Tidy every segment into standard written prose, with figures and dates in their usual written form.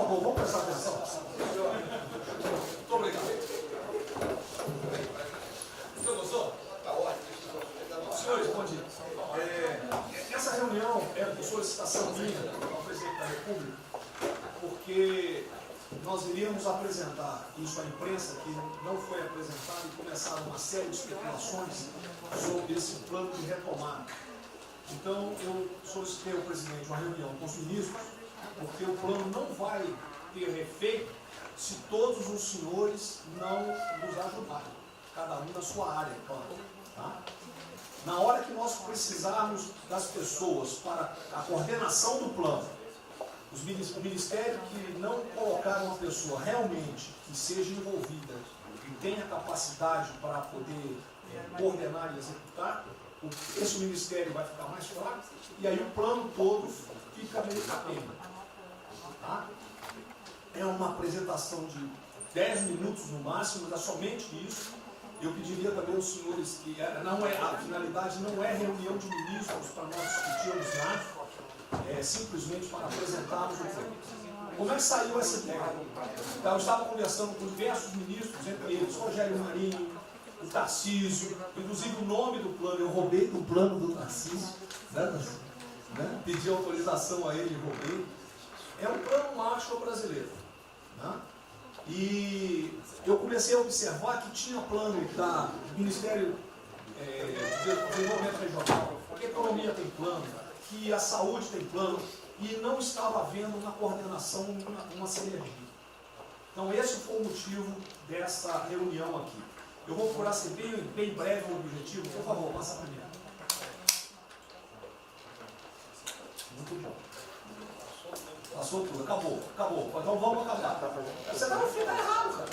favor, vamos prestar atenção. Muito obrigado. Você gostou? Está ótimo. Senhores, bom dia. Essa reunião é por solicitação minha ao presidente da República, porque nós iríamos apresentar isso à imprensa, que não foi apresentado, e começaram uma série de especulações sobre esse plano de retomada. Então, eu solicitei ao presidente uma reunião com os ministros, porque o plano não vai ter efeito se todos os senhores não nos ajudarem, cada um na sua área, claro. Tá? Na hora que nós precisarmos das pessoas para a coordenação do plano, o Ministério que não colocar uma pessoa realmente que seja envolvida e tenha capacidade para poder coordenar e executar, esse Ministério vai ficar mais fraco e aí o plano todo fica meio capenga. Tá? É uma apresentação de 10 minutos no máximo, mas é somente isso. Eu pediria também aos senhores que a finalidade não é reunião de ministros para nós discutirmos nada, simplesmente para apresentarmos o plano. Como é que saiu essa ideia? Eu estava conversando com diversos ministros, entre eles Rogério Marinho, o Tarcísio, inclusive o nome do plano, eu roubei do plano do Tarcísio, né? Pedi autorização a ele e roubei. É um plano Marshall brasileiro. Né? E eu comecei a observar que tinha plano do Ministério de Desenvolvimento Regional, que a economia tem plano, que a saúde tem plano, e não estava havendo uma coordenação, uma sinergia. Então esse foi o motivo dessa reunião aqui. Eu vou procurar ser bem breve o objetivo. Por favor, passa primeiro. Muito bom. Passou tudo, acabou. Então vamos acabar. Você está no fim, está errado, cara.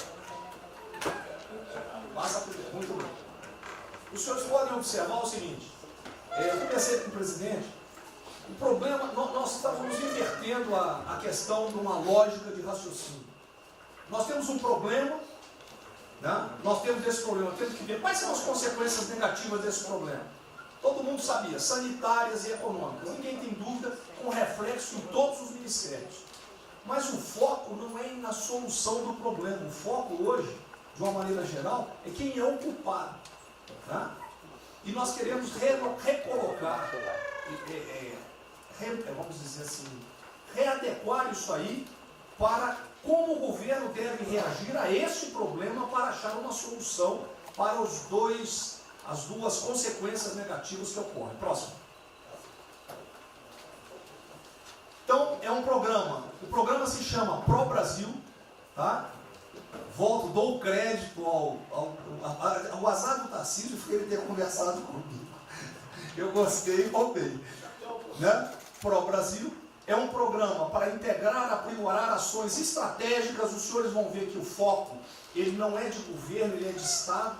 Passa primeiro, muito bem. Os senhores podem observar o seguinte. Eu conversei com o presidente. O problema, nós estamos invertendo a questão de uma lógica de raciocínio. Nós temos um problema, né? Nós temos esse problema, temos que ver quais são as consequências negativas desse problema. Todo mundo sabia, sanitárias e econômicas. Ninguém tem dúvida, com reflexo em todos os ministérios. Mas o foco não é na solução do problema. O foco hoje, de uma maneira geral, é quem é o culpado. Tá? E nós queremos recolocar, vamos dizer assim, readequar isso aí para como o governo deve reagir a esse problema para achar uma solução para as duas consequências negativas que ocorrem. Próximo. Então, é um programa. O programa se chama Pro Brasil. Tá? Dou crédito ao azar do Tarcísio por ele ter conversado comigo. Eu gostei e roubei. Né? Pro Brasil é um programa para integrar, aprimorar ações estratégicas. Os senhores vão ver que o foco, ele não é de governo, ele é de Estado.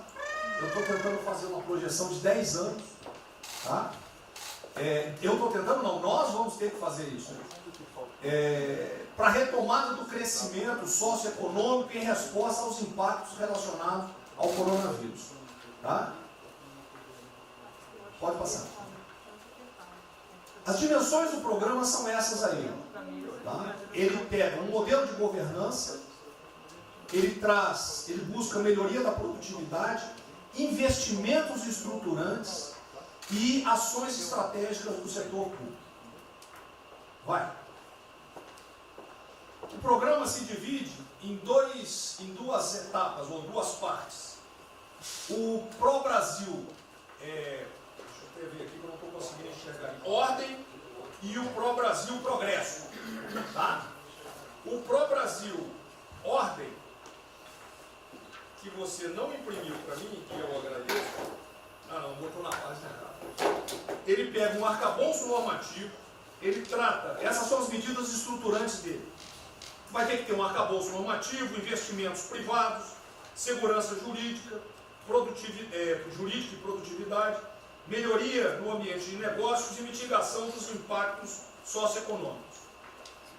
Eu estou tentando fazer uma projeção de 10 anos. Tá? Nós vamos ter que fazer isso. Para a retomada do crescimento socioeconômico em resposta aos impactos relacionados ao coronavírus. Tá? Pode passar. As dimensões do programa são essas aí. Tá? Ele pega um modelo de governança, ele busca melhoria da produtividade, investimentos estruturantes e ações estratégicas do setor público. Vai. O programa se divide em duas etapas, ou duas partes. O Pro Brasil, deixa eu ver aqui que eu não estou conseguindo enxergar, Ordem, e o Pro Brasil Progresso. Tá? O Pro Brasil Ordem, que você não imprimiu para mim, que eu agradeço. Não, botou na página errada. Ele pega um arcabouço normativo, ele trata, essas são as medidas estruturantes dele. Vai ter que ter um arcabouço normativo, investimentos privados, segurança jurídica, jurídica e produtividade, melhoria no ambiente de negócios e mitigação dos impactos socioeconômicos.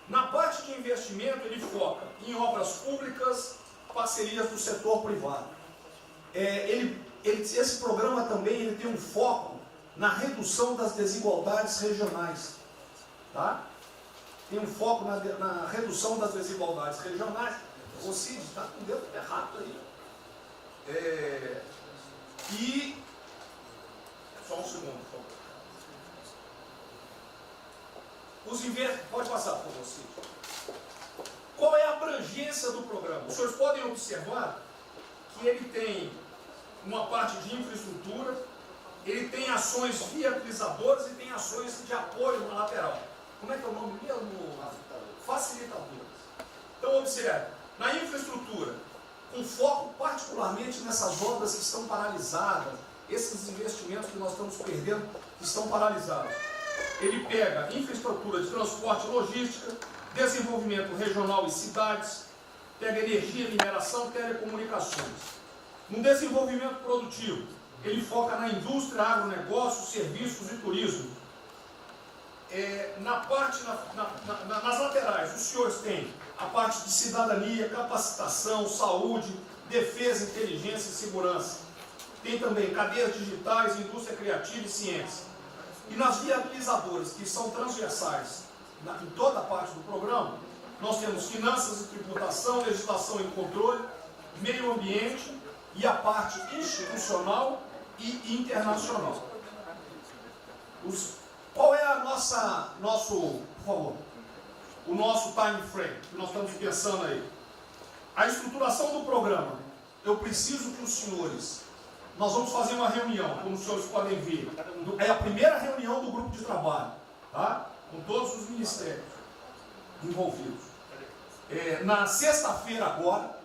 Na parte de investimento, ele foca em obras públicas, parcerias do setor privado. Esse programa também ele tem um foco na redução das desigualdades regionais. Tá? tem um foco na redução das desigualdades regionais. O Cid está com o dedo errado aí. E só um segundo, por favor. Pode passar, por favor, Cid. Qual é a abrangência do programa? Os senhores podem observar que ele tem uma parte de infraestrutura, ele tem ações viabilizadoras e tem ações de apoio na lateral. Como é que é o nome mesmo? Facilitadoras. Então, observe, na infraestrutura, com foco particularmente nessas obras que estão paralisadas, esses investimentos que nós estamos perdendo, que estão paralisados. Ele pega infraestrutura de transporte e logística, desenvolvimento regional e cidades, pega energia, mineração, telecomunicações. No desenvolvimento produtivo, ele foca na indústria, agronegócio, serviços e turismo. Nas laterais, os senhores têm a parte de cidadania, capacitação, saúde, defesa, inteligência e segurança. Tem também cadeias digitais, indústria criativa e ciência. E nas viabilizadoras, que são transversais em toda a parte do programa, nós temos finanças e tributação, legislação e controle, meio ambiente e a parte institucional e internacional. Qual é o nosso time frame que nós estamos pensando aí? A estruturação do programa. Eu preciso que os senhores, nós vamos fazer uma reunião, como os senhores podem ver. É a primeira reunião do grupo de trabalho, tá? Com todos os ministérios envolvidos. Na sexta-feira agora,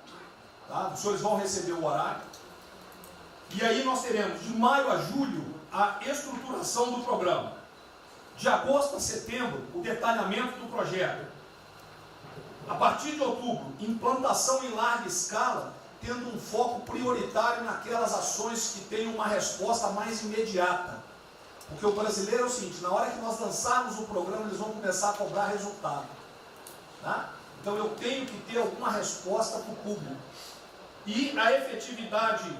tá? Os senhores vão receber o horário. E aí nós teremos de maio a julho a estruturação do programa. De agosto a setembro, o detalhamento do projeto. A partir de outubro, implantação em larga escala, tendo um foco prioritário naquelas ações que têm uma resposta mais imediata. Porque o brasileiro é o seguinte, na hora que nós lançarmos o programa, eles vão começar a cobrar resultado. Tá? Então eu tenho que ter alguma resposta para o público. E a efetividade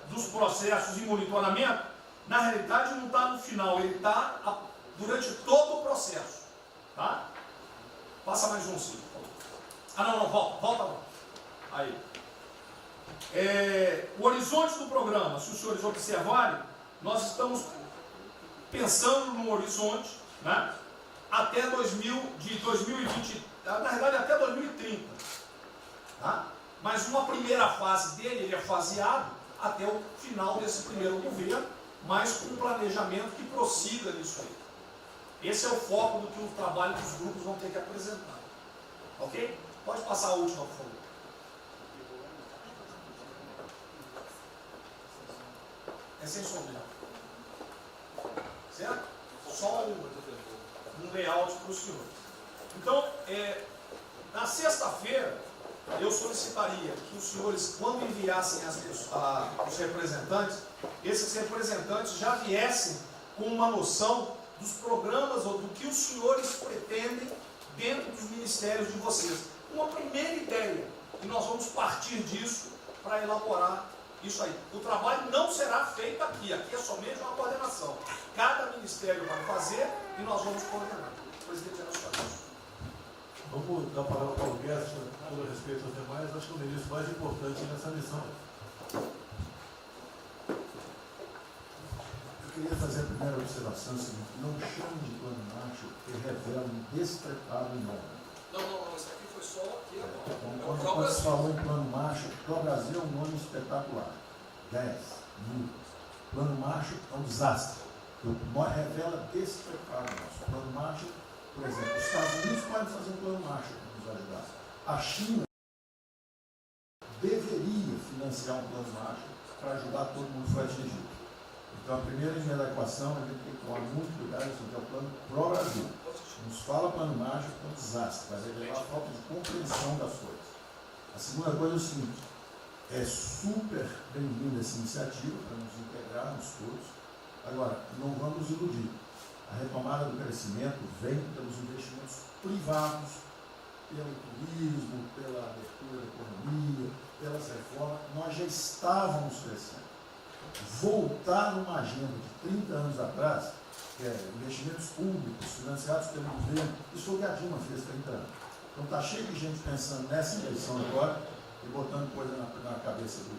dos processos de monitoramento, na realidade não está no final, ele está durante todo o processo. Tá? Passa mais um, sim. Volta. Aí. O horizonte do programa, se os senhores observarem, nós estamos pensando num horizonte, né, até 2020, na verdade até 2030. Tá? Mas uma primeira fase dele, ele é faseado até o final desse primeiro governo, mas com um planejamento que prossiga nisso aí. Esse é o foco do que o trabalho dos grupos vão ter que apresentar. Ok? Pode passar a última, por favor. É sem som mesmo. Certo? Só um layout para os senhores. Então, na sexta-feira, eu solicitaria que os senhores, quando enviassem os representantes, esses representantes já viessem com uma noção dos programas ou do que os senhores pretendem dentro dos ministérios de vocês. Uma primeira ideia, e nós vamos partir disso para elaborar isso aí. O trabalho não será feito aqui é somente uma coordenação. Cada ministério vai fazer e nós vamos coordenar. O presidente era só isso. Vamos dar a palavra para o Guedes, com respeito aos demais, acho que o ministro mais importante nessa missão. Eu queria fazer a primeira observação seguinte: não chame de plano Marshall que revela um despreparo enorme. Não, isso aqui foi só aqui agora. Quando se falou em plano Marshall, para o Brasil é um nome espetacular. 10, 1000. Plano Marshall é um desastre. Revela despreparo nosso. Plano Marshall, por exemplo, os Estados Unidos podem fazer um plano Marshall para nos ajudar. A China deveria financiar um plano Marshall para ajudar todo mundo que foi atingido. Então, a primeira linha da equação, a gente tem que tomar muito cuidado, isso aqui é o plano pro Brasil. Nos fala plano Marshall, é um desastre, vai revelar a falta de compreensão das coisas. A segunda coisa é o seguinte: é super bem-vinda essa iniciativa para nos integrarmos todos. Agora, não vamos nos iludir. A retomada do crescimento vem pelos investimentos privados, pelo turismo, pela abertura da economia, pelas reformas. Nós já estávamos crescendo. Voltar numa agenda de 30 anos atrás que é investimentos públicos financiados pelo governo. Isso foi o que a Dilma fez 30 anos. Então está cheio de gente pensando nessa eleição agora e botando coisa na cabeça de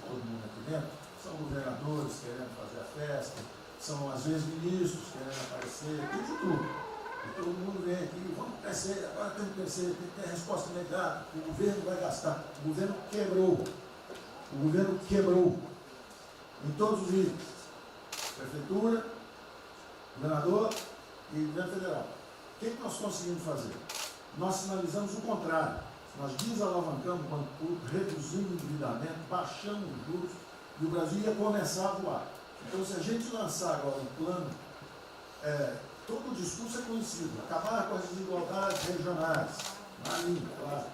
todo mundo aqui dentro. São governadores querendo fazer a festa, são às vezes ministros querendo aparecer, tem de tudo. E todo mundo vem aqui, vamos crescer, agora temos que crescer, tem que ter resposta imediata, o governo vai gastar. O governo quebrou. O governo quebrou. Em todos os níveis. Prefeitura, governador e governo federal. O que nós conseguimos fazer? Nós sinalizamos o contrário. Nós desalavancamos o banco público, reduzimos o endividamento, baixamos os juros e o Brasil ia começar a voar. Então, se a gente lançar agora um plano, todo o discurso é conhecido, acabar com as desigualdades regionais, na língua, claro,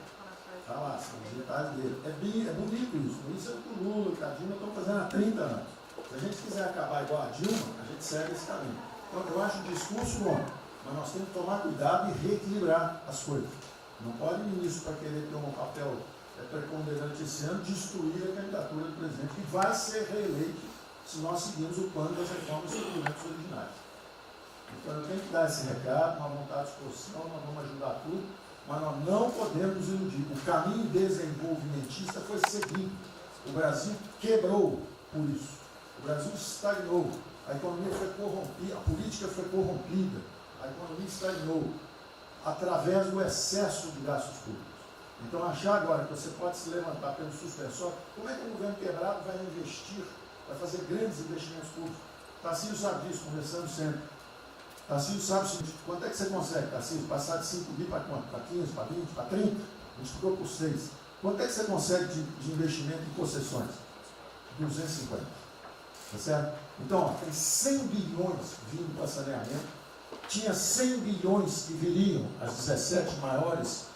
está lá, são os detalhes dele. É bonito isso, por isso é que o Lula e a Dilma estão fazendo há 30 anos. Se a gente quiser acabar igual a Dilma, a gente segue esse caminho. Então, eu acho o discurso bom, mas nós temos que tomar cuidado e reequilibrar as coisas. Não pode o ministro, para querer ter um papel preponderante esse ano, destruir a candidatura do presidente, que vai ser reeleito se nós seguirmos o plano das reformas estruturantes originárias. Então, eu tenho que dar esse recado, uma vontade de exposição, nós vamos ajudar tudo, mas nós não podemos nos iludir. O caminho desenvolvimentista foi seguido. O Brasil quebrou por isso. O Brasil estagnou. A economia foi corrompida, a política foi corrompida. A economia estagnou através do excesso de gastos públicos. Então, achar agora que você pode se levantar pelo suspensório, como é que o governo quebrado vai investir, vai fazer grandes investimentos públicos? Tarcísio sabe disso, conversando sempre. Tarcísio sabe o seguinte: quanto é que você consegue, Tarcísio, passar de 5 bi para quanto? Para 15, para 20, para 30? Multiplicou por 6. Quanto é que você consegue de investimento em concessões? 250. Tá certo? Então, ó, tem 100 bilhões vindo para saneamento. Tinha 100 bilhões que viriam, as 17 maiores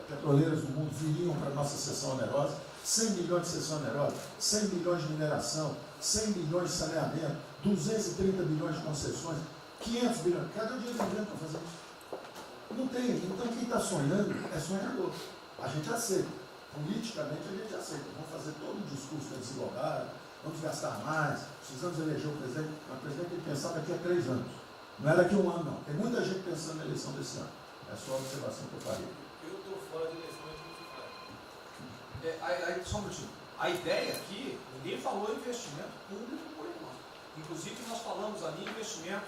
petroleiras do mundo viriam para a nossa seção onerosa. 100 bilhões de seção onerosa, 100 bilhões de mineração, 100 bilhões de saneamento, 230 bilhões de concessões, 500 bilhões. Cadê o dinheiro do governo para fazer isso? Não tem. Então, quem está sonhando é sonhador. A gente aceita. Politicamente, a gente aceita. Vamos fazer todo o discurso da desigualdade, vamos gastar mais, precisamos eleger o presidente. Mas o presidente tem que pensar daqui a 3 anos. Não é daqui a 1 ano, não. Tem muita gente pensando na eleição desse ano. É só a observação que eu faria. Eu estou fora de eleição, só um minutinho. A ideia aqui, ninguém falou em investimento público por enquanto. Inclusive, nós falamos ali em investimento,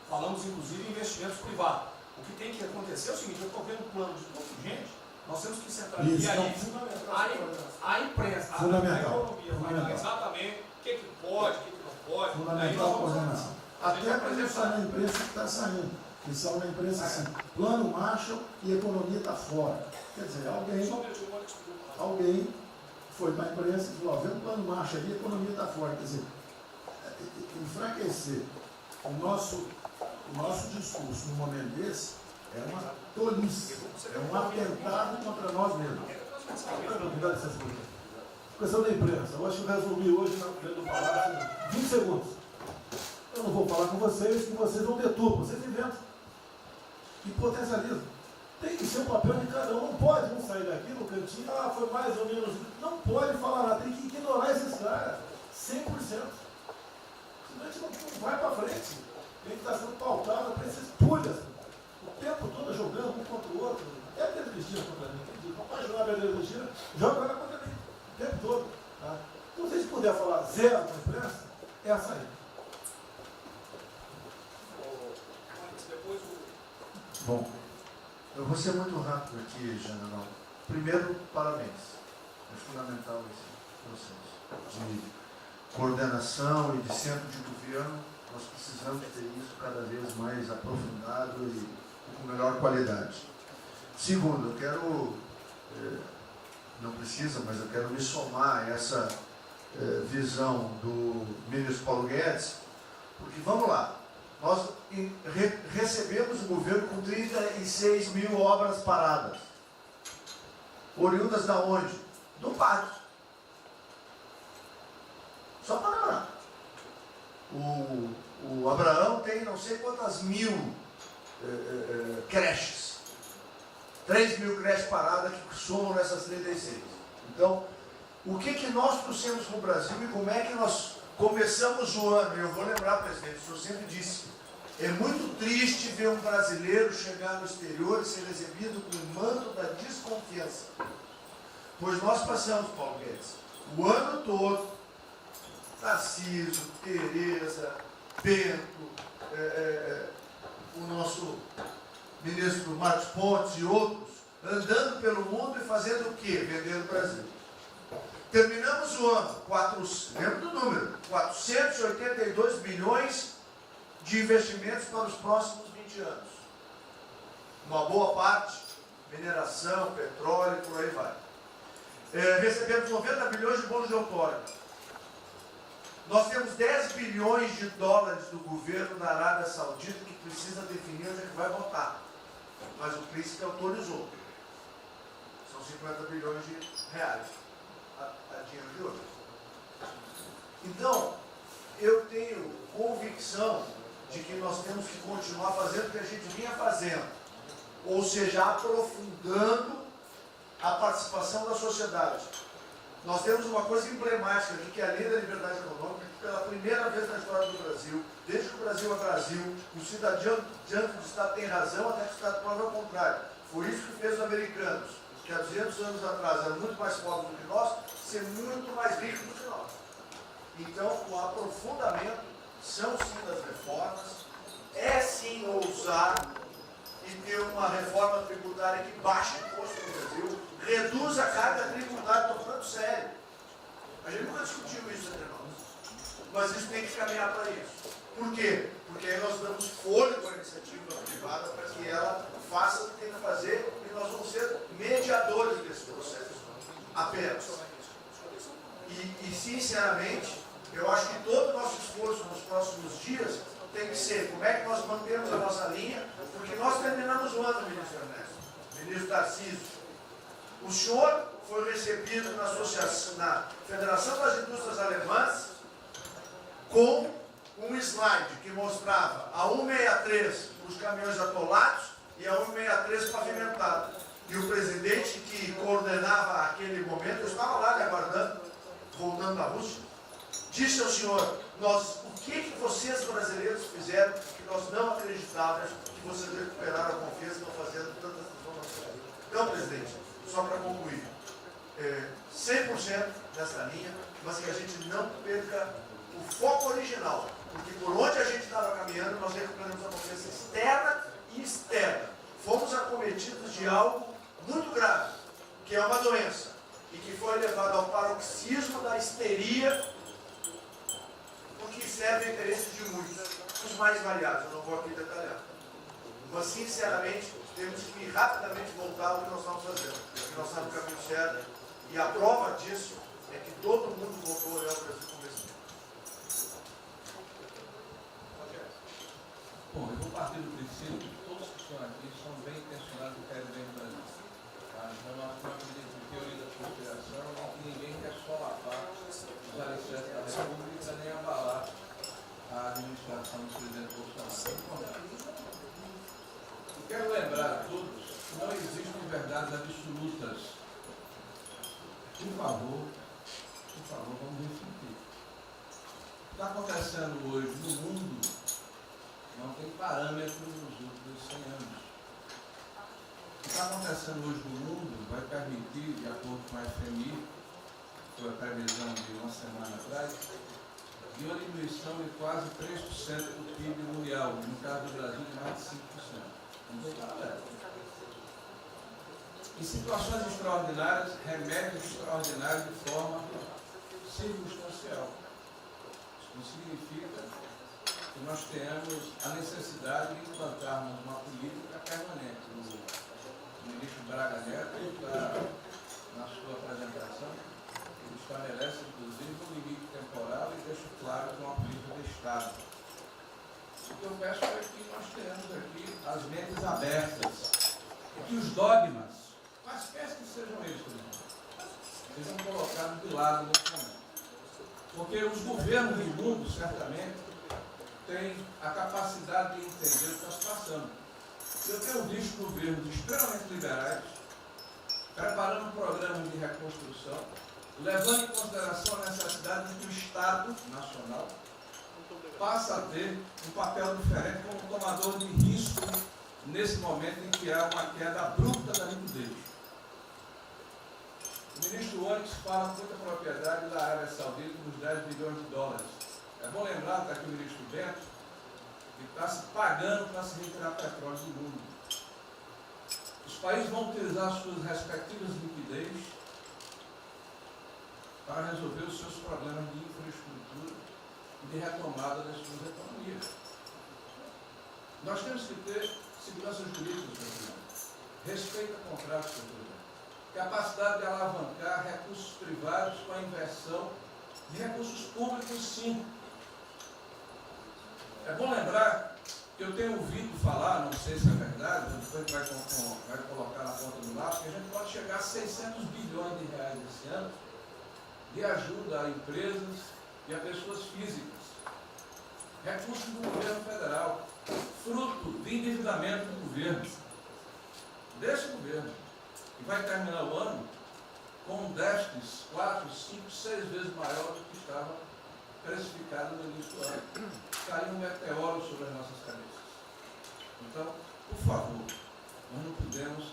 falamos inclusive em investimentos privados. O que tem que acontecer é o seguinte: eu estou vendo um plano de pouca gente, nós temos que centralizar a imprensa, a economia, falar exatamente o que pode, o que não pode. Fundamental a coordenação. Até para isso na imprensa que está saindo. Que são na imprensa assim, plano Marshall e economia está fora. Quer dizer, alguém foi para a imprensa e falou: vê o plano Marshall ali, a economia está fora. Quer dizer, enfraquecer o nosso discurso no momento desse é uma tolice, é um atentado contra nós mesmos. Questão da imprensa, eu acho que eu resumi hoje dentro do palácio 20 segundos. Eu não vou falar com vocês, que vocês não deturpam, vocês inventam e potencializam. Tem que ser o papel de cada um, não pode um sair daqui no cantinho, foi mais ou menos. Não pode falar nada, tem que ignorar esses caras, 100%. Senão a gente não vai para frente. Tem que estar sendo pautado para esses pulhas, o tempo todo jogando um contra o outro. É a Pedro Cristina contra mim, não pode jogar a Pedro Cristina, joga ela contra mim, o tempo todo. Tá? Então, se a gente puder falar zero com a imprensa, é essa aí. Bom, eu vou ser muito rápido aqui, general. Primeiro, parabéns. É fundamental esse processo de coordenação e de centro de governo. Nós precisamos ter isso cada vez mais aprofundado e com melhor qualidade. Segundo, eu quero, não precisa, mas eu quero me somar a essa visão do ministro Paulo Guedes, porque vamos lá. Nós recebemos o governo com 36 mil obras paradas. Oriundas da onde? Do PAC. Só para lembrar. O Abraão tem não sei quantas mil creches. 3 mil creches paradas que somam nessas 36. Então, o que nós trouxemos para o Brasil e como é que nós começamos o ano, e eu vou lembrar, presidente, o senhor sempre disse, é muito triste ver um brasileiro chegar no exterior e ser recebido com o manto da desconfiança. Pois nós passamos, Paulo Guedes, o ano todo, Tarcísio, Tereza, Bento, o nosso ministro Marcos Pontes e outros, andando pelo mundo e fazendo o quê? Vendendo o Brasil. Terminamos o ano, lembra do número, 482 bilhões de investimentos para os próximos 20 anos. Uma boa parte, mineração, petróleo, por aí vai. Recebemos 90 bilhões de bônus de outorga. Nós temos 10 bilhões de dólares do governo da Arábia Saudita que precisa definir onde é que vai votar. Mas o príncipe autorizou. São 50 bilhões de reais. A dinheiro de hoje. Então, eu tenho convicção de que nós temos que continuar fazendo o que a gente vinha fazendo. Ou seja, aprofundando a participação da sociedade. Nós temos uma coisa emblemática aqui, que é a Lei da Liberdade Econômica, que pela primeira vez na história do Brasil, desde que o Brasil é Brasil, o cidadão diante do Estado tem razão, até que o Estado prova o contrário. Foi isso que fez os americanos, que há 200 anos atrás eram muito mais pobres do que nós, ser muito mais ricos do que nós. Então, o aprofundamento são sim das reformas, é sim ousar e ter uma reforma tributária que baixe o imposto no Brasil, reduz a carga tributária, estou falando sério. A gente nunca discutiu isso entre nós, mas isso tem que caminhar para isso. Por quê? Porque aí nós damos fôlego à iniciativa privada para que ela faça o que tem que fazer e nós vamos ser mediadores desse processo. Apenas. E sinceramente, eu acho que todo o nosso esforço nos próximos dias tem que ser como é que nós mantemos a nossa linha, porque nós terminamos o ano, ministro Ernesto, ministro Tarcísio. O senhor foi recebido na associação, na Federação das Indústrias Alemãs com um slide que mostrava a 163 para os caminhões atolados e a 163 pavimentado. E o presidente que coordenava aquele momento, eu estava lá lhe aguardando, voltando da Rússia, disse ao senhor, o que vocês brasileiros fizeram que nós não acreditávamos que vocês recuperaram a confiança e estão fazendo tantas transformações. Então, presidente, só para concluir, 100% dessa linha, mas que a gente não perca o foco original, porque por onde a gente estava caminhando, nós recuperamos a confiança externa e externa. Fomos acometidos de algo muito grave, que é uma doença, e que foi levado ao paroxismo da histeria, porque serve ao interesse de muitos, os mais variados, eu não vou aqui detalhar. Mas, sinceramente, temos que rapidamente voltar ao que nós estamos fazendo, porque nós estamos no caminho certo, e a prova disso é que todo mundo voltou a olhar o Brasil como esse. Bom, eu vou partir do princípio que todos que estão aqui são bem intencionados e querem bem no Brasil. Tá? Então, nós não acreditamos em teoria da conspiração e que ninguém quer só lavar os alicerces da República nem abalar a administração do presidente Bolsonaro. Eu quero lembrar a todos que não existem verdades absolutas. Por favor, vamos refletir. O que está acontecendo hoje no mundo não tem parâmetro nos últimos 100 anos. O que está acontecendo hoje no mundo vai permitir, de acordo com a FMI, que foi a previsão de uma semana atrás, de uma diminuição de quase 3% do PIB mundial, no caso do Brasil, de mais de 5%. Não tem paralelo. Em situações extraordinárias, remédios extraordinários de forma circunstancial. Isso não significa que nós tenhamos a necessidade de implantarmos uma política permanente. O ministro Braga Neto, na sua apresentação, ele estabelece, inclusive, um limite temporal e deixa claro que é uma política de Estado. O que eu peço é que nós tenhamos aqui as mentes abertas e que os dogmas, quaisquer que sejam eles, sejam colocados de lado nesse momento. Porque os governos do mundo, certamente, têm a capacidade de entender o que está se passando. Eu tenho visto governos extremamente liberais, preparando programas de reconstrução, levando em consideração a necessidade de que o Estado Estado Nacional passa a ter um papel diferente como tomador de risco nesse momento em que há uma queda abrupta da liquidez. O ministro Onyx fala com muita propriedade da Arábia Saudita nos 10 bilhões de dólares. É bom lembrar, está aqui o ministro Bento, que está se pagando para se retirar petróleo do mundo. Os países vão utilizar suas respectivas liquidez para resolver os seus problemas de infraestrutura e de retomada das suas economias. Nós temos que ter segurança jurídica, Sr. Presidente, respeito a contratos, Sr. Presidente, capacidade de alavancar recursos privados com a inversão de recursos públicos, sim. É bom lembrar que eu tenho ouvido falar, não sei se é verdade, depois vai colocar na ponta do lápis, que a gente pode chegar a 600 bilhões de reais esse ano de ajuda a empresas e a pessoas físicas. Recursos do governo federal, fruto de endividamento do governo, desse governo, que vai terminar o ano com um déficit 4, 5, 6 vezes maior do que estava precificado no início do ano. Caiu um meteoro sobre as nossas cabeças. Então, por favor, nós não podemos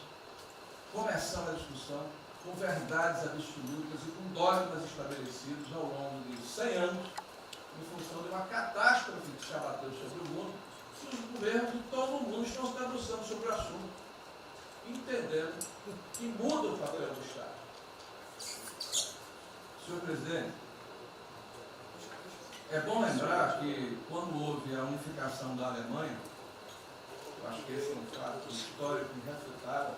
começar a discussão com verdades absolutas e com dogmas estabelecidos ao longo de 100 anos, em função de uma catástrofe que se abateu sobre o mundo, e os governos de todo o mundo estão se debruçando sobre o assunto, entendendo que muda o papel do Estado. Senhor Presidente, é bom lembrar que quando houve a unificação da Alemanha, eu acho que esse é um fato histórico irrefutável,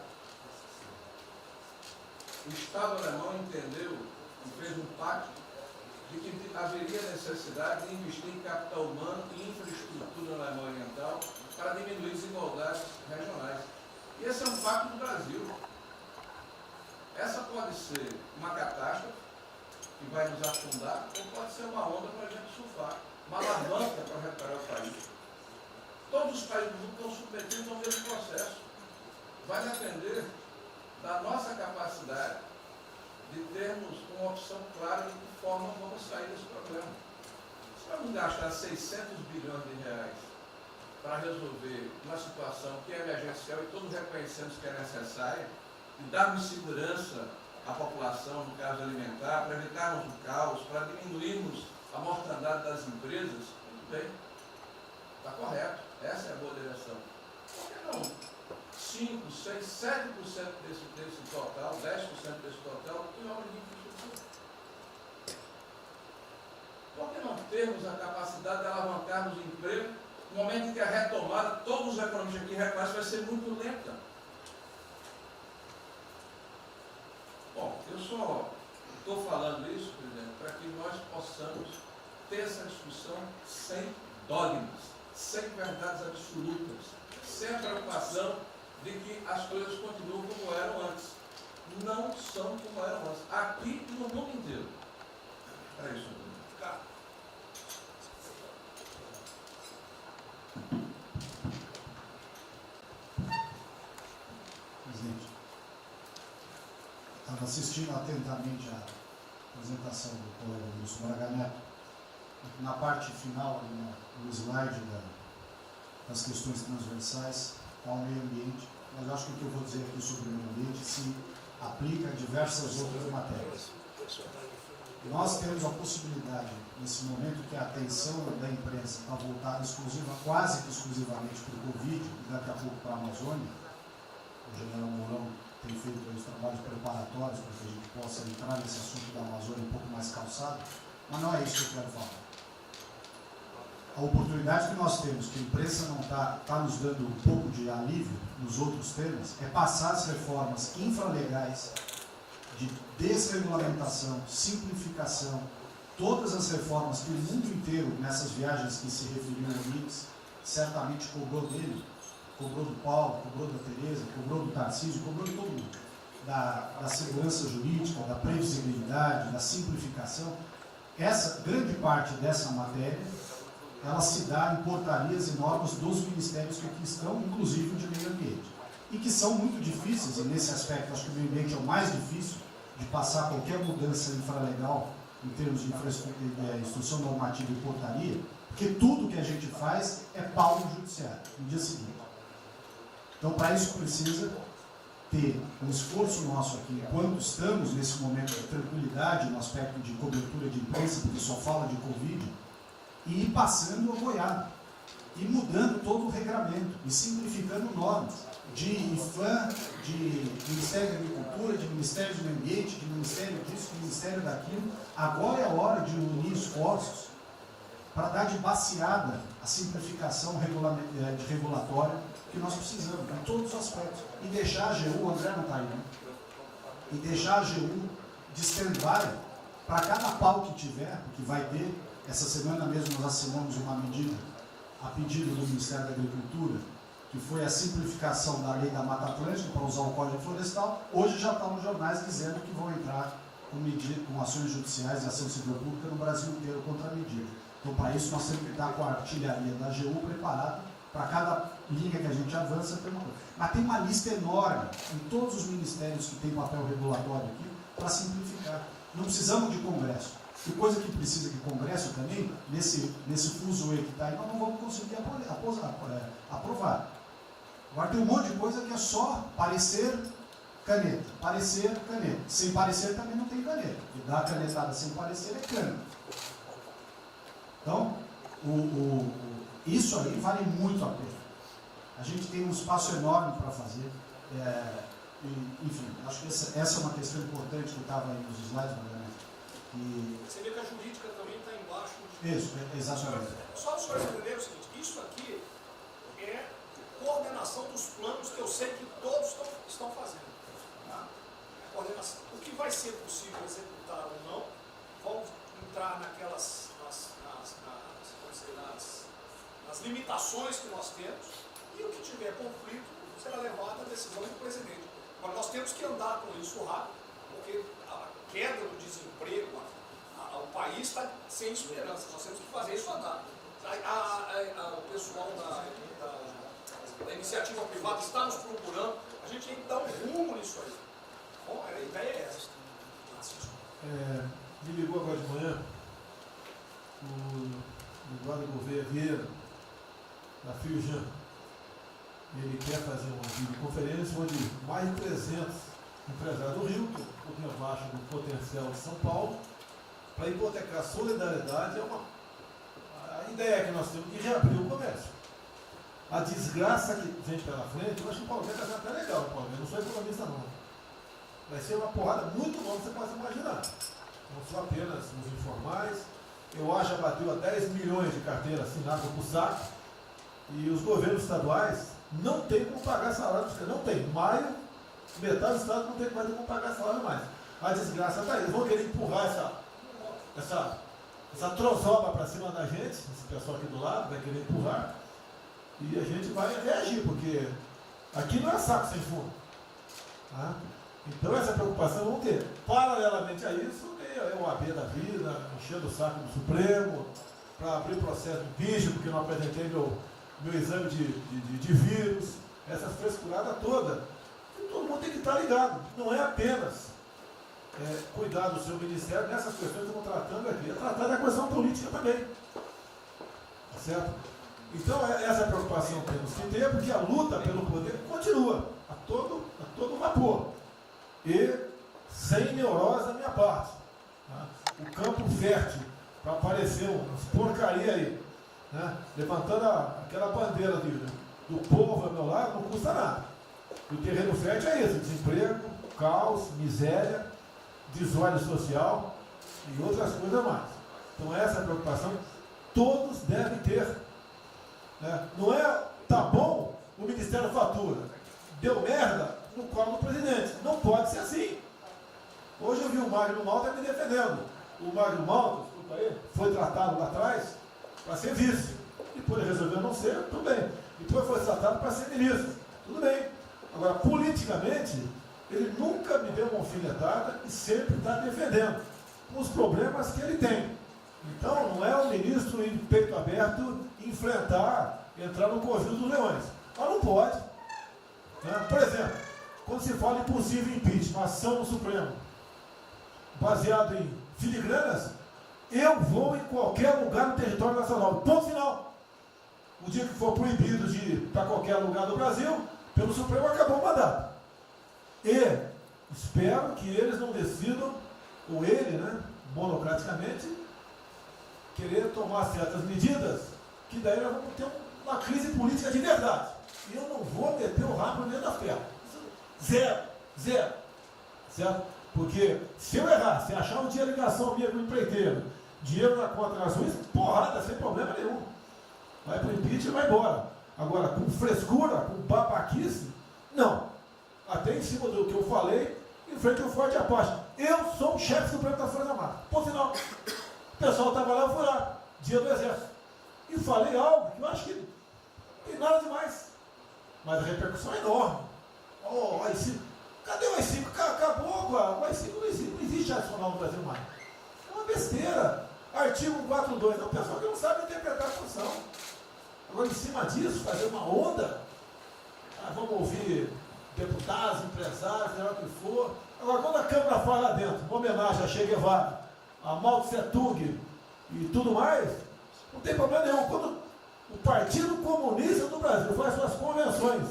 o Estado alemão entendeu e fez um pacto de que haveria necessidade de investir em capital humano e infraestrutura na Alemanha Oriental para diminuir desigualdades regionais. E esse é um pacto do Brasil. Essa pode ser uma catástrofe que vai nos afundar, ou pode ser uma onda para a gente surfar, uma alavanca para reparar o país. Todos os países do mundo estão submetidos ao mesmo processo. Vai depender da nossa capacidade de termos uma opção clara de que forma vamos sair desse problema. Se vamos gastar 600 bilhões de reais para resolver uma situação que é emergencial e todos reconhecemos que é necessária, e darmos segurança à população, no caso alimentar, para evitarmos o caos, para diminuirmos a mortandade das empresas, tudo bem, está correto, essa é a boa direção. Por que não 5, 6, 7% desse total, 10% desse total, em obra de infraestrutura? Por que não termos a capacidade de alavancarmos o emprego no momento em que a retomada, todos os economistas aqui reconhecem, vai ser muito lenta? Bom, eu só estou falando isso, presidente, para que nós possamos ter essa discussão sem dogmas, sem verdades absolutas, sem a preocupação de que as coisas continuam como eram antes. Não são como eram antes. Aqui e no mundo inteiro. É isso. Presidente, estava assistindo atentamente a apresentação do colega Wilson Braga Neto. Na parte final, no slide das questões transversais, ao meio ambiente, mas eu acho que o que eu vou dizer aqui sobre o meio ambiente se aplica a diversas outras matérias. Nós temos a possibilidade, nesse momento que a atenção da imprensa está voltada quase que exclusivamente para o Covid e daqui a pouco para a Amazônia, o general Mourão tem feito os trabalhos preparatórios para que a gente possa entrar nesse assunto da Amazônia um pouco mais calçado, mas não é isso que eu quero falar. A oportunidade que nós temos, que a imprensa não está nos dando um pouco de alívio nos outros temas, é passar as reformas infralegais de desregulamentação, simplificação, todas as reformas que o mundo inteiro, nessas viagens que se referiu ao Mix, certamente cobrou dele, cobrou do Paulo, cobrou da Tereza, cobrou do Tarcísio, cobrou de todo mundo, da segurança jurídica, da previsibilidade, da simplificação. Essa grande parte dessa matéria, ela se dá em portarias e normas dos ministérios que aqui estão, inclusive de meio ambiente, e que são muito difíceis, e nesse aspecto acho que o meio ambiente é o mais difícil de passar qualquer mudança infralegal em termos de infraestrutura, instrução normativa e portaria, porque tudo que a gente faz é pau no judiciário, no dia seguinte. Então, para isso precisa ter um esforço nosso aqui, enquanto estamos nesse momento de tranquilidade, no aspecto de cobertura de imprensa, porque só fala de Covid, e ir passando a boiada, e mudando todo o regramento, e simplificando normas, de IFAM, de Ministério da Agricultura, de Ministério do Meio Ambiente, de Ministério disso, de Ministério daquilo. Agora é a hora de unir esforços para dar de baseada a simplificação regulatória que nós precisamos, em todos os aspectos. E deixar a AGU, o André não está aí, né? E deixar a AGU de stand-by para cada pau que tiver, porque vai ter. Essa semana mesmo nós assinamos uma medida a pedido do Ministério da Agricultura, que foi a simplificação da lei da Mata Atlântica para usar o Código Florestal. Hoje já está nos jornais dizendo que vão entrar com ações judiciais e ação civil pública no Brasil inteiro contra a medida. Então, para isso, nós temos que estar com a artilharia da AGU preparada para cada linha que a gente avança. Mas tem uma lista enorme em todos os ministérios que têm papel regulatório aqui para simplificar. Não precisamos de Congresso. E coisa que precisa de Congresso também, nesse fuso que está aí, nós não vamos conseguir aprovar. Agora tem um monte de coisa que é só parecer, caneta. Parecer, caneta. Sem parecer também não tem caneta. E dar canetada sem parecer é cana. Então, isso aí vale muito a pena. A gente tem um espaço enorme para fazer. Enfim, acho que essa é uma questão importante que estava aí nos slides, Você vê que a jurídica também está embaixo. Isso, exatamente. Só para os senhores entenderem o seguinte, isso aqui é coordenação dos planos que eu sei que todos estão fazendo. Tá? Coordenação. O que vai ser possível executar ou não, vão entrar nas limitações que nós temos, e o que tiver conflito será levado à decisão do presidente. Agora, nós temos que andar com isso rápido, porque a queda do desemprego, o país está sem esperança, nós temos que fazer isso andar. O pessoal da iniciativa privada está nos procurando, a gente tem que dar um rumo nisso aí. Bom, a ideia é essa. Me ligou agora de manhã o Eduardo Gouveia Vieira, da Fiujan. Ele quer fazer uma videoconferência onde mais de 300 empresários do Rio, que é um pouquinho abaixo do potencial de São Paulo, para hipotecar solidariedade. A ideia que nós temos de reabrir o comércio. A desgraça que vem pela frente, eu acho que o Paulo vai fazer até legal, Paulo. Eu não sou economista não. Vai ser uma porrada muito longa, você pode imaginar. Não só apenas nos informais. Eu acho que bateu a 10 milhões de carteiras assinadas por saco. E os governos estaduais não têm como pagar salário. Não tem. Maio, metade do estado não tem mais como pagar salário mais. A desgraça está aí. Eles vão querer empurrar essa trozoba para cima da gente. Esse pessoal aqui do lado vai querer empurrar. E a gente vai reagir, porque aqui não é saco sem fundo. Tá? Então essa preocupação vamos ter. Paralelamente a isso, é o AB da vida, enchendo o saco do Supremo, para abrir processo de bicho, porque não apresentei meu exame de vírus, essas frescuradas todas. E todo mundo tem que estar ligado. Não é apenas cuidar do seu ministério nessas questões que estamos tratando aqui, é tratar da questão política também. Tá certo? Então essa preocupação temos que ter, porque a luta pelo poder continua a todo vapor. E sem neurose da minha parte. Tá? O campo fértil para aparecer umas porcaria aí, né? Levantando aquela bandeira do povo ao meu lado, não custa nada. E o terreno fértil é isso: desemprego, caos, miséria, desordem social e outras coisas mais. Então essa preocupação todos devem ter. Né? Não é, tá bom, o Ministério fatura, deu merda no colo do presidente. Não pode ser assim. Hoje eu vi o Magno Malta me defendendo. O Magno Malta, desculpa aí, foi tratado lá atrás para ser vice. Depois resolveu não ser, tudo bem. Depois foi tratado para ser ministro, tudo bem. Agora, politicamente, ele nunca me deu uma alfinetada e sempre está defendendo os problemas que ele tem. Então, não é o ministro em peito aberto entrar no covil dos leões. Mas não pode. Né? Por exemplo, quando se fala em possível impeachment, ação no Supremo, baseado em filigranas, eu vou em qualquer lugar no território nacional. Ponto final. O dia que for proibido de ir para qualquer lugar do Brasil, pelo Supremo acabou o mandato. E espero que eles não decidam, ou ele, né, monocraticamente, querer tomar certas medidas, que daí nós vamos ter uma crise política de verdade. E eu não vou meter o rabo dentro da ferro. Zero. Certo? Porque se eu errar, se achar um dia ligação minha com o empreiteiro, dinheiro na conta nas ruas, porrada, sem problema nenhum. Vai para o impeachment e vai embora. Agora, com frescura, com babaquice, não. Até em cima do que eu falei, em frente ao Forte Apache. Eu sou o chefe supremo das Forças Armadas. Ponto final. O pessoal estava lá, eu fui lá, dia do Exército. E falei algo que eu acho que não tem nada demais. Mas a repercussão é enorme. Oh, AI-5. Cadê o AI-5? Acabou, o AI-5 não existe adicional no Brasil mais. É uma besteira. Artigo 142. É um pessoal que não sabe interpretar a função. Agora, em cima disso, fazer uma onda. Vamos ouvir deputados, empresários, seja o que for. Agora, quando a Câmara fala lá dentro, uma homenagem a Che Guevara, a Mao Tse Tung e tudo mais, não tem problema nenhum. Quando o Partido Comunista do Brasil faz suas convenções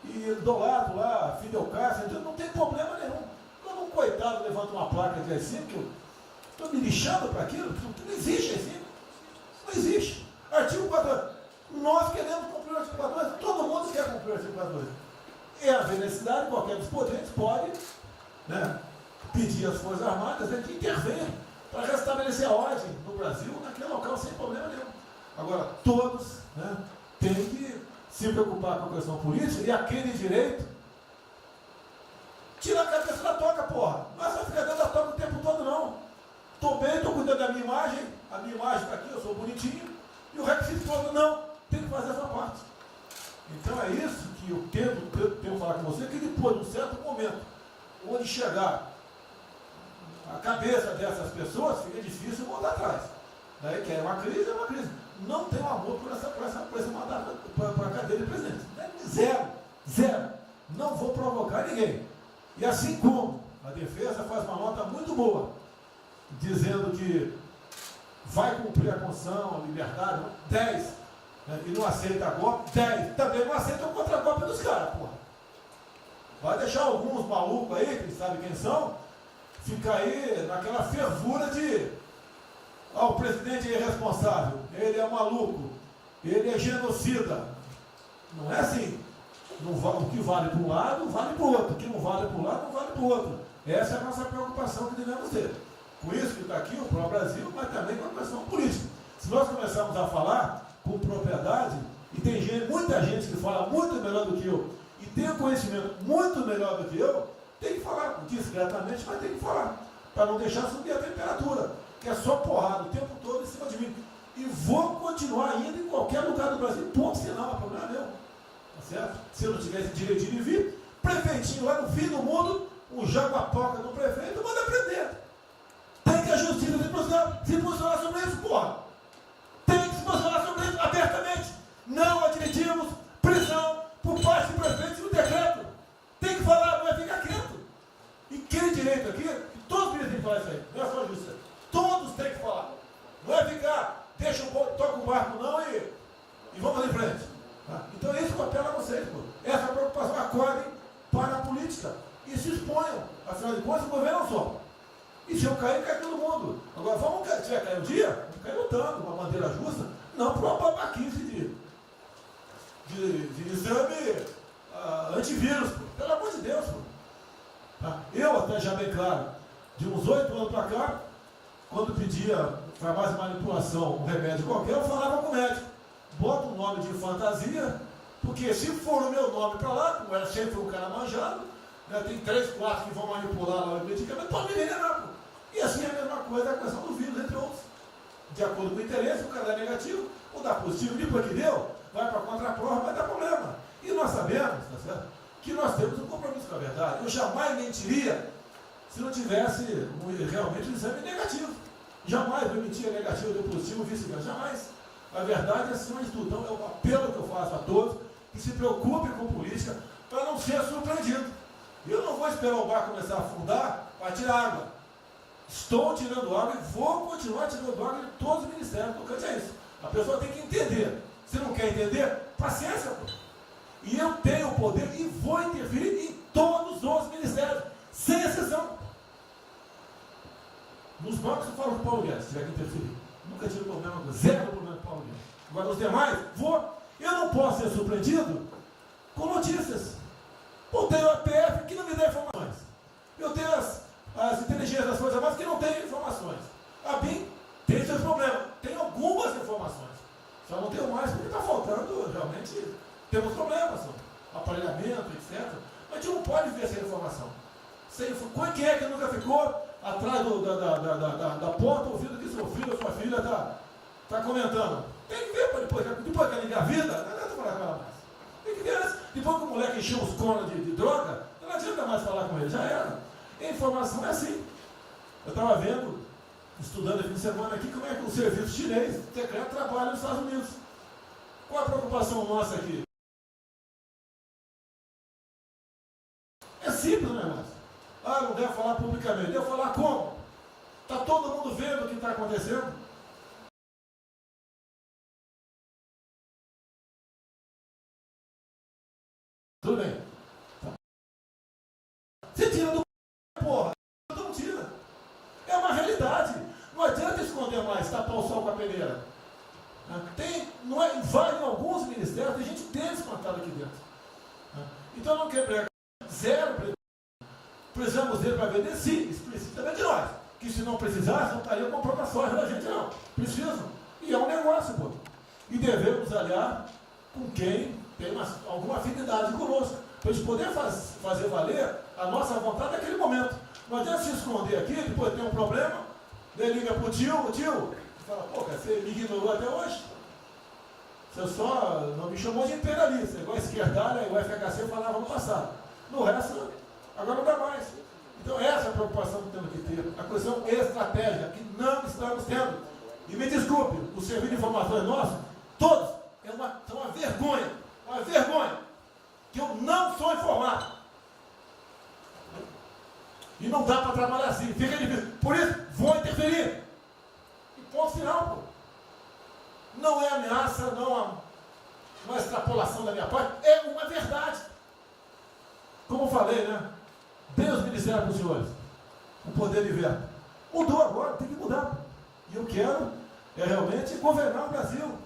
e do lado lá, Fidel Castro, então não tem problema nenhum. Quando um coitado levanta uma placa de AI-5, que eu estou me lixando para aquilo, não existe AI-5. Não existe. Artigo 42. Nós queremos cumprir o artigo 42, todo mundo quer cumprir o artigo 42. E haver necessidade, qualquer dos poderes pode, né, pedir às Forças Armadas, né, que intervenham para restabelecer a ordem no Brasil, naquele local, sem problema nenhum. Agora, todos, né, têm que se preocupar com a questão política e aquele direito, tira a cabeça da toca, porra. Não é só ficar dentro da toca o tempo todo, não. Estou bem, estou cuidando da minha imagem, a minha imagem está aqui, eu sou bonitinho, e o requisito todo, não, tem que fazer essa parte. Então é isso que eu tenho que falar com você, que depois de um certo momento, onde chegar a cabeça dessas pessoas, fica difícil voltar atrás. Daí que é uma crise, é uma crise. Não tenho amor por esse mandato, para a cadeira de presidente. Zero. Não vou provocar ninguém. E assim como a defesa faz uma nota muito boa, dizendo que vai cumprir a Constituição, a liberdade, 10, né, e não aceita golpe, 10, também não aceita o contra-golpe dos caras, porra. Vai deixar alguns malucos aí, que sabe quem são, ficar aí naquela fervura de o presidente é irresponsável, ele é maluco, ele é genocida. Não é assim. O que vale para um lado, vale para o outro. O que não vale para um lado, não vale para o outro. Essa é a nossa preocupação que devemos ter. Por isso que está aqui o pró-Brasil, mas também com a questão política. Se nós começarmos a falar com propriedade, e tem muita gente que fala muito melhor do que eu, e tem um conhecimento muito melhor do que eu, tem que falar, discretamente, mas tem que falar, para não deixar subir a temperatura, que é só porrada o tempo todo em cima de mim. E vou continuar indo em qualquer lugar do Brasil, ponto final, não é problema meu. Tá certo? Se eu não tivesse direito de vir, prefeitinho lá no fim do mundo, um jaguapoca do prefeito, manda prender. Tem que a justiça se posicionar sobre isso, porra. Tem que se posicionar sobre isso abertamente. Não admitimos prisão por parte do prefeito no decreto. Tem que falar, não é ficar quieto. E quem direito aqui, todos têm que falar isso aí, não é só a justiça. Todos têm que falar. Não é ficar, toca o barco não e vamos em frente. Tá? Então é isso que eu apelo a vocês, pô. Essa preocupação, acordem para a política e se exponham. Afinal de contas, o governo não só. E se eu cair, cai todo mundo. Agora, se tiver cair um dia, vamos cair lutando, uma bandeira justa, não por uma babaquice de exame antivírus, pô. Pelo amor de Deus, pô. Tá? Eu até já bem claro, de uns 8 anos para cá, quando pedia farmácia de manipulação, um remédio qualquer, eu falava com o médico. Bota um nome de fantasia, porque se for o meu nome para lá, como era sempre um cara manjado, né, tem 3, 4 que vão manipular lá o medicamento, pode me envenenar, pô. E assim é a mesma coisa a questão do vírus, entre outros. De acordo com o interesse, o cara dá negativo, ou dá positivo, depois que deu, vai para a contraprova, vai dar problema. E nós sabemos, tá certo, que nós temos um compromisso com a verdade. Eu jamais mentiria se não tivesse realmente um exame negativo. Jamais eu mentia negativo, eu deu positivo, vice-versa, jamais. A verdade é acima de tudo. Então é um apelo que eu faço a todos que se preocupem com política para não ser surpreendido. Eu não vou esperar o barco começar a afundar para tirar água. Estou tirando água e vou continuar tirando água de todos os ministérios. Tocante a isso. A pessoa tem que entender. Se não quer entender, paciência, pô. E eu tenho o poder e vou interferir em todos os ministérios, sem exceção. Nos bancos eu falo com o Paulo Guedes, se tiver que interferir. Nunca tive problema, zero problema com o Paulo Guedes. Agora os demais, vou. Eu não posso ser surpreendido com notícias. Eu tenho a PF que não me dá informações. Eu tenho as inteligências das Forças Armadas que não têm informações. A BIM tem seus problemas. Tem algumas informações. Só não tenho mais porque está faltando, realmente, temos problemas. Aparelhamento, etc. Mas a gente não pode ver essa informação. Quem é que nunca ficou atrás da porta ouvindo que seu filho ou sua filha está comentando? Tem que ver, depois que ela engravida, não adianta falar com ela mais. Tem que ver antes. Depois que o moleque encheu os conos de droga, não adianta mais falar com ele, já era. A informação é assim. Eu estava vendo, estudando esse fim de semana aqui, como é que o serviço chinês secreto trabalha nos Estados Unidos. Qual a preocupação nossa aqui? É simples o negócio. Ah, não deve falar publicamente. Deve falar como? Está todo mundo vendo o que está acontecendo? Tudo bem. Você tira do porra. Não tira. É uma realidade. Não adianta esconder mais, tapar o sol com a peneira. Vai em alguns ministérios, tem gente descontada aqui dentro. Então não quer zero. Precisamos dele para vender? Sim, isso precisa também de nós. Que se não precisasse, não estaria comprando a soja da gente, não. Precisam. E é um negócio, pô. E devemos aliar com quem tem alguma afinidade conosco, para a gente poder fazer valer a nossa vontade naquele momento. Não adianta se esconder aqui, depois tem um problema, daí liga para o tio, fala, pô, cara, você me ignorou até hoje? Você só não me chamou de imperialista, igual a esquerdalha e o FHC falava no passado. No resto, agora não dá mais. Então essa é a preocupação que temos que ter, a questão estratégica, que não estamos tendo. E me desculpe, o serviço de informações nosso, todos, são uma vergonha, que eu não sou informado. E não dá para trabalhar assim, fica difícil. Por isso, vou interferir. E ponto final, pô. Não é ameaça, não é extrapolação da minha parte, é uma verdade. Como eu falei, né? Deus ministério para os senhores. O poder de veto. Mudou agora, tem que mudar. E eu quero realmente governar o Brasil.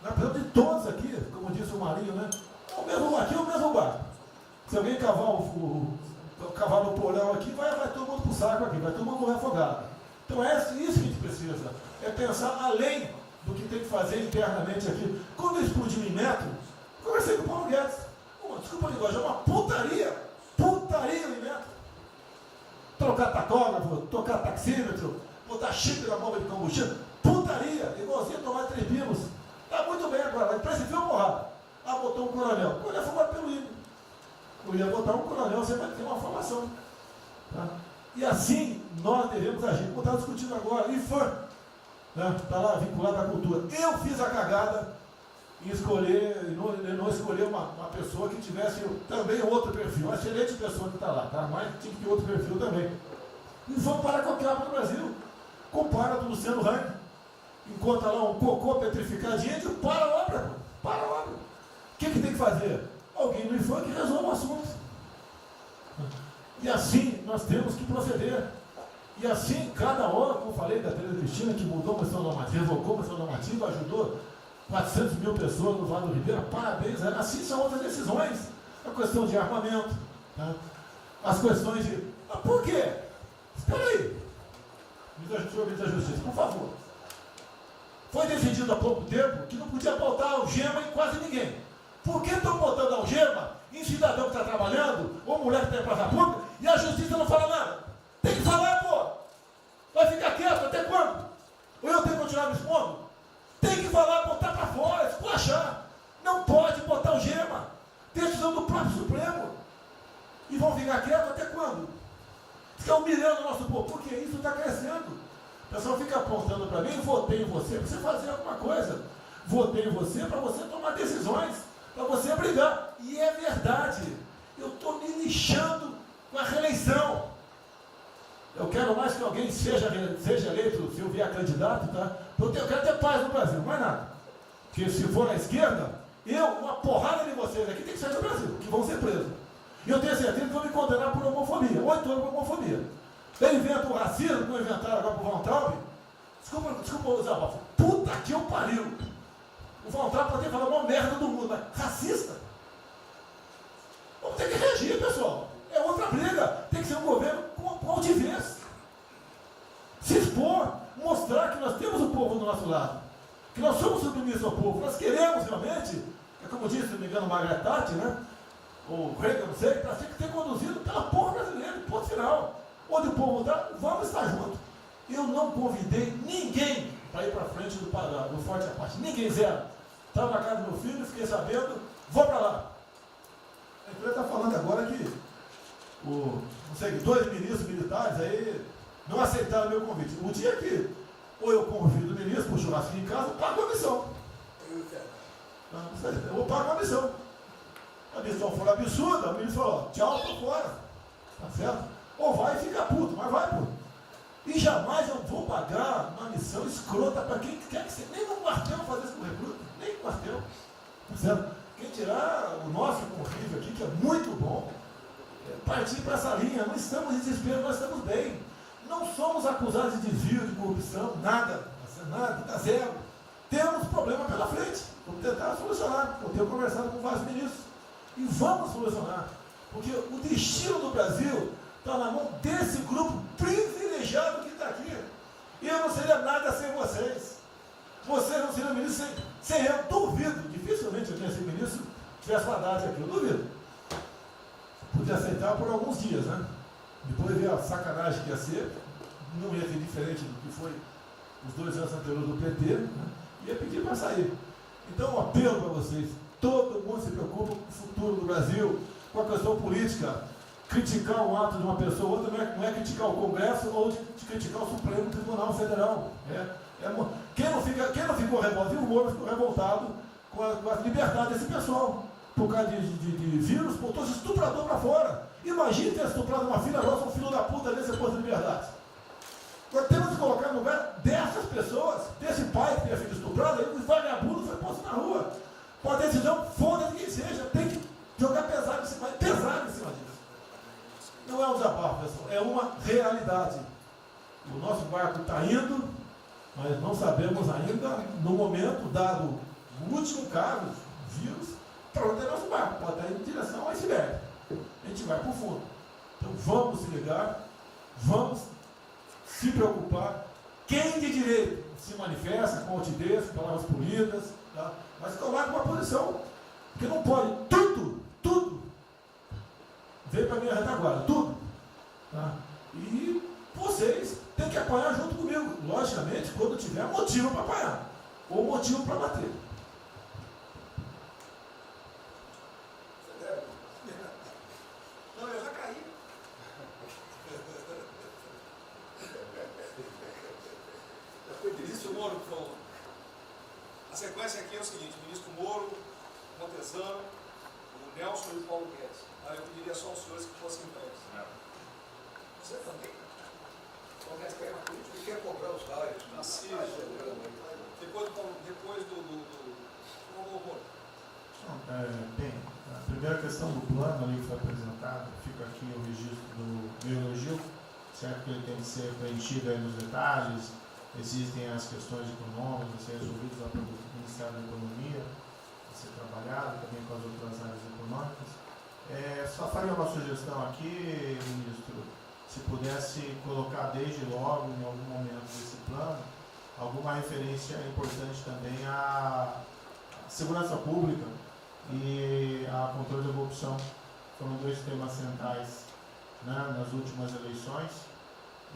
Nós precisamos de todos aqui, como disse o Marinho, né? Aqui é o mesmo barco. Se alguém cavar no porão aqui, vai todo mundo para o saco aqui, vai todo mundo morrer afogado. Então é isso que a gente precisa. É pensar além do que tem que fazer internamente aqui. Quando explodiu em metro, conversei com o Paulo Guedes. Desculpa a linguagem, é uma putaria. Putaria em metro. Trocar tacógrafo, trocar taxímetro, botar chip na bomba de combustível. Putaria, igualzinho tomar 3 pinos. Está muito bem agora, a empresa enfiou porrada. Ah, botou um coronel. O coronel foi formado pelo INE. Eu ia botar um coronel, você vai ter uma formação. Tá? E assim nós devemos agir. Como está discutindo agora, IFAM, está lá vinculado à cultura. Eu fiz a cagada em escolher, não escolher uma pessoa que tivesse também outro perfil. Uma excelente pessoa que está lá, tá? Mas tinha que ter outro perfil também. E vamos parar com a capa no Brasil. Compara com o Luciano Hang. Encontra lá um cocô petrificadinho e para a obra. Para a obra. O que tem que fazer? Alguém no IFAM que resolva o assunto. E assim nós temos que proceder. E assim, cada hora, como eu falei da Tereza Cristina, que mudou a questão normativa, revogou a questão normativa, ajudou 400 mil pessoas no Vale do Ribeira, parabéns. Assim são outras decisões. A questão de armamento, tá? As questões de... por quê? Espera aí. Ministro da Justiça, por favor. Foi decidido há pouco tempo que não podia botar algema em quase ninguém. Por que estão botando algema em cidadão que está trabalhando, ou mulher que está em praça pública, e a justiça não fala nada? Tem que falar, pô! Vai ficar quieto até quando? Ou eu tenho que continuar me expondo? Tem que falar, botar para fora, esculachar. Não pode botar algema. Decisão do próprio Supremo. E vão ficar quietos até quando? Fica humilhando o nosso povo, porque isso está crescendo. O pessoal fica apontando para mim, votei em você para você fazer alguma coisa. Votei em você para você tomar decisões, para você brigar. E é verdade. Eu estou me lixando com a reeleição. Eu quero mais que alguém seja eleito, se eu vier candidato, tá? Eu quero ter paz no Brasil, mais nada. Porque se for na esquerda, uma porrada de vocês aqui tem que sair do Brasil, que vão ser presos. E eu tenho certeza que vão me condenar por homofobia, 8 anos por homofobia. Ele inventa o racismo, que não inventaram agora por Von Traub. Desculpa usar a puta que eu pariu. O Von Traub pode ter falado uma merda do mundo, mas racista? Vamos ter que reagir, pessoal. É outra briga. Tem que ser um governo com altivez. Se expor, mostrar que nós temos o povo do nosso lado. Que nós somos submissos ao povo. Nós queremos realmente, como disse, se não me engano, Margaret Thatcher, né? O Reagan, não sei, para ser conduzido pela povo brasileira, ponto final. Onde o povo está, vamos estar juntos. Eu não convidei ninguém para ir para frente do Forte Apache. Ninguém, zero. Estava na casa do meu filho, fiquei sabendo, vou para lá. A empresa está falando agora que não sei, 2 ministros militares aí não aceitaram meu convite. O dia que ou eu convido o ministro para o churrasquinho em casa, eu pago a missão. Eu vou pagar a missão. A missão for absurda, o ministro falou, tchau, tô fora. Tá certo? Ou vai e fica puto, mas vai, pô. E jamais eu vou pagar uma missão escrota para quem quer que seja. Nem no quartel fazer isso com o recruta, nem no quartel. Tá certo? Quem tirar o nosso convívio aqui, que é muito bom, partir para essa linha. Não estamos em desespero, nós estamos bem. Não somos acusados de desvio, de corrupção, nada, tá zero. Temos problema pela frente. Vamos tentar solucionar. Eu tenho conversado com vários ministros. E vamos solucionar. Porque o destino do Brasil está na mão desse grupo privilegiado que está aqui. E eu não seria nada sem vocês. Vocês não seriam ministros sem eu. Duvido. Dificilmente eu tinha sido ministro se tivesse uma data aqui. Eu duvido. Podia aceitar por alguns dias, né? Depois ver a sacanagem que ia ser. Não ia ser diferente do que foi os 2 anos anteriores do PT. Né? Ia pedir para sair. Então, um apelo para vocês. Todo mundo se preocupa com o futuro do Brasil, com a questão política. Criticar o ato de uma pessoa ou outra não é criticar o Congresso ou de criticar o Supremo Tribunal Federal. Quem não ficou revoltado, o Moro ficou revoltado com a liberdade desse pessoal. Por causa de vírus, botou esse estuprador para fora. Imagine ter estuprado uma filha nossa, um filho da puta desse posto de liberdade. Nós temos que colocar no lugar dessas pessoas, desse pai que tem a filha estuprada, e o vagabundo foi posto na rua. Com a decisão, foda-se quem seja, tem que jogar pesado em cima disso. Não é um desabafo, pessoal, é uma realidade. O nosso barco está indo, mas não sabemos ainda, no momento, dado o último caso, vírus, para onde é nosso barco. Pode estar indo em direção ao iceberg. A gente vai para o fundo. Então vamos se ligar, vamos se preocupar. Quem de direito se manifesta com altivez, palavras polidas, tá? Mas tomar uma posição, porque não pode tudo veio para a minha retaguarda, tudo. Tá? E vocês têm que apanhar junto comigo, logicamente, quando tiver motivo para apanhar, ou motivo para bater. Não, eu já caí. O ministro Moro, por favor. A sequência aqui é o seguinte: o ministro Moro, Montezano, o Nelson e o Paulo Guedes. Aí eu pediria só aos senhores que fossem breves. Você também? O Paulo Guedes quer uma política e quer cobrar os salários. Assim, depois do Moro. Bem, a primeira questão do plano ali que foi apresentado, fica aqui o registro do meu elogio, certo que ele tem que ser preenchido aí nos detalhes, existem as questões econômicas a ser resolvidas lá pelo Ministério da Economia, a ser trabalhado também com as outras áreas econômicas. Só faria uma sugestão aqui, ministro, se pudesse colocar desde logo, em algum momento desse plano, alguma referência importante também à segurança pública e a controle da corrupção. Foram 2 temas centrais, né, nas últimas eleições,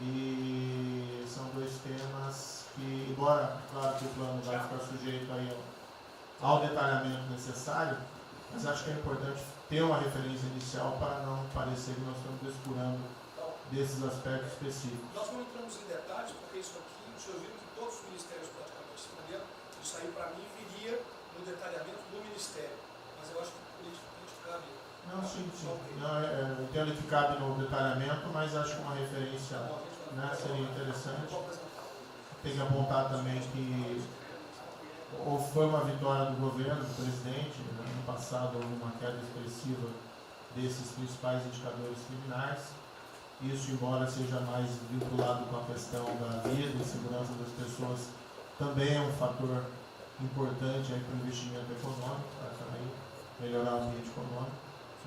e são 2 temas que, embora, claro que o plano vai ficar sujeito aí ao detalhamento necessário, mas acho que é importante ter uma referência inicial para não parecer que nós estamos descurando desses aspectos específicos. Nós não entramos em detalhes, porque isso aqui, os senhores viram que todos os ministérios praticamente responderam, isso aí para mim viria no detalhamento do Ministério. Mas eu acho que politicamente cabe. Não, sim. Não, eu entendo que cabe no detalhamento, mas acho que uma referência. Bom, a gente né, seria interessante. Tem que apontar também que foi uma vitória do governo, do presidente. No ano passado houve uma queda expressiva desses principais indicadores criminais. Isso, embora seja mais vinculado com a questão da vida e segurança das pessoas, também é um fator importante para o investimento econômico, para também melhorar o ambiente econômico.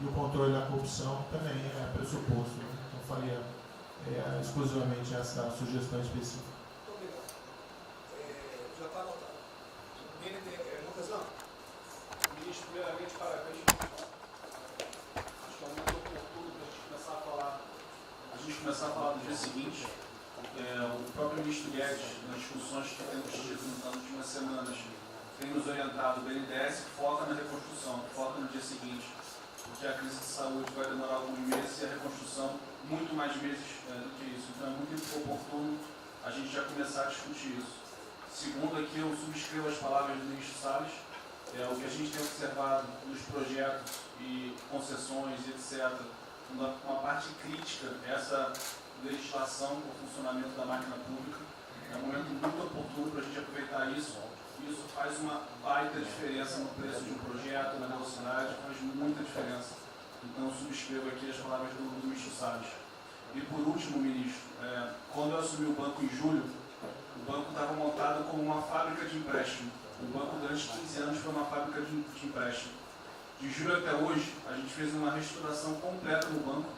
E o controle da corrupção também é pressuposto. Né? Então, faria exclusivamente essa sugestão específica. Muito obrigado. Já está anotado. Montezano, Ministro, primeiramente, parabéns. Acho que é um momento oportuno para a gente começar a falar do dia seguinte. O próprio ministro Guedes, nas discussões que temos tido nas últimas semanas, tem nos orientado. O BNDES foca na reconstrução, foca no dia seguinte, porque a crise de saúde vai demorar alguns meses e a reconstrução muito mais meses do que isso. Então é muito oportuno a gente já começar a discutir isso. Segundo, aqui eu subscrevo as palavras do ministro Salles. O que a gente tem observado nos projetos e concessões, etc., uma parte crítica, essa legislação para o funcionamento da máquina pública. É um momento muito oportuno para a gente aproveitar isso. Isso faz uma baita diferença no preço de um projeto, na velocidade, faz muita diferença. Então, eu subscrevo aqui as palavras do ministro Salles. E, por último, ministro, quando eu assumi o banco em julho, o banco estava montado como uma fábrica de empréstimo. O banco, durante 15 anos, foi uma fábrica de empréstimo. De julho até hoje, a gente fez uma reestruturação completa no banco,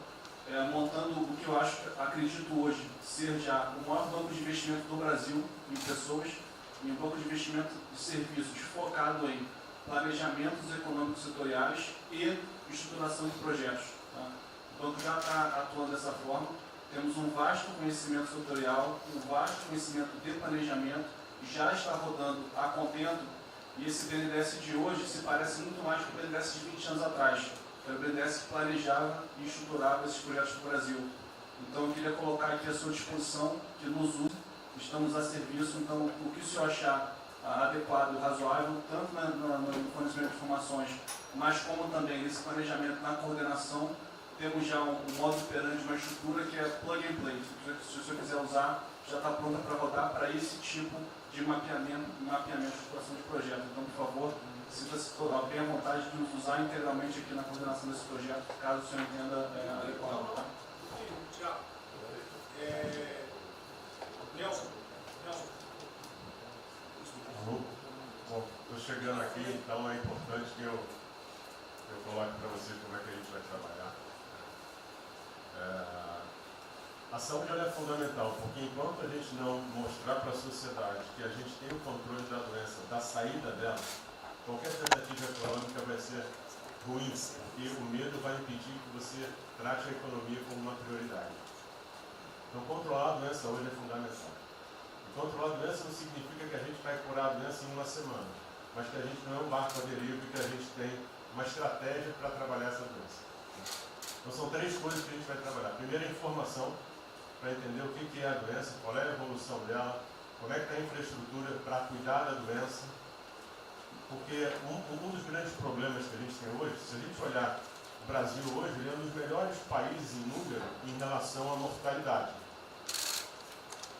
montando o que eu acredito hoje ser já o maior banco de investimento do Brasil em pessoas, e um banco de investimento de serviços focado em planejamentos econômicos setoriais e estruturação de projetos. Tá? O banco já está atuando dessa forma. Temos um vasto conhecimento setorial, um vasto conhecimento de planejamento, já está rodando a contento, e esse BNDES de hoje se parece muito mais com o BNDES de 20 anos atrás, que era o BNDES que planejava e estruturava esses projetos no Brasil. Então eu queria colocar aqui à sua disposição, que nos use, estamos a serviço. Então o que o senhor achar adequado, razoável, tanto no fornecimento de informações, mas como também nesse planejamento, na coordenação, temos já um modo operante, uma estrutura que é plug and play. Se o senhor quiser usar, já está pronta para rodar para esse tipo de mapeamento e estruturação de projeto. Então, por favor, sinta-se bem à vontade de nos usar integralmente aqui na coordenação desse projeto, caso o senhor entenda adequado. Tá? Tiago. Nelson. Bom, estou chegando aqui, então é importante que eu coloque para vocês como é que a gente vai trabalhar. A saúde é fundamental, porque enquanto a gente não mostrar para a sociedade que a gente tem o controle da doença, da saída dela, qualquer tentativa econômica vai ser ruim, porque o medo vai impedir que você trate a economia como uma prioridade. Então, controlar a doença hoje é fundamental. E controlar a doença não significa que a gente vai curar a doença em uma semana, mas que a gente não é um barco à deriva e que a gente tem uma estratégia para trabalhar essa doença. Então, são 3 coisas que a gente vai trabalhar. Primeiro, a informação, para entender o que é a doença, qual é a evolução dela, como é que está a infraestrutura para cuidar da doença. Porque um dos grandes problemas que a gente tem hoje, se a gente olhar o Brasil hoje, ele é um dos melhores países em número em relação à mortalidade.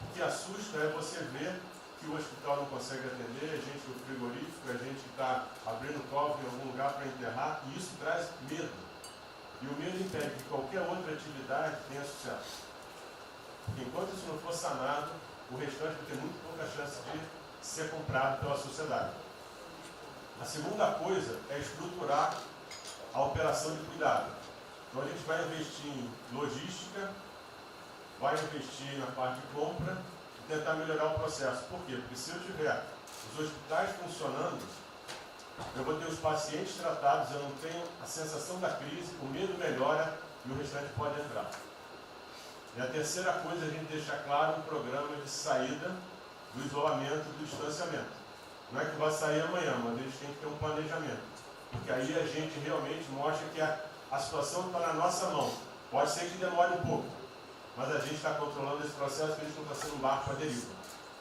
O que assusta é você ver que o hospital não consegue atender, a gente do frigorífico, a gente está abrindo cofre em algum lugar para enterrar, e isso traz medo. E o medo impede que qualquer outra atividade tenha sucesso. Porque enquanto isso não for sanado, o restante vai ter muito pouca chance de ser comprado pela sociedade. A segunda coisa é estruturar a operação de cuidado. Então a gente vai investir em logística, vai investir na parte de compra e tentar melhorar o processo. Por quê? Porque se eu tiver os hospitais funcionando, eu vou ter os pacientes tratados, eu não tenho a sensação da crise, o medo melhora e o restante pode entrar. E a terceira coisa é a gente deixar claro um programa de saída do isolamento e do distanciamento. Não é que vai sair amanhã, mas a gente tem que ter um planejamento. Porque aí a gente realmente mostra que a situação está na nossa mão. Pode ser que demore um pouco, mas a gente está controlando esse processo, que a gente não está sendo um barco à deriva.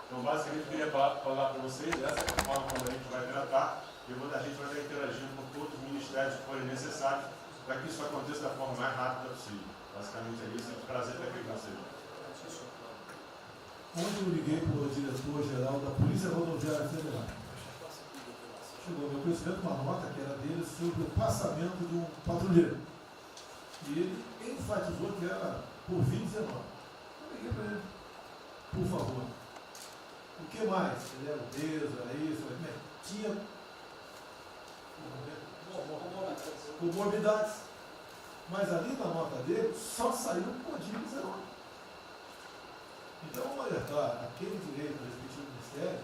Então, basicamente, eu queria falar para vocês, essa é a forma como a gente vai tratar, e a gente vai estar interagindo com todos os ministérios que forem necessários, para que isso aconteça da forma mais rápida possível. Basicamente é isso, é um prazer estar aqui com vocês. onde eu liguei para o diretor-geral da Polícia Rodoviária Federal. Chegou ao meu conhecimento uma nota que era dele sobre o passamento de um patrulheiro. E ele enfatizou que era por 2019. Eu liguei para ele, por favor. O que mais? Ele era obeso, era isso, tinha comorbidades. Mas ali na nota dele só saiu por 19. Então vamos alertar aquele direito do respectivo ministério,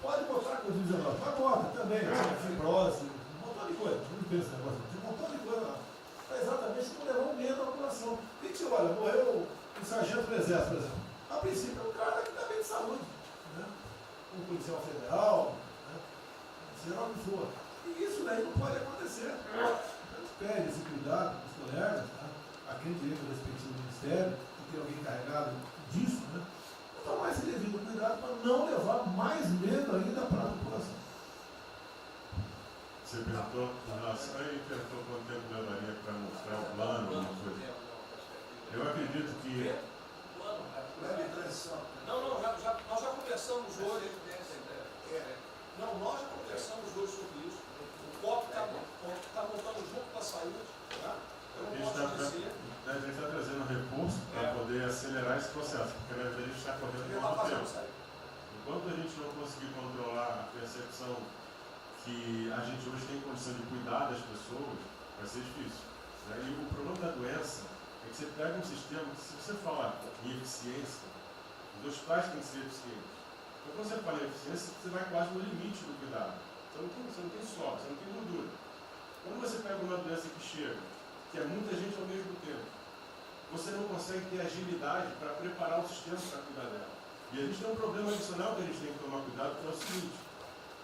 pode botar Covid-19, mas bota também, fibrose, um montão de coisa, não pensa nesse negócio, tem um montão de coisa lá. Para exatamente não levar um medo à população. E que olha, morreu um sargento do exército, por exemplo. A princípio é um cara que está bem de saúde, né? Um policial federal, né? Seja lá o que for. E isso daí não pode acontecer. Então, pede esse cuidado dos colegas, né? Aquele direito do respectivo ministério, que tem alguém encarregado disso, né? Tomar esse devido cuidado para não levar mais medo ainda para a população. Você perguntou, aí perguntou quanto tempo levaria para mostrar o plano, alguma coisa. Eu acredito que. Nós já conversamos hoje. Não, nós já conversamos hoje sobre isso. O COP está montando junto com a saúde. Tá? Eu não posso dizer. A gente está trazendo recurso para poder acelerar esse processo, porque na verdade a gente está correndo muito tempo. Enquanto a gente não conseguir controlar a percepção que a gente hoje tem condição de cuidar das pessoas, vai ser difícil. Né? E o problema da doença é que você pega um sistema que, se você falar em eficiência, os hospitais têm que ser eficientes. Então, quando você fala em eficiência, você vai quase no limite do cuidado. Você não tem sobra, você não tem gordura. Quando você pega uma doença que chega, que é muita gente ao mesmo tempo, você não consegue ter agilidade para preparar o sistema para cuidar dela. E a gente tem um problema adicional que a gente tem que tomar cuidado, que é o seguinte: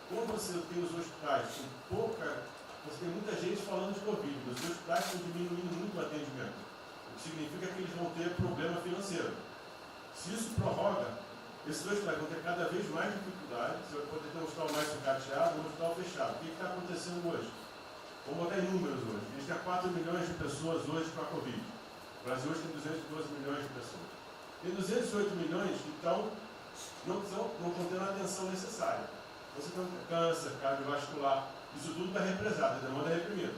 quando você tem os hospitais com você tem muita gente falando de Covid, os hospitais estão diminuindo muito o atendimento, o que significa que eles vão ter problema financeiro. Se isso prorroga, esses hospitais vão ter cada vez mais dificuldade, você vai poder ter um hospital mais sucateado, um hospital fechado. O que está acontecendo hoje? Vamos botar em números hoje. A gente tem 4 milhões de pessoas hoje com a Covid. O Brasil hoje tem 212 milhões de pessoas. Tem 208 milhões que não estão tendo a atenção necessária. Você tem câncer, cardiovascular, isso tudo está represado, a demanda é reprimida.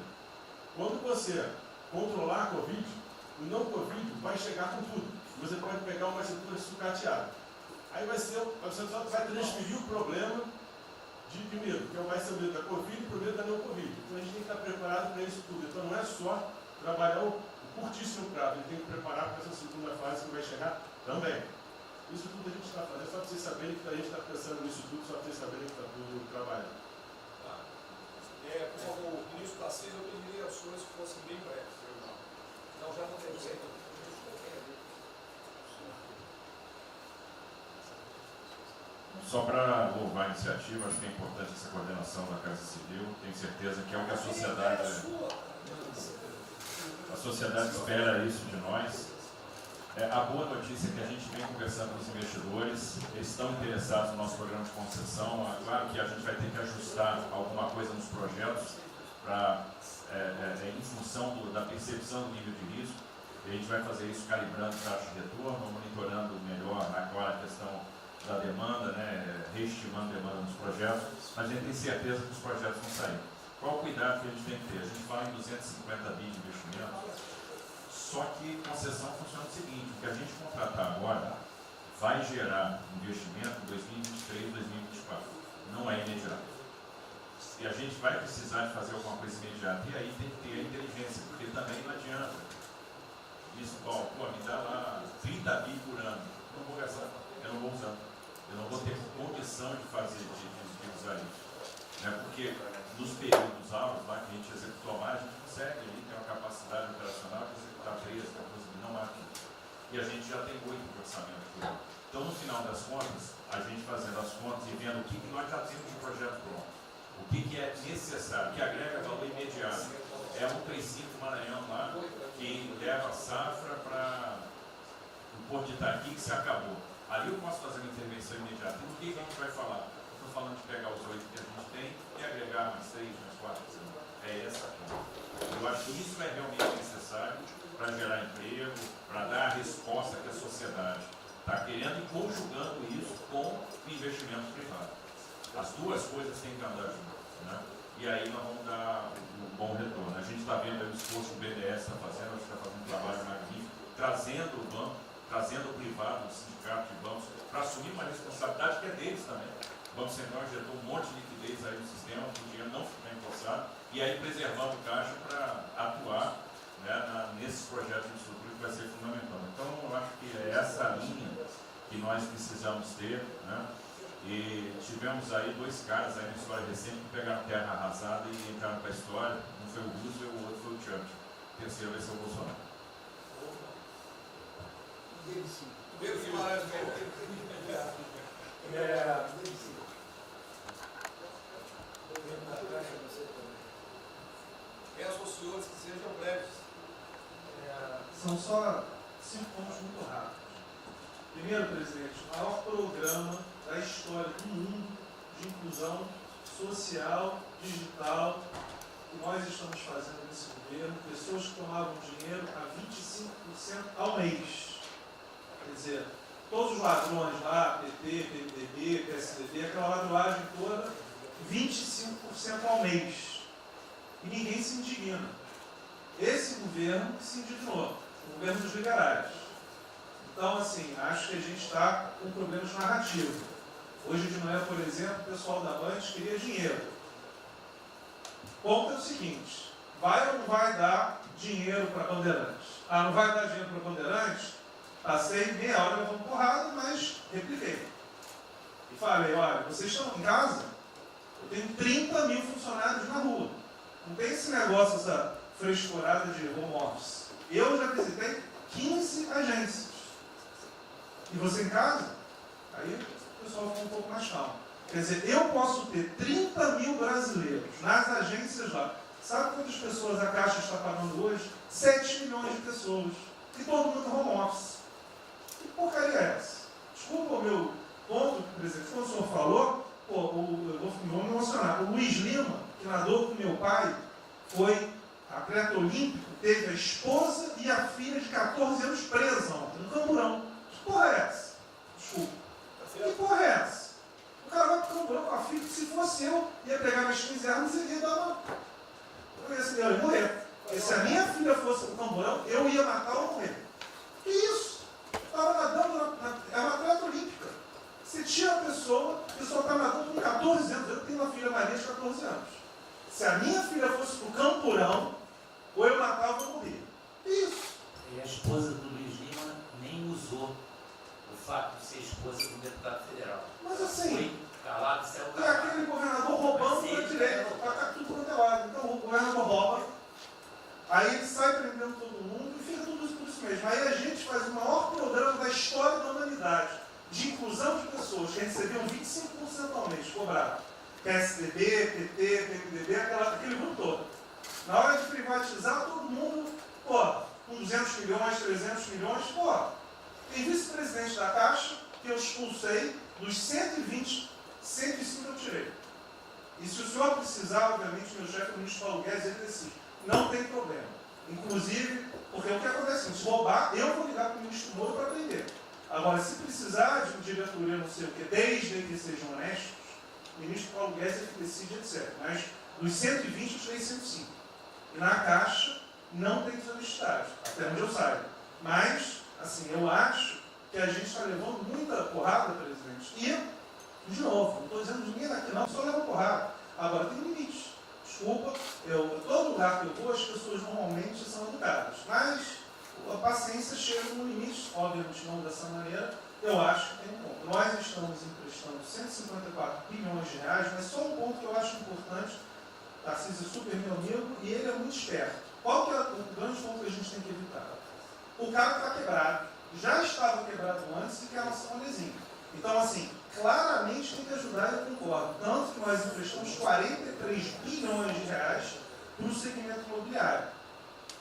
Quando você controlar a Covid, o não Covid vai chegar com tudo. Você pode pegar uma estrutura sucateada. Aí você só vai transferir o problema primeiro, que vai ser o medo da Covid e o medo da não Covid. Então a gente tem que estar preparado para isso tudo. Então não é só trabalhar o curtíssimo prazo, a gente tem que preparar para essa segunda fase que vai chegar também. Isso tudo a gente está fazendo, só para vocês saberem que a gente está pensando nisso tudo, só para vocês saberem que está tudo trabalhando. Por favor, o ministro Tarcísio, eu pediria aos senhores que fossem bem breves. Não, já não tem jeito. Só para louvar a iniciativa, acho que é importante essa coordenação da Casa Civil. Tenho certeza que é o que a sociedade espera isso de nós. A boa notícia é que a gente vem conversando com os investidores, eles estão interessados no nosso programa de concessão. Claro que a gente vai ter que ajustar alguma coisa nos projetos em função da percepção do nível de risco. E a gente vai fazer isso calibrando taxa de retorno, monitorando melhor agora a questão da demanda, né, reestimando a demanda nos projetos, mas a gente tem certeza que os projetos vão sair. Qual o cuidado que a gente tem que ter? A gente fala em 250 bi de investimento, só que concessão funciona o seguinte: o que a gente contratar agora vai gerar investimento em 2023, 2024, não é imediato. E a gente vai precisar de fazer alguma coisa imediata, e aí tem que ter a inteligência, porque também não adianta. Isso, me dá lá 30 bi por ano, não vou gastar, eu não vou usar. Eu não vou ter condição de usar isso. Né? Porque nos períodos altos lá que a gente executou mais, a gente consegue ali ter uma capacidade operacional de executar 13, 14 mil, não mais. E a gente já tem 8 de orçamento por ano. Então, no final das contas, a gente fazendo as contas e vendo o que nós já temos de projeto pronto, o que é necessário, que agrega valor imediato. É um 35 Maranhão lá, que leva a safra para o Porto de Itaqui, que se acabou. Ali eu posso fazer uma intervenção imediata. E o que a gente vai falar? Estou falando de pegar os 8 que a gente tem e agregar mais 3, mais 4. É essa a conta. Eu acho que isso é realmente necessário para gerar emprego, para dar a resposta que a sociedade está querendo e conjugando investimento privado. As duas coisas têm que andar juntas, né? E aí nós vamos dar um bom retorno. A gente está vendo aí o esforço que o BNDES está fazendo, acho que está fazendo um trabalho magnífico, trazendo o banco, trazendo o privado, o sindicato de bancos, para assumir uma responsabilidade que é deles também. O Banco Central injetou um monte de liquidez aí no sistema, para o dinheiro não ficar empossado, e aí preservando o caixa para atuar, né, nesses projetos de infraestrutura que vai ser fundamental. Então, eu acho que é essa linha que nós precisamos ter, né? E tivemos aí dois caras aí na história recente que pegaram terra arrasada e entraram para a história. Um foi o Roosevelt, o outro foi o Churchill. O terceiro vai ser o Bolsonaro. Primeiro Guimarães mesmo. Peço aos senhores que sejam breves. São só 5 pontos muito rápidos. Primeiro, presidente, o maior programa da história do mundo de inclusão social, digital, que nós estamos fazendo nesse governo, pessoas que tomavam dinheiro a 25% ao mês. Quer dizer, todos os ladrões lá, PT, PMDB, PSDB, aquela ladroagem toda, 25% ao mês. E ninguém se indigna. Esse governo que se indignou, o governo dos liberais. Então, assim, acho que a gente está com problemas narrativos. Hoje de manhã, por exemplo, o pessoal da Band queria dinheiro. O ponto é o seguinte, vai ou não vai dar dinheiro para Bandeirantes? Ah, não vai dar dinheiro para Bandeirantes? Passei meia hora levando porrada, mas repliquei. E falei, olha, vocês estão em casa? Eu tenho 30 mil funcionários na rua. Não tem esse negócio, essa frescurada de home office. Eu já visitei 15 agências. E você em casa? Aí o pessoal ficou um pouco mais calmo. Quer dizer, eu posso ter 30 mil brasileiros nas agências lá. Sabe quantas pessoas a Caixa está pagando hoje? 7 milhões de pessoas. E todo mundo home office. Que porcaria é essa? Desculpa o meu ponto, presidente. Como o senhor falou, eu vou me emocionar. O Luiz Lima, que nadou com meu pai, foi atleta olímpico, teve a esposa e a filha de 14 anos presa ontem, no Camburão. Que porra é essa? Desculpa. Que porra é essa? O cara vai pro Camburão com a filha, que se fosse eu, ia pegar minhas 15 armas e ia dar uma... Eu ia morrer. E se a minha filha fosse pro Camburão, eu ia matar ou morrer. Que isso? Estava nadando, é uma atleta olímpica. Você tira a pessoa está nadando com 14 anos. Eu tenho uma filha Maria de 14 anos. Se a minha filha fosse pro Camburão, ou eu matava ou morria. Que isso? E a esposa do Luiz Lima nem usou o fato de ser esposa de um deputado federal. Mas assim, foi calado, saiu é calado. aquele governador roubando para direito, está tudo quanto é lado. Então o governador rouba, aí ele sai prendendo todo mundo e fica tudo isso por isso mesmo. Aí a gente faz o maior programa da história da humanidade de inclusão de pessoas que recebiam 25% ao mês, cobrado. PSDB, PT, PMDB, aquele grupo todo. Na hora de privatizar, todo mundo, com 200 milhões, 300 milhões, tem vice-presidente da Caixa que eu expulsei, dos 120, 105 eu tirei. E se o senhor precisar, obviamente, meu chefe, o ministro Paulo Guedes, ele decide. Não tem problema. Inclusive, porque o que acontece? Se roubar, eu vou ligar para o ministro Moro para prender. Agora, se precisar de uma diretoria, não sei o quê, desde que sejam honestos, o ministro Paulo Guedes é que decide, etc. Mas dos 120, eu tirei 105. E na Caixa, não tem solicitado, até onde eu saiba. Mas, assim, eu acho que a gente está levando muita porrada, presidente. E, de novo, não estou dizendo de ninguém daqui, não, só leva porrada. Agora, tem limite. Desculpa, todo lugar que eu vou, as pessoas normalmente são educadas. Mas a paciência chega no limite, obviamente não dessa maneira, eu acho que tem um ponto. Nós estamos emprestando 154 bilhões de reais, mas só um ponto que eu acho importante. Tarcísio é super meu amigo e ele é muito esperto. Qual que é o grande ponto que a gente tem que evitar? O cara está quebrado, já estava quebrado antes e quer lançar um lesinho. Então, assim, claramente tem que ajudar, eu concordo. Tanto que nós emprestamos 43 bilhões de reais para o segmento imobiliário.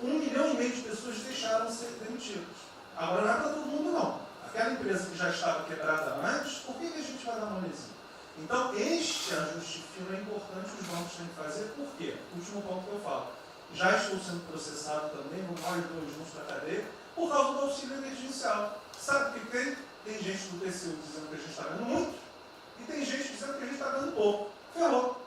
1,5 milhão de pessoas deixaram de ser demitidas. Agora não é para todo mundo, não. Aquela empresa que já estava quebrada antes, por que a gente vai dar uma lesinha? Então, este ajuste fino é importante que os bancos têm que fazer. Por quê? Último ponto que eu falo. Já estou sendo processado também, nós dois juntos na cadeia, por causa do auxílio emergencial. Sabe o que tem? Tem gente do TCU dizendo que a gente está ganhando muito, E tem gente dizendo que a gente está dando pouco. Ferrou.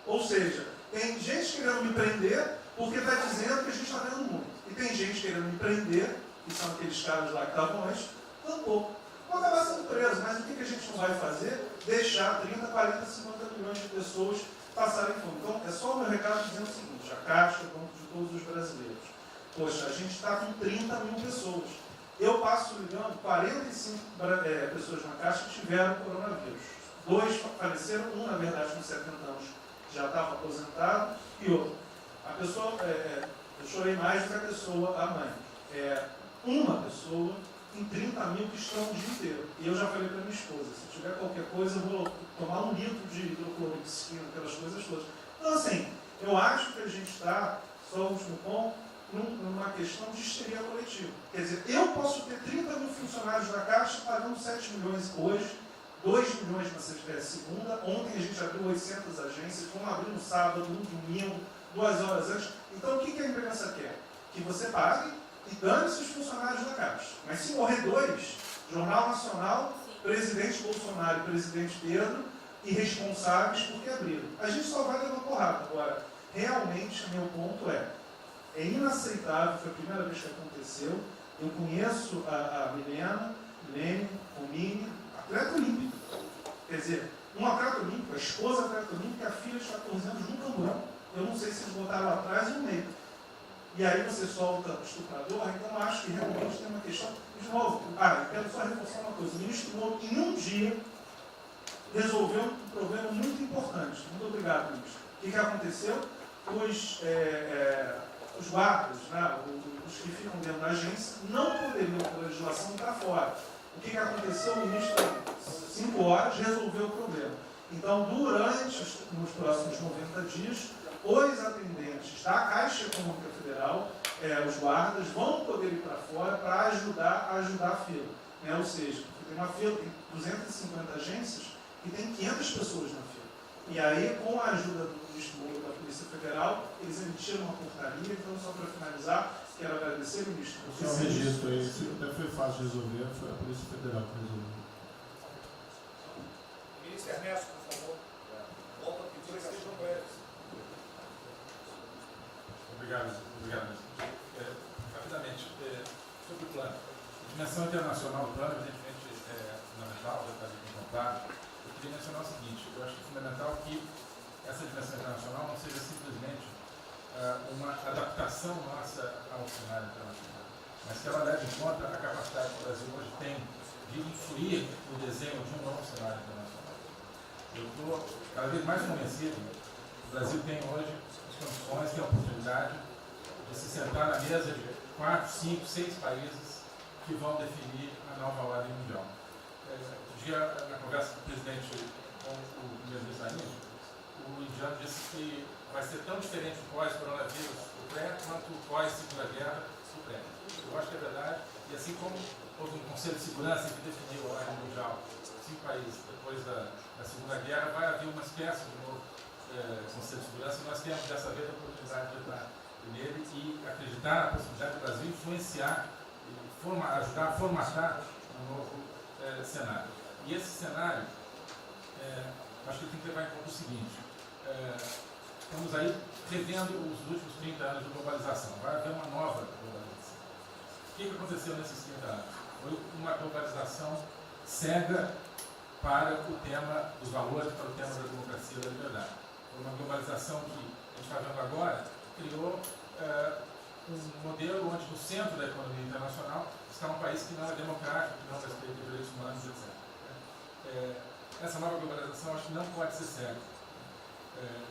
Ou seja, tem gente querendo me prender porque está dizendo que a gente está dando muito. E tem gente querendo me prender, que são aqueles caras lá que estavam antes, dando pouco. Vou acabar sendo preso, mas o que a gente não vai fazer? Deixar 30, 40, 50 milhões de pessoas passarem fome. Então, é só o meu recado dizendo o seguinte: a Caixa, o Banco de todos os brasileiros. Poxa, a gente está com 30 mil pessoas. Eu passo ligando, 45 pessoas na Caixa tiveram coronavírus. 2 faleceram, um, na verdade, com 70 anos, já estava aposentado, e outro. A pessoa, eu chorei mais do que a pessoa, a mãe. Uma pessoa em 30 mil que estão o dia inteiro. E eu já falei para minha esposa, se tiver qualquer coisa, eu vou tomar 1 litro de hidrocloroquina, aquelas coisas todas. Então, assim, eu acho que a gente está, só o último ponto, numa questão de histeria coletiva. Quer dizer, eu posso ter 30 mil funcionários da Caixa pagando 7 milhões hoje, 2 milhões na segunda, ontem a gente abriu 800 agências, vamos abrir no sábado, no domingo, 2 horas antes. Então, o que a imprensa quer? Que você pague e dane-se os funcionários da Caixa. Mas se morrer 2, Jornal Nacional, presidente Bolsonaro e presidente Pedro, irresponsáveis porque abriram. A gente só vai levar porrada. Agora, realmente, meu ponto é inaceitável, foi a primeira vez que aconteceu. Eu conheço a Milena, Romine, atleta olímpico. Quer dizer, um atleta olímpico, a esposa atleta olímpica, a filha de 14 anos no camburão. Eu não sei se eles botaram lá atrás ou no meio. E aí você solta o estuprador, então acho que realmente tem uma questão. De novo, eu quero só reforçar uma coisa. O ministro Moro, em um dia, resolveu um problema muito importante. Muito obrigado, ministro. O que aconteceu? Os guardas, né, os que ficam dentro da agência, não poderiam, pela legislação, estar fora. O que aconteceu? O ministro, 5 horas, resolveu o problema. Então, nos próximos 90 dias, os atendentes da Caixa Econômica Federal, os guardas, vão poder ir para fora para ajudar a fila. Né? Ou seja, tem uma fila, tem 250 agências e tem 500 pessoas na fila. E aí, com a ajuda do ministro Moro da Polícia Federal, eles emitiram uma portaria. Então, só para finalizar, quero agradecer, ministro. Esse é um registro aí, até foi fácil de resolver, foi a Polícia Federal que resolveu. Ministro Ernesto, por favor. Volta a pedir que sejam breves. Obrigado. Rapidamente, sobre o plano. A dimensão internacional do plano, evidentemente, é fundamental, já está ali contemplado. Eu queria mencionar o seguinte: eu acho que é fundamental que essa dimensão internacional não seja simplesmente uma adaptação nossa ao cenário internacional, mas que ela leve em conta a capacidade que o Brasil hoje tem de influir no desenho de um novo cenário internacional. Eu estou cada vez mais convencido que o Brasil tem hoje as condições, tem a oportunidade de se sentar na mesa de 4, 5, 6 países que vão definir a nova ordem mundial. Um dia, na conversa do presidente com o primeiro-ministro da Índia, o indiano disse que vai ser tão diferente o pós-coronavírus, o pré, quanto o pós-segunda guerra, o pré. Eu acho que é verdade, e assim como houve um Conselho de Segurança que definiu a ordem mundial, 5 países depois da Segunda Guerra, vai haver uma espécie de novo Conselho de Segurança, e nós temos dessa vez a oportunidade de entrar nele e acreditar na possibilidade do Brasil influenciar, ajudar a formatar um novo cenário. E esse cenário, acho que tem que levar em conta o seguinte: estamos aí revendo os últimos 30 anos de globalização. Vai haver uma nova globalização. O que aconteceu nesses 30 anos? Foi uma globalização cega para o tema dos valores, para o tema da democracia e da liberdade. Foi uma globalização que a gente está vendo agora, criou um modelo onde no centro da economia internacional está um país que não é democrático, que não respeita os direitos humanos, etc. Essa nova globalização acho que não pode ser cega.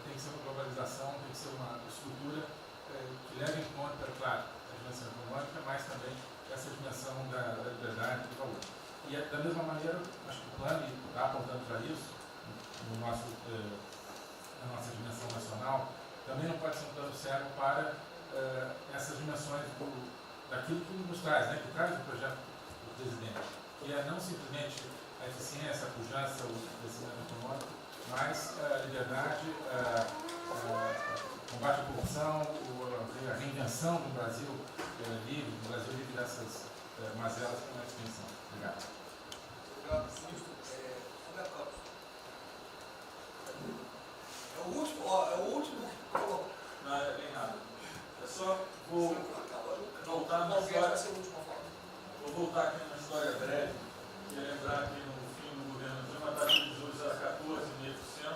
Tem que ser uma globalização, tem que ser uma estrutura que leve em conta, claro, a dimensão econômica, mas também essa dimensão da liberdade e do valor. E da mesma maneira, acho que o plano está apontando para isso, na nossa dimensão nacional, também não pode ser um plano cego para essas dimensões daquilo que nos traz, né, que traz o projeto do presidente, que é não simplesmente a eficiência, a pujança, o crescimento econômico, mas a liberdade, o combate à corrupção, a reinvenção do Brasil livre, do Brasil livre dessas mazelas que nós pensamos. Obrigado. Obrigado, ministro. Roberto Campos. contar aqui uma história breve, que é lembrar que no fim do governo Dilma a taxa de juros era 14,5%,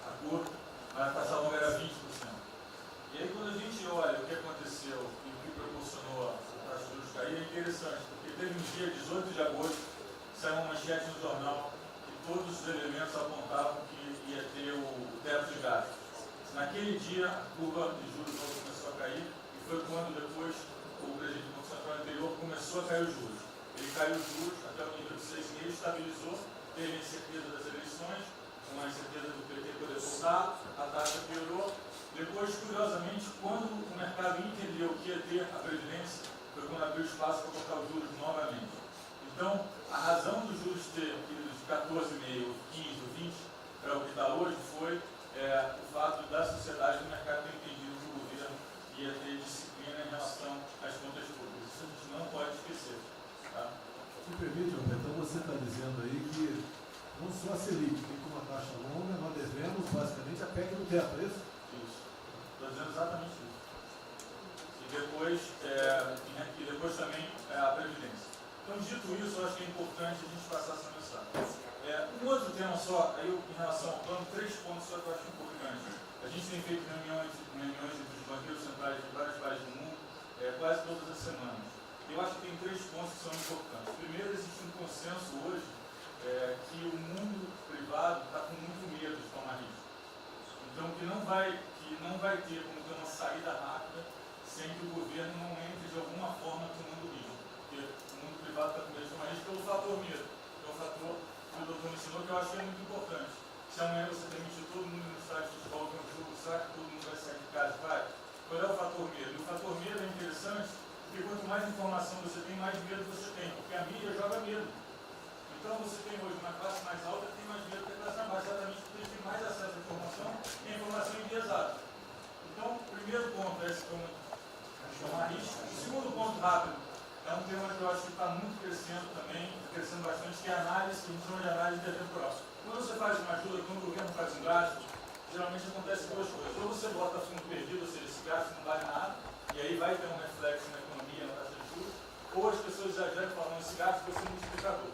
a curva, mas a taxa longa era 20%. E aí quando a gente olha o que aconteceu e o que proporcionou a taxa de juros cair, é interessante, porque teve um dia, 18 de agosto, saiu uma manchete no jornal que todos os elementos apontavam que ia ter o teto de gastos. Naquele dia, a curva de juros começou a cair, e foi quando depois o presidente do Banco Central anterior começou a cair os juros. Ele caiu os juros até o nível de 6,5, estabilizou, teve a incerteza das eleições, com a incerteza do PT poder voltar, a taxa piorou. Depois, curiosamente, quando o mercado entendeu que ia ter a Previdência, foi quando abriu espaço para colocar os juros novamente. Então, a razão dos juros ter ido de 14,5, 15, 20 para o que está hoje foi o fato da sociedade do mercado ter entendido que o governo ia ter disciplina em relação às contas públicas. Isso a gente não pode esquecer. Tá? Me permite, Roberto, então você está dizendo aí que não só a Selic tem como uma taxa longa, nós devemos basicamente a PEC do teto, é isso? Isso. Estou dizendo exatamente isso. E depois também a Previdência. Então, dito isso, eu acho que é importante a gente passar essa mensagem. Um outro tema só, aí em relação ao plano, 3 pontos só que eu acho importantes. A gente tem feito reuniões entre os banqueiros centrais de vários países do mundo, quase todas as semanas. Eu acho que tem 3 pontos que são importantes. Primeiro, existe um consenso hoje que o mundo privado está com muito medo de tomar risco. Então, que não vai ter como ter uma saída rápida sem que o governo não entre de alguma forma tomando risco. Porque o mundo privado está com medo de tomar risco pelo fator medo. Que é o fator que o doutor mencionou, que eu acho que é muito importante. Se amanhã você demitir todo mundo no estádio de futebol, que é um jogo, será que todo mundo vai sair de casa e vai? Qual é o fator medo? E o fator medo é interessante, porque quanto mais informação você tem, mais medo você tem. Porque a mídia joga medo. Então você tem hoje uma classe mais alta que tem mais medo que a classe mais baixa, exatamente porque eles têm mais acesso à informação e a informação enviesada. Então, o primeiro ponto é esse tomar risco. O segundo ponto rápido é um tema que eu acho que está muito crescendo também, crescendo bastante, que é a análise, que a gente chama de análise intertemporal. Quando você faz uma ajuda, quando o governo faz um gasto, geralmente acontece 2 coisas. Ou você bota fundo perdido, ou seja, esse gasto não vale nada, e aí vai ter um reflexo na economia, na taxa de juros, ou as pessoas exageram falando esse gasto vai ser multiplicador.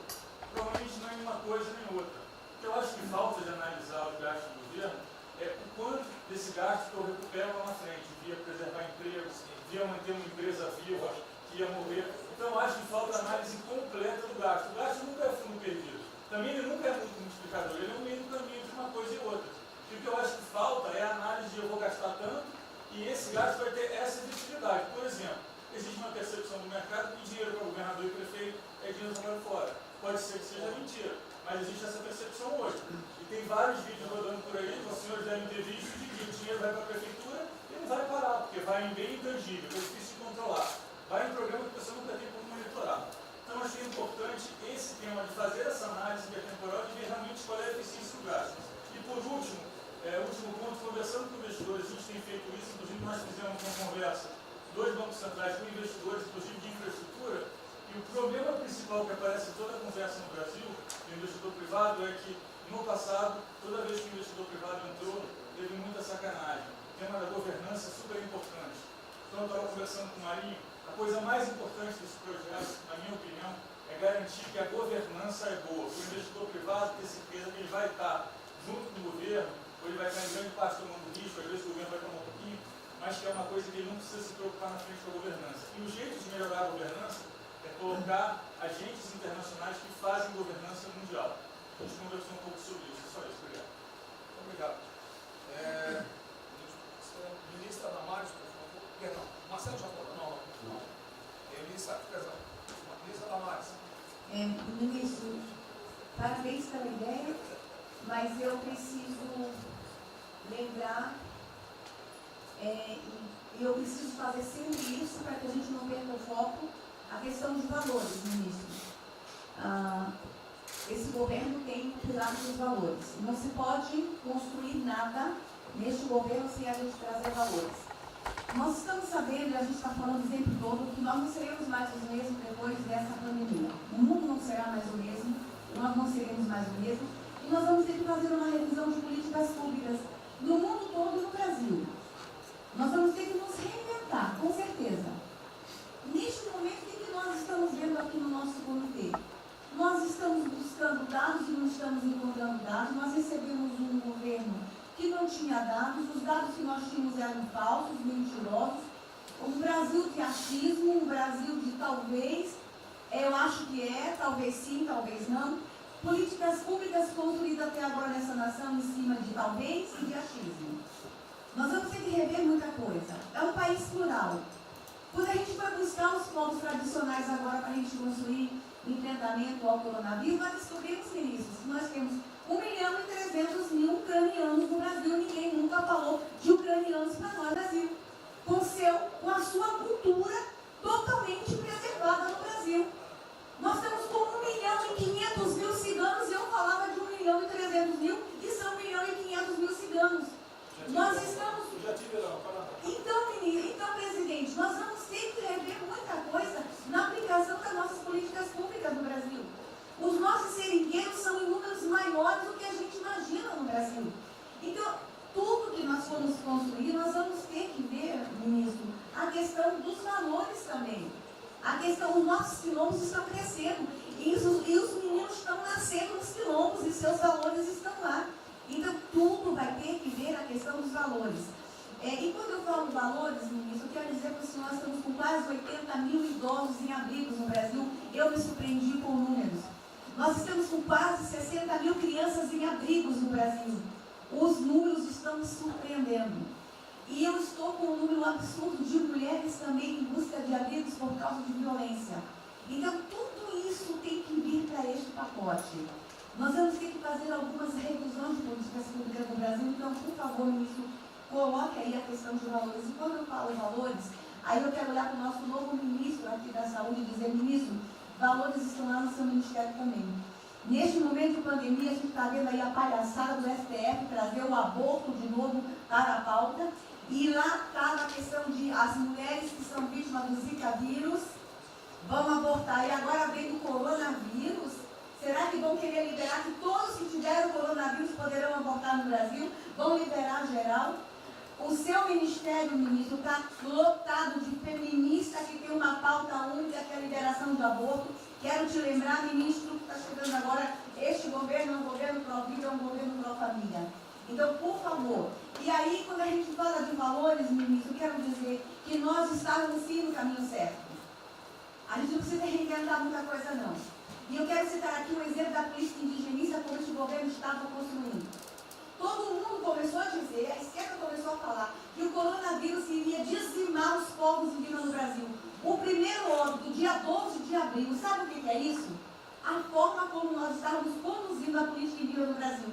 Provavelmente não é nenhuma coisa nem outra. O que eu acho que falta de analisar os gastos do governo é o quanto desse gasto que eu recupero lá na frente, via preservar empregos, via manter uma empresa viva, que ia morrer. Então, eu acho que falta análise completa do gasto. O gasto nunca é fundo perdido. Também ele nunca é muito multiplicador, ele é um meio do caminho de uma coisa e outra. E o que eu acho que falta é a análise de eu vou gastar tanto e esse gasto vai ter essa efetividade. Por exemplo, existe uma percepção do mercado que dinheiro para governador e prefeito é dinheiro jogado fora. Pode ser que seja mentira, mas existe essa percepção hoje. E tem vários vídeos rodando por aí, os senhores devem ter visto, de que o dinheiro vai para a prefeitura e não vai parar, porque vai em bem intangível, que é difícil de controlar. Vai em programa que a pessoa nunca tem como monitorar. Então, acho que é importante esse tema de fazer essa análise intertemporal e ver realmente qual é a eficiência do gasto. E por último, último ponto, conversando com investidores, a gente tem feito isso, inclusive nós fizemos uma conversa, 2 bancos centrais com investidores, inclusive de infraestrutura, e o problema principal que aparece em toda a conversa no Brasil, do investidor privado, é que no passado, toda vez que o investidor privado entrou, teve muita sacanagem. O tema da governança é super importante. Então, eu estava conversando com o Marinho, a coisa mais importante desse projeto, na minha opinião, é garantir que a governança é boa. O investidor privado ter certeza que ele vai estar junto com o governo, ou ele vai estar em grande parte tomando risco, às vezes o governo vai tomar um pouquinho, mas que é uma coisa que ele não precisa se preocupar na frente da governança. E o jeito de melhorar a governança é colocar agentes internacionais que fazem governança mundial. A gente conversou um pouco sobre isso. Só isso, obrigado. Obrigado. Ministra Damares, por favor. Perdão, Marcelo já falou? Não. Ministra Damares. Ministro, parabéns pela ideia, mas eu preciso lembrar, e eu preciso fazer sempre isso para que a gente não perca o foco, a questão de valores, ministro. Esse governo tem um pilar dos valores. Não se pode construir nada neste governo sem a gente trazer valores. Nós estamos sabendo, e a gente está falando o tempo todo, que nós não seremos mais os mesmos depois dessa pandemia. O mundo não será mais o mesmo, nós não seremos mais o mesmo, e nós vamos ter que fazer uma revisão de políticas públicas no mundo todo e no Brasil. Nós vamos ter que nos reinventar, com certeza. Neste momento, o que nós estamos vendo aqui no nosso os dados que nós tínhamos eram falsos, mentirosos, um Brasil de achismo, um Brasil de talvez, eu acho que é, talvez sim, talvez não, políticas públicas construídas até agora nessa nação em cima de talvez e de achismo. Nós vamos ter que rever muita coisa. É um país plural. Quando a gente foi buscar os povos tradicionais agora para a gente construir enfrentamento ao coronavírus, nós descobrimos, ministros, que nós temos 1.300.000 ucranianos no Brasil. Ninguém nunca falou de ucranianos para nós no Brasil. Com a sua cultura totalmente preservada no Brasil. Nós estamos com 1.500.000 ciganos e eu falava de 1.300.000 e são 1.500.000 ciganos. Nós estamos... Então, presidente, nós vamos ter que rever muita coisa na aplicação das nossas políticas públicas no Brasil. Os nossos seringueiros são em números maiores do que a gente imagina no Brasil. Então, tudo que nós formos construir, nós vamos ter que ver, ministro, a questão dos valores também. A questão, os nossos quilombos estão crescendo e os meninos estão nascendo nos quilombos e seus valores estão lá. Então, tudo vai ter que ver a questão dos valores. E quando eu falo valores, ministro, eu quero dizer para o senhor, nós estamos com quase 80.000 idosos em abrigos no Brasil. Eu me surpreendi com números. Nós estamos com quase 60.000 crianças em abrigos no Brasil. Os números estão me surpreendendo. E eu estou com um número absurdo de mulheres também em busca de abrigos por causa de violência. Então, tudo isso tem que vir para este pacote. Nós vamos ter que fazer algumas revisões de políticas públicas no Brasil. Então, por favor, ministro, coloque aí a questão de valores. E quando eu falo valores, aí eu quero olhar para o nosso novo ministro aqui da Saúde e dizer, ministro, valores estão lá no seu ministério também. Neste momento de pandemia, a gente está vendo aí a palhaçada do STF trazer o aborto de novo para a pauta. E lá está a questão de as mulheres que são vítimas do Zika vírus vão abortar. E agora vem do coronavírus. Será que vão querer liberar que todos que tiveram coronavírus poderão abortar no Brasil? Vão liberar geral? O seu ministério, ministro, está lotado de feminista que tem uma pauta única, que é a liberação do aborto. Quero te lembrar, ministro, que está chegando agora, este governo é um governo pró-vida, é um governo pró-família. Então, por favor. E aí, quando a gente fala de valores, ministro, quero dizer que nós estávamos sim no caminho certo. A gente não precisa reinventar muita coisa, não. E eu quero citar aqui um exemplo da política indigenista como este governo estava construindo. Todo mundo começou a dizer, a esquerda começou a falar, que o coronavírus iria dizimar os povos indígenas no Brasil. O primeiro óbito, dia 12 de abril, sabe o que é isso? A forma como nós estávamos conduzindo a política indígena no Brasil.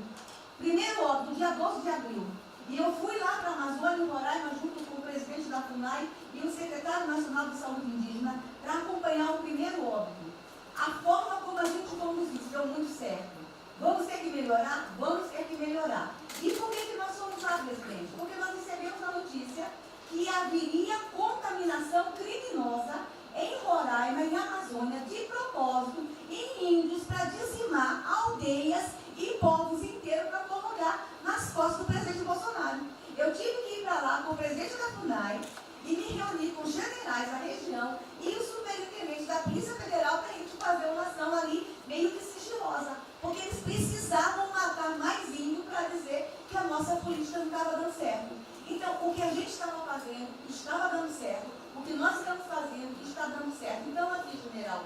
Primeiro óbito, dia 12 de abril. E eu fui lá para a Amazônia, em Roraima, junto com o presidente da FUNAI e o secretário nacional de saúde indígena, para acompanhar o primeiro óbito. A forma como a gente conduziu deu muito certo. Vamos ter que melhorar? Vamos ter que melhorar. E por que nós fomos lá, presidente? Porque nós recebemos a notícia que haveria contaminação criminosa em Roraima, em Amazônia, de propósito, em índios, para dizimar aldeias e povos inteiros para colocar nas costas do presidente Bolsonaro. Eu tive que ir para lá com o presidente da FUNAI e me reunir com os generais da região e o superintendente da Polícia Federal para a gente fazer uma ação ali meio que sigilosa. Porque eles precisavam matar mais índio para dizer que a nossa política não estava dando certo. Então, o que a gente estava fazendo estava dando certo. O que nós estamos fazendo está dando certo. Então, aqui, general,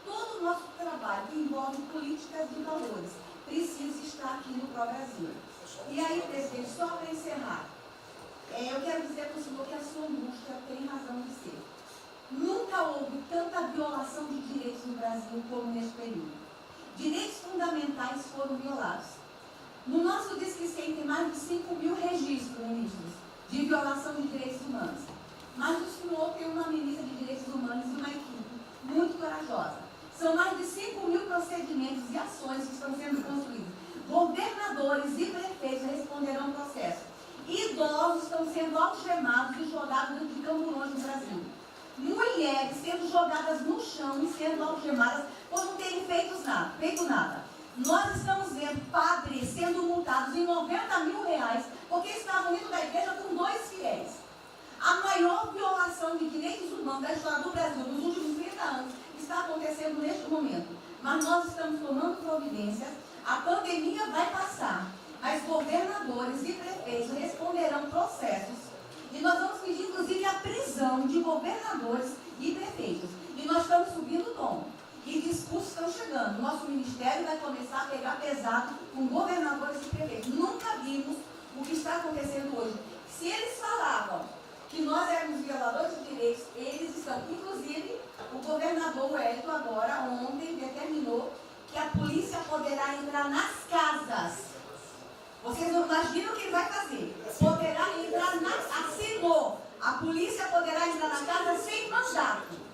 todo o nosso trabalho que envolve políticas de valores precisa estar aqui no Pró-Brasil. E aí, presidente, só para encerrar, eu quero dizer para o senhor que a sua angústia tem razão de ser. Nunca houve tanta violação de direitos no Brasil como neste período. Direitos fundamentais foram violados. No nosso Disque 100 tem mais de 5.000 registros, ministros, de violação de direitos humanos. Mas o senhor tem uma ministra de direitos humanos e uma equipe muito corajosa. São mais de 5.000 procedimentos e ações que estão sendo construídos. Governadores e prefeitos responderão ao processo. Idosos estão sendo algemados e jogados dentro de camburões no Brasil. Mulheres sendo jogadas no chão e sendo algemadas por não terem feito nada. Nós estamos vendo padres sendo multados em R$90.000 porque estavam indo da igreja com 2 fiéis. A maior violação de direitos humanos da história do Brasil nos últimos 30 anos está acontecendo neste momento. Mas nós estamos tomando providências, a pandemia vai passar, mas governadores e prefeitos responderão reunião de governadores e prefeitos. E nós estamos subindo o tom. E discursos estão chegando. Nosso ministério vai começar a pegar pesado com governadores e prefeitos. Nunca vimos o que está acontecendo hoje. Se eles falavam que nós éramos violadores de direitos, eles estão. Inclusive, o governador Wellington agora, ontem, determinou que a polícia poderá entrar nas casas. Vocês não imaginam o que ele vai fazer. Poderá entrar assinou. A polícia poderá entrar na casa sem mandato.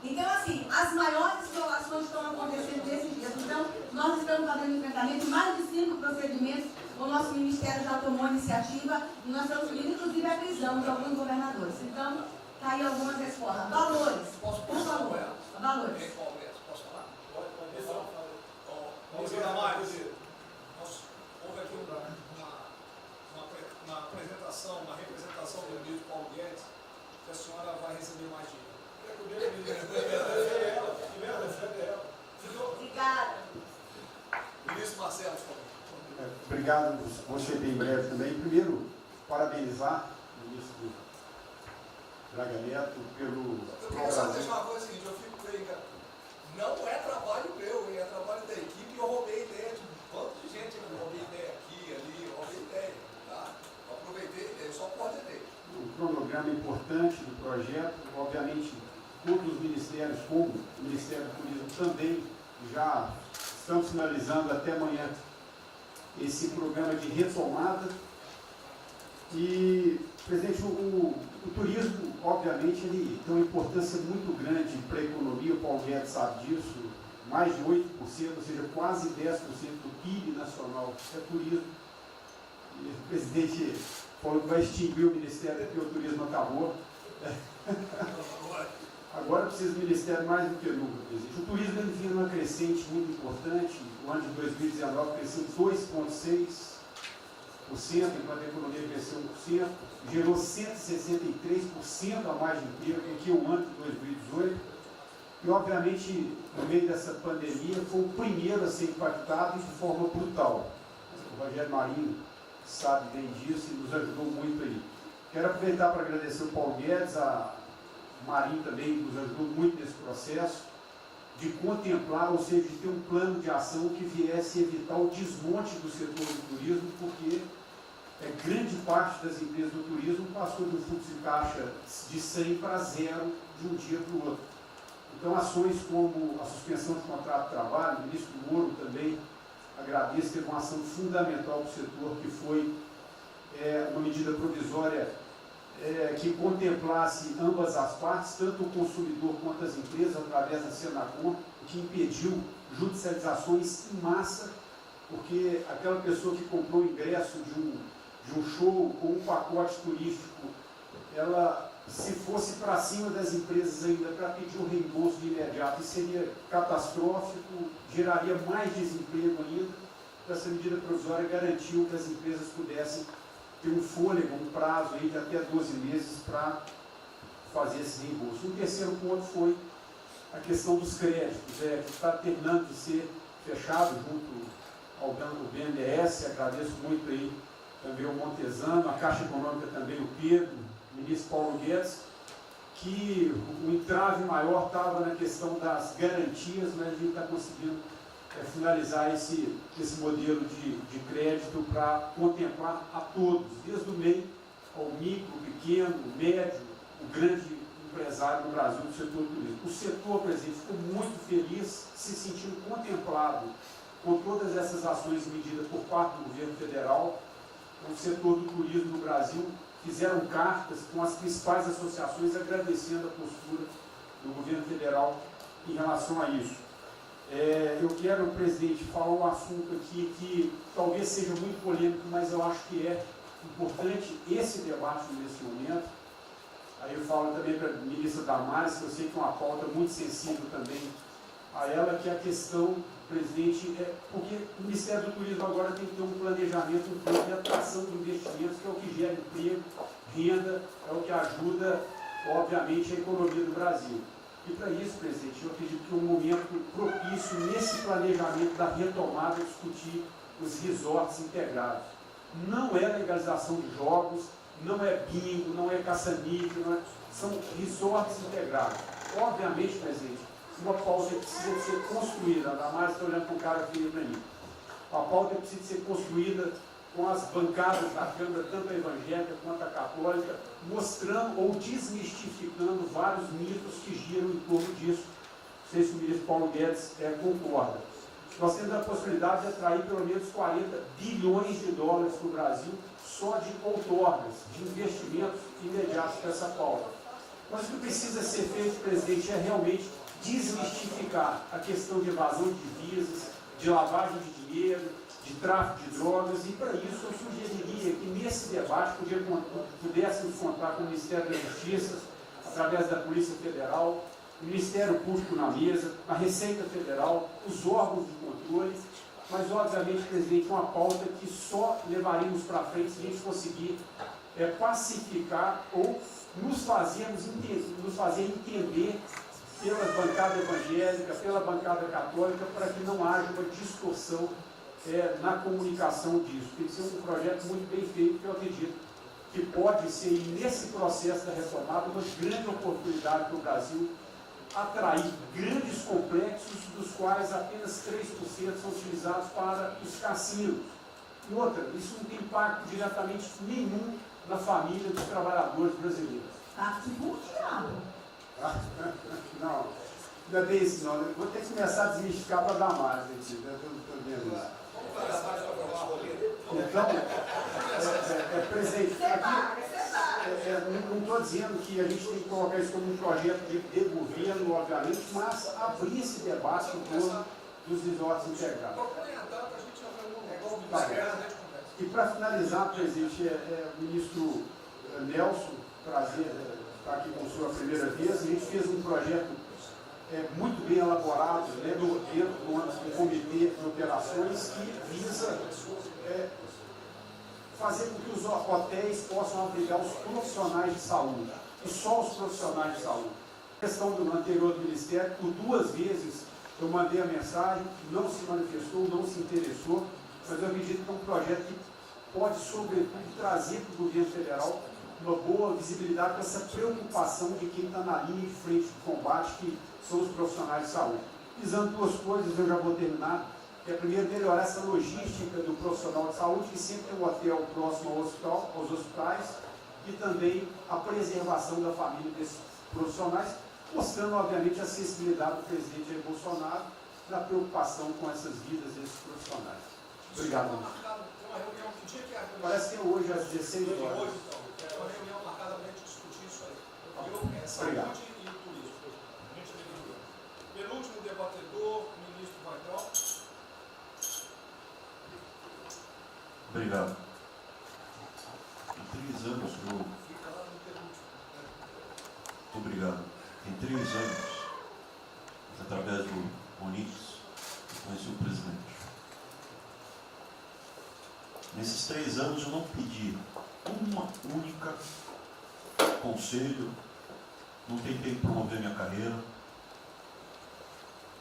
Então, assim, as maiores violações estão acontecendo nesses dias. Então, nós estamos fazendo enfrentamento, mais de 5 procedimentos. O nosso Ministério já tomou iniciativa e nós estamos subindo, inclusive, a prisão de alguns governadores. Então, está aí algumas respostas. Valores. Por favor. Valores. Posso falar? Pode falar. Vamos ver mais. Houve aqui uma apresentação, uma representação do ministro Paulo Guedes, que a senhora vai receber mais dinheiro. Obrigada. Ministro Marcelo, obrigado, vou ser bem breve também. Primeiro, parabenizar o ministro Braga Neto pelo... Eu queria só deixar uma coisa seguinte, eu fico bem, cara. Não é trabalho meu, é trabalho da equipe, eu roubei ideia de um tanto de gente, eu roubei ideia aqui, ali, eu roubei ideia, tá? Eu aproveitei a ideia, só coordenei. Um cronograma importante do projeto, obviamente, todos os ministérios, como o Ministério do Turismo também, já estão finalizando até amanhã esse programa de retomada. E, presidente, o turismo, obviamente, ele tem uma importância muito grande para a economia, o Paulo Guedes sabe disso, mais de 8%, ou seja, quase 10% do PIB nacional é turismo. E o presidente falou que vai extinguir o Ministério porque o turismo acabou. Agora precisa do Ministério mais do que nunca, presidente. O turismo ele vinha numa crescente muito importante. O ano de 2019 cresceu 2,6%, enquanto a economia cresceu 1%, gerou 163% a mais de emprego do que o ano de 2018. E, obviamente, no meio dessa pandemia, foi o primeiro a ser impactado de forma brutal. O Rogério Marinho sabe bem disso e nos ajudou muito aí. Quero aproveitar para agradecer o Paulo Guedes, a Marinho também nos ajudou muito nesse processo, de contemplar, ou seja, de ter um plano de ação que viesse evitar o desmonte do setor do turismo, porque grande parte das empresas do turismo passou de um fluxo de caixa de 100 para 0 de um dia para o outro. Então, ações como a suspensão de contrato de trabalho, o ministro Moro também agradeço, teve uma ação fundamental para o setor, que foi uma medida provisória que contemplasse ambas as partes, tanto o consumidor quanto as empresas, através da Senacom, que impediu judicializações em massa, porque aquela pessoa que comprou o ingresso de um show ou um pacote turístico, ela, se fosse para cima das empresas ainda para pedir o reembolso de imediato, isso seria catastrófico, geraria mais desemprego ainda. Essa medida provisória garantiu que as empresas pudessem ter um fôlego, um prazo aí de até 12 meses para fazer esse reembolso. Um terceiro ponto foi a questão dos créditos, que está terminando de ser fechado junto ao BNDES. Agradeço muito aí também o Montesano, a Caixa Econômica também, o Pedro, o ministro Paulo Guedes, que o entrave maior estava na questão das garantias, mas a gente está conseguindo finalizar esse modelo de crédito para contemplar a todos, desde o MEI ao micro, pequeno, médio, o grande empresário no Brasil do setor turístico. O setor, presidente, ficou muito feliz, se sentindo contemplado com todas essas ações medidas por parte do governo federal. O setor do turismo no Brasil fizeram cartas com as principais associações agradecendo a postura do governo federal em relação a isso. Eu quero, presidente, falar um assunto aqui que talvez seja muito polêmico, mas eu acho que é importante esse debate nesse momento. Aí eu falo também para a ministra Damares, que eu sei que é uma pauta muito sensível também a ela, que é a questão, presidente, porque o Ministério do Turismo agora tem que ter um planejamento, um plano de atração de investimentos, que é o que gera emprego, renda, é o que ajuda, obviamente, a economia do Brasil. E para isso, presidente, eu acredito que é um momento propício nesse planejamento da retomada discutir os resorts integrados. não é legalização de jogos, não é bingo, não é caça-níquel, são resorts integrados. Obviamente, presidente, uma pauta precisa de ser construída, ainda mais estou olhando para um cara que veio para mim. A pauta precisa de ser construída com as bancadas da Câmara, tanto a evangélica quanto a católica, mostrando ou desmistificando vários mitos que giram em torno disso. Não sei se o ministro Paulo Guedes concorda. Nós temos a possibilidade de atrair pelo menos 40 bilhões de dólares para o Brasil só de outorgas, de investimentos imediatos para essa pauta. Mas o que precisa ser feito, presidente, é realmente desmistificar a questão de evasão de divisas, de lavagem de dinheiro, de tráfico de drogas, e para isso eu sugeriria que nesse debate pudéssemos contar com o Ministério da Justiça, através da Polícia Federal, o Ministério Público na mesa, a Receita Federal, os órgãos de controle, mas obviamente, presidente, uma pauta que só levaríamos para frente se a gente conseguir pacificar ou nos fazer entender pela bancada evangélica, pela bancada católica, para que não haja uma distorção na comunicação disso. Tem que ser um projeto muito bem feito, que eu acredito que pode ser, nesse processo da retomada, uma grande oportunidade para o Brasil atrair grandes complexos, dos quais apenas 3% são utilizados para os cassinos. E outra, isso não tem impacto diretamente nenhum na família dos trabalhadores brasileiros. Tá diabo. Não, não é bem isso não. Eu vou ter que começar a desmistificar para dar mais, gente. Eu estou vendo isso. Então, presidente, aqui, não estou dizendo que a gente tem que colocar isso como um projeto de governo, obviamente, mas abrir esse debate em torno dos resorts integrados. E para finalizar, presidente, o ministro Nelson, prazer estar aqui com o senhor a primeira vez, a gente fez um projeto muito bem elaborado, né, dentro do comitê de operações, que visa fazer com que os hotéis possam abrigar os profissionais de saúde, e só os profissionais de saúde. A questão do anterior do Ministério, por 2 vezes eu mandei a mensagem, não se manifestou, não se interessou, mas eu acredito que é um projeto que pode, sobretudo, trazer para o governo federal uma boa visibilidade com essa preocupação de quem está na linha de frente de combate, que são os profissionais de saúde. Visando 2 coisas, eu já vou terminar. É, primeiro, melhorar essa logística do profissional de saúde, que sempre tem um hotel próximo ao hospital, aos hospitais, e também a preservação da família desses profissionais, mostrando, obviamente, a sensibilidade do presidente Jair Bolsonaro na preocupação com essas vidas desses profissionais. Obrigado. Parece que é hoje, às 16 horas. Hoje, então, é uma reunião marcada para a gente discutir isso aí. Obrigado. Saúde e turismo. Penúltimo debatedor, ministro Weintraub. Obrigado. Em 3 anos eu... Obrigado. Em 3 anos, através do Onix, eu conheci o presidente. Nesses 3 anos eu não pedi uma única conselho, não tentei promover minha carreira,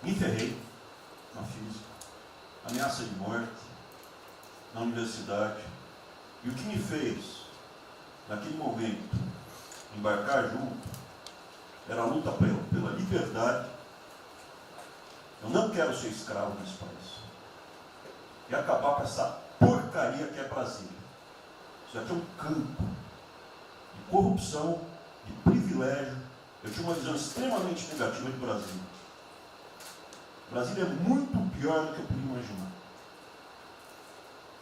me ferrei na física, ameaça de morte, na universidade, e o que me fez, naquele momento, embarcar junto, era a luta pela liberdade. Eu não quero ser escravo nesse país, e acabar com essa porcaria que é Brasília. Isso aqui é um campo de corrupção, de privilégio. Eu tinha uma visão extremamente negativa de Brasília. Brasília é muito pior do que eu podia imaginar.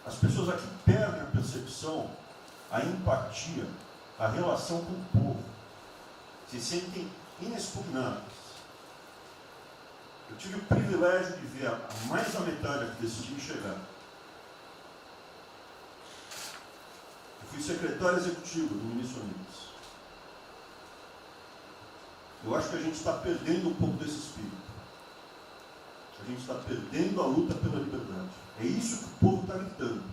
As pessoas aqui perdem a percepção, a empatia, a relação com o povo. Se sentem inexpugnáveis. Eu tive o privilégio de ver a mais da metade aqui desse time chegar. Eu fui secretário executivo do ministro Onix. Eu acho que a gente está perdendo um pouco desse espírito. A gente está perdendo a luta pela liberdade. É isso que o povo está gritando.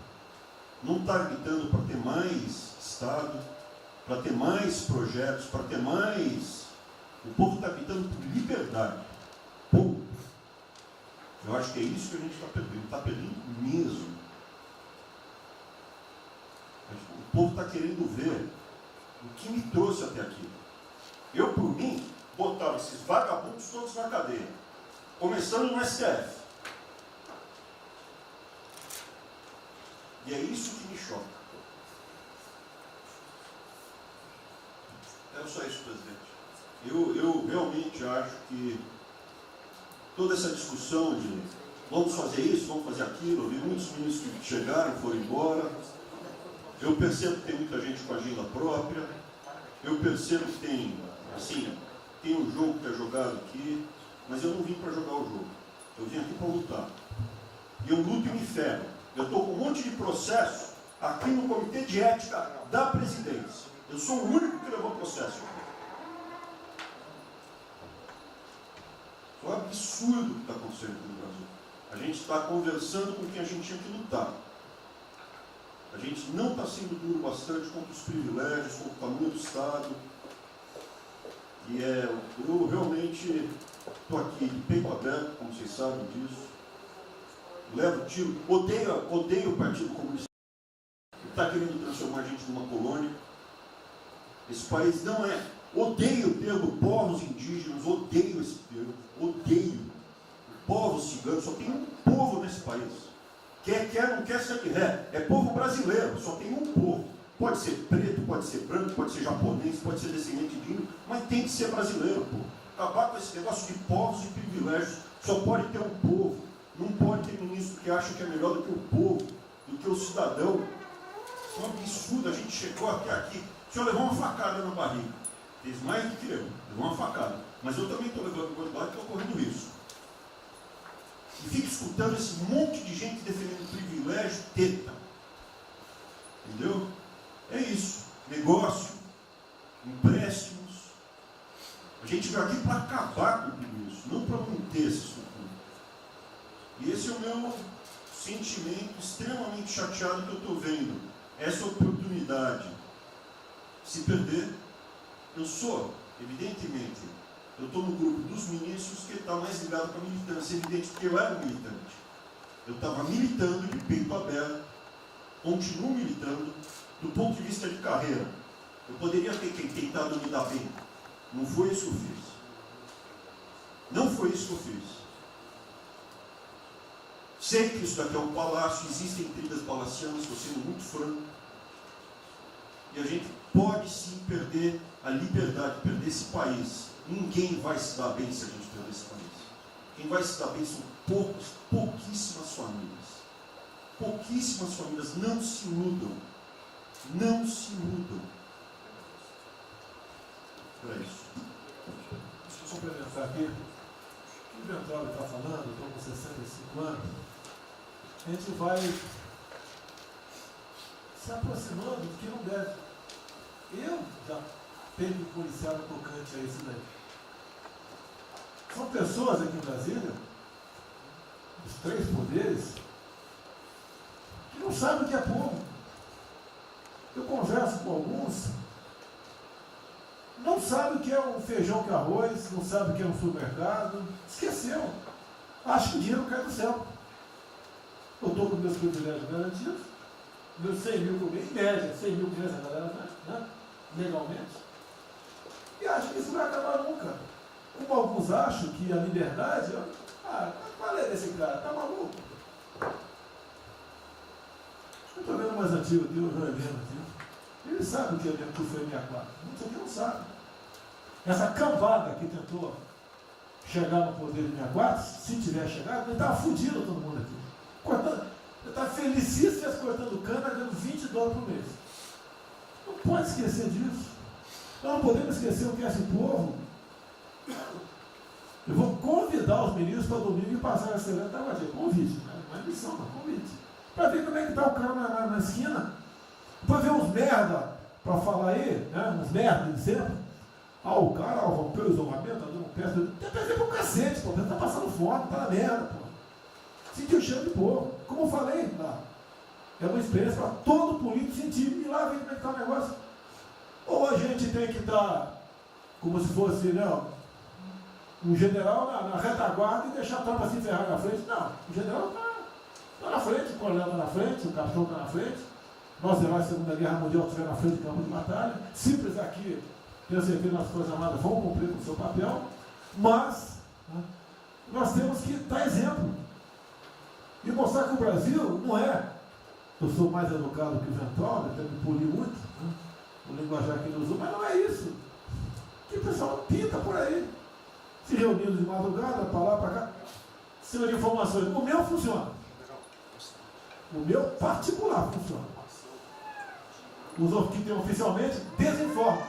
Não está gritando para ter mais Estado, para ter mais projetos, para ter mais... O povo está gritando por liberdade. Ponto. Eu acho que é isso que a gente está perdendo. Está perdendo mesmo. povo está querendo ver o que me trouxe até aqui. Eu, por mim, botava esses vagabundos todos na cadeia, começando no STF. E é isso que me choca. É só isso, presidente. Eu realmente acho que toda essa discussão de vamos fazer isso, vamos fazer aquilo, eu vi muitos ministros que chegaram, foram embora. Eu percebo que tem muita gente com agenda própria. Eu percebo que tem, assim, tem um jogo que é jogado aqui, mas eu não vim para jogar o jogo. Eu vim aqui para lutar. E eu luto e me ferro. Eu estou com um monte de processo aqui no Comitê de Ética da Presidência. Eu sou o único que levou processo. É um absurdo o que está acontecendo aqui no Brasil. A gente está conversando com quem a gente tinha que lutar. A gente não está sendo duro bastante contra os privilégios, contra o tamanho do Estado. E eu realmente estou aqui de peito aberto, como vocês sabem disso. Levo tiro, odeio o Partido Comunista. Que está querendo transformar a gente numa colônia. Esse país não é. Odeio o termo povos indígenas, odeio esse termo, odeio. Povos ciganos, só tem um povo nesse país. Quer, não quer ser de ré. É povo brasileiro, só tem um povo. Pode ser preto, pode ser branco, pode ser japonês, pode ser descendente de índio, mas tem que ser brasileiro, pô. Acabar com esse negócio de povos e privilégios. Só pode ter um povo. Não pode ter ministro que acha que é melhor do que o povo, do que o cidadão. Isso é um absurdo, a gente chegou até aqui. O senhor levou uma facada na barriga. Fez mais do que eu, levou uma facada. Mas eu também estou levando guardado e estou correndo risco. E fico escutando esse monte de gente defendendo privilégio, teta. Entendeu? É isso. Negócio, empréstimos. A gente veio aqui para acabar com tudo isso, não para manter essa estrutura. E esse é o meu sentimento extremamente chateado que eu estou vendo. Essa oportunidade se perder. Eu sou, evidentemente, eu estou no grupo dos ministros que está mais ligado com a militância, evidente, porque eu era um militante. Eu estava militando de peito aberto, continuo militando, do ponto de vista de carreira. Eu poderia ter tentado me dar bem. Não foi isso que eu fiz. Não foi isso que eu fiz. Sei que isso daqui é um palácio, existem intrigas palacianas, estou sendo muito franco. E a gente pode sim perder a liberdade, perder esse país. Ninguém vai se dar bem se a gente perder esse país. Quem vai se dar bem são pouquíssimas famílias. Pouquíssimas famílias. Não se iludam. Não se iludam. É isso. Deixa eu complementar aqui. O que o Ventório está falando, estou com 65 anos, a gente vai se aproximando do que não deve. Eu já tenho me policiado tocante a isso daí. São pessoas aqui em Brasília, os três poderes, que não sabem o que é povo. Eu converso com alguns, não sabem o que é um feijão com arroz, não sabem o que é um supermercado, esqueceu. Acho que o dinheiro cai do céu. Eu estou com meus privilégios garantidos, meus 100 mil por mês, em média, 100 mil por mês, a galera, né? Legalmente. E acho que isso não vai acabar nunca. Como alguns acham que a liberdade, qual é desse cara? Tá maluco? Eu estou vendo mais antigo aqui, o João Helena aqui. Ele sabe o que foi 64. Muitos aqui não sabem. Essa cambada que tentou chegar no poder de 64, se tiver chegado, ele estava fudido todo mundo aqui. Cortando, ele estava felicíssimo cortando cana, ganhando $20 por mês. Não pode esquecer disso. Nós não podemos esquecer o que é esse povo. Eu vou convidar os ministros para domingo e passar essa semana. Convite, né? Não é missão, não, convite. Para ver como é que está o cara na esquina. Para ver uns merda para falar aí, né? Uns merda de sempre. O cara rompeu o isolamento, está dando peça. Tem peça pro cacete, pô. Está passando fome, está na merda, pô. Sentiu o cheiro de povo. Como eu falei lá. É uma experiência para todo político sentir e lá ver como é que está o negócio. Ou a gente tem que estar como se fosse, né, um general na retaguarda e deixar a tropa se ferrar na frente. Não, o general está na frente, o coronel está na frente, o capitão está na frente. nossos heróis da Segunda Guerra Mundial estiveram na frente do campo de batalha. Se precisar aqui, tenho certeza, nas Forças Armadas vão cumprir com o seu papel, mas nós temos que dar exemplo e mostrar que o Brasil não é. Eu sou mais educado que o Ventral, até me poli muito, o linguajar que ele usou, mas não é isso. Que o pessoal pinta por aí, se reunindo de madrugada, para lá, para cá, sem informações. O meu funciona. O meu particular funciona. Os que tem oficialmente desinformam.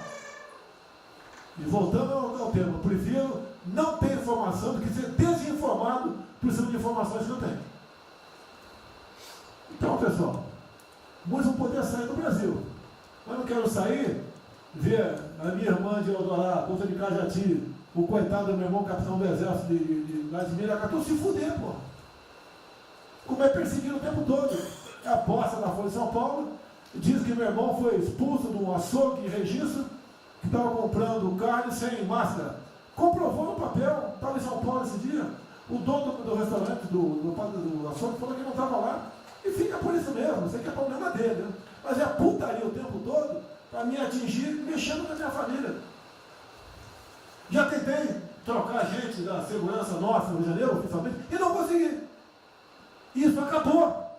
E voltando ao tema, eu prefiro não ter informação do que ser desinformado por cima de informações que eu tenho. Então, pessoal, muitos vão poder sair do Brasil. Mas não quero sair, ver a minha irmã de Eldorado, outra de Cajati, o coitado do meu irmão, capitão do exército de Miracatu, se fuder, pô. Como é perseguido o tempo todo. É a posta da Folha de São Paulo, diz que meu irmão foi expulso de um açougue em Registro, que estava comprando carne sem máscara. Comprovou no papel, estava em São Paulo esse dia. O dono do restaurante, do açougue, falou que não estava lá. E fica por isso mesmo, isso aqui é problema dele. Né? Mas é putaria o tempo todo para me atingir, mexendo com a minha família. Já tentei trocar gente da segurança nossa no Rio de Janeiro, oficialmente, e não consegui. Isso acabou.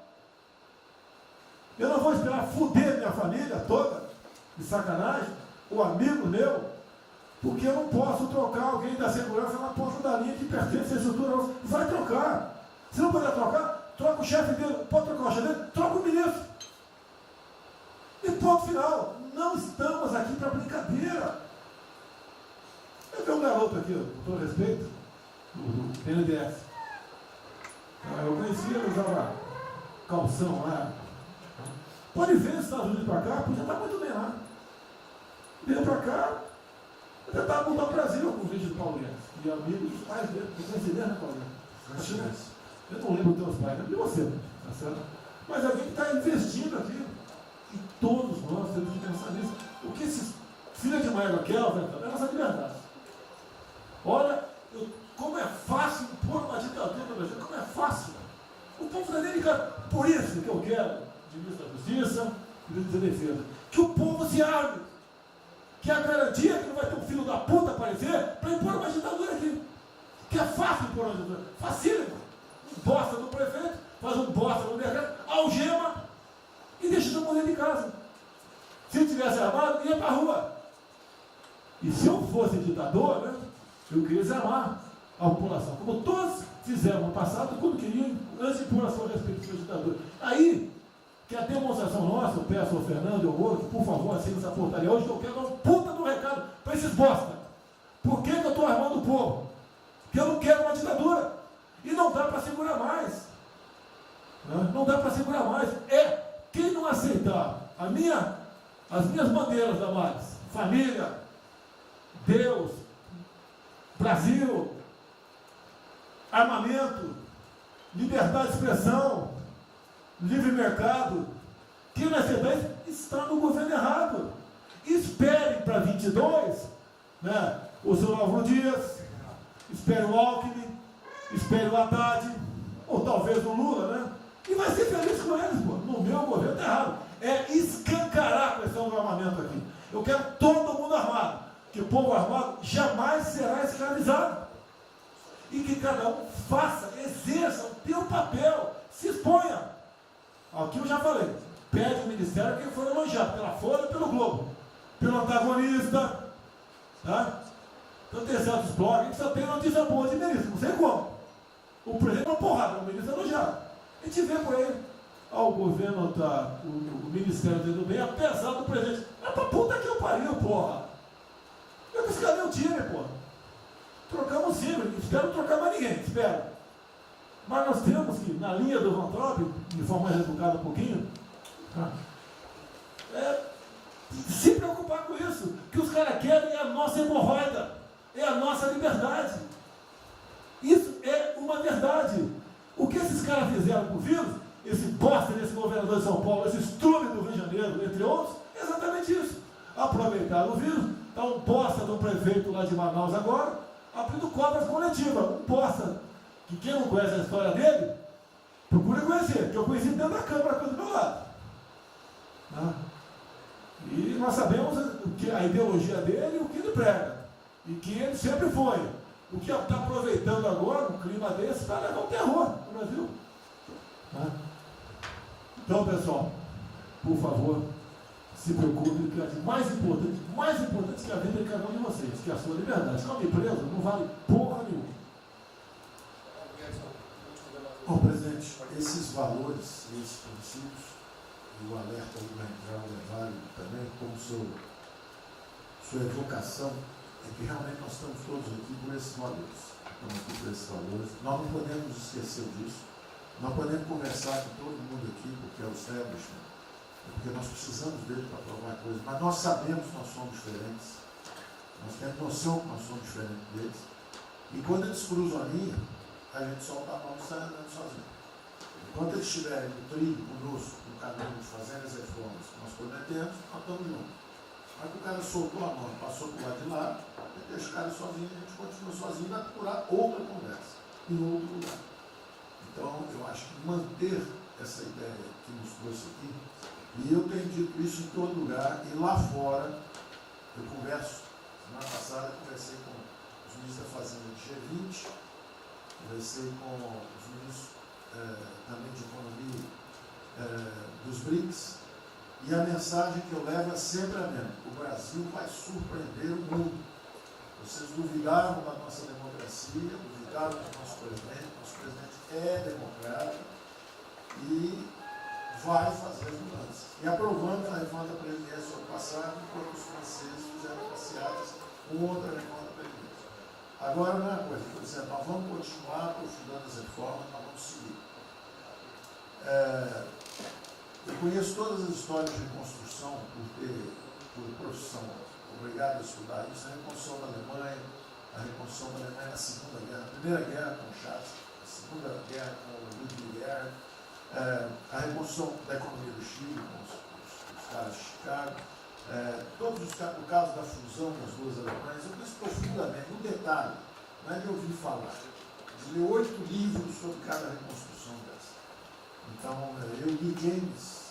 Eu não vou esperar fuder minha família toda, de sacanagem, ou amigo meu, porque eu não posso trocar alguém da segurança na ponta da linha que pertence à estrutura. Vai trocar. Se não puder trocar, troca o chefe dele. Pode trocar o chefe dele? Troca o ministro. E ponto final. Não estamos aqui para brincadeira. Eu tenho um garoto aqui, com todo respeito, do BNDES. Eu conhecia, ele usava calção lá. Pode ver os Estados Unidos para cá, podia estar muito bem lá. Veio para cá, eu tentava voltar ao Brasil com o vídeo do Paulo Guedes. E amigos dos pais dele, eu conheci ele, né, Paulo Guedes? Eu não lembro dos teus pais, não de você, tá certo? Mas alguém que está investindo aqui. E todos nós temos que pensar nisso. O que esses filhos de Maia querem, é a nossa liberdade. Olha, como é fácil impor uma ditadura no Brasil, como é fácil. O povo da América, por isso que eu quero, de ministro da Justiça e ministro da Defesa, que o povo se arme, que a garantia que não vai ter um filho da puta aparecer para impor uma ditadura aqui. Que é fácil impor uma ditadura, facílimo. Um bosta do prefeito, faz um bosta no decreto, algema e deixa todo mundo dentro de casa. Se ele tivesse armado, ia para a rua. E se eu fosse ditador, né, eu queria desarmar a população, como todos fizeram no passado, quando queriam, antes de impor a sua respeito da ditadura. Aí, que a demonstração nossa, eu peço ao Fernando e ao outro, que, por favor, assine essa portaria hoje, que eu quero dar um puta do recado para esses bosta. Por que eu estou armando o povo? Porque eu não quero uma ditadura. E não dá para segurar mais. Não dá para segurar mais. Quem não aceitar as minhas bandeiras, Damares, família, Deus, Brasil, armamento, liberdade de expressão, livre mercado, quem não aceitar isso está no governo errado. Espere para 22, né, o seu Álvaro Dias, espere o Alckmin, espere o Haddad, ou talvez o Lula, né? E vai ser feliz com eles, pô. No meu governo está errado. É escancarar a questão do armamento aqui. Eu quero todo mundo armado. Que o povo armado jamais será escravizado. E que cada um faça, exerça o seu papel, se exponha. Aqui eu já falei. Pede o ministério quem for elogiado, pela Folha e pelo Globo. Pelo antagonista. Tá? Então tem certos blogs que só tem notícia boa de ministro, não sei como. O presidente é uma porrada, o ministro é elogiado. A gente vê por aí. O governo tá, o Ministério do Bem, apesar do presidente. É pra puta que eu pariu, porra. Eu disse, cadê o time, porra? Trocamos time, espero trocar mais ninguém, espero. Mas nós temos que, na linha do Van Traub, de forma mais educada um pouquinho, se preocupar com isso. Que os caras querem é a nossa hemorroida, é a nossa liberdade. Isso é uma verdade. O que esses caras fizeram com o vírus, esse bosta desse governador de São Paulo, esse estrume do Rio de Janeiro, entre outros, é exatamente isso. Aproveitaram o vírus, está um bosta do prefeito lá de Manaus agora, abrindo cobras coletivas. Um bosta, que quem não conhece a história dele, procure conhecer, que eu conheci dentro da Câmara aqui do meu lado. Né? E nós sabemos que a ideologia dele e o que ele prega. E que ele sempre foi. O que está aproveitando agora, um clima desse, para levar o terror no Brasil. Né? Então, pessoal, por favor, se preocupe, que é mais importante que a vida de cada um de vocês, que é a sua liberdade. Se não me preso, não vale porra nenhuma. Bom, presidente, esses valores, esses princípios, e o alerta do Ventral é válido também, como sua evocação, é que realmente nós estamos todos aqui por esses valores. Estamos aqui por esses valores. Nós não podemos esquecer disso. Nós podemos conversar com todo mundo aqui, porque é o establishment, porque nós precisamos dele para provar coisas, mas nós sabemos que nós somos diferentes. Nós temos noção que nós somos diferentes deles. E quando eles cruzam a linha, a gente solta a mão e sai andando sozinho. Enquanto eles estiverem no trilho conosco, no caminho, fazendo as reformas que nós prometemos, nós estamos juntos. Mas que o cara soltou a mão, passou para o lado de lá, ele deixa o cara sozinho, a gente continua sozinho, vai procurar outra conversa, em outro lugar. Então, eu acho que manter essa ideia que nos trouxe aqui, e eu tenho dito isso em todo lugar, e lá fora, eu converso, semana passada eu conversei com os ministros da Fazenda de G20, conversei com os ministros também de Economia dos BRICS, e a mensagem que eu levo é sempre a mesma: o Brasil vai surpreender o mundo. Vocês duvidaram da nossa democracia, duvidaram do nosso presidente é democrático e vai fazer as mudanças. E aprovamos a reforma da Previdência no ano passado, enquanto os franceses fizeram passeatas com outra reforma da Previdência. Agora, não é uma coisa, por exemplo, nós vamos continuar aprofundando as reformas, nós vamos seguir. Eu conheço todas as histórias de reconstrução por profissão, obrigado a estudar isso, a reconstrução da Alemanha, na Segunda Guerra, a Primeira Guerra com Chaves, a Segunda Guerra com o Ludwig Erhard, a reconstrução da economia do Chile com os caras de Chicago, o caso da fusão das duas Alemanhas. Eu conheço profundamente, no detalhe, não é de ouvir falar, de ler 8 livros sobre cada reconstrução dessa. Então, eu li James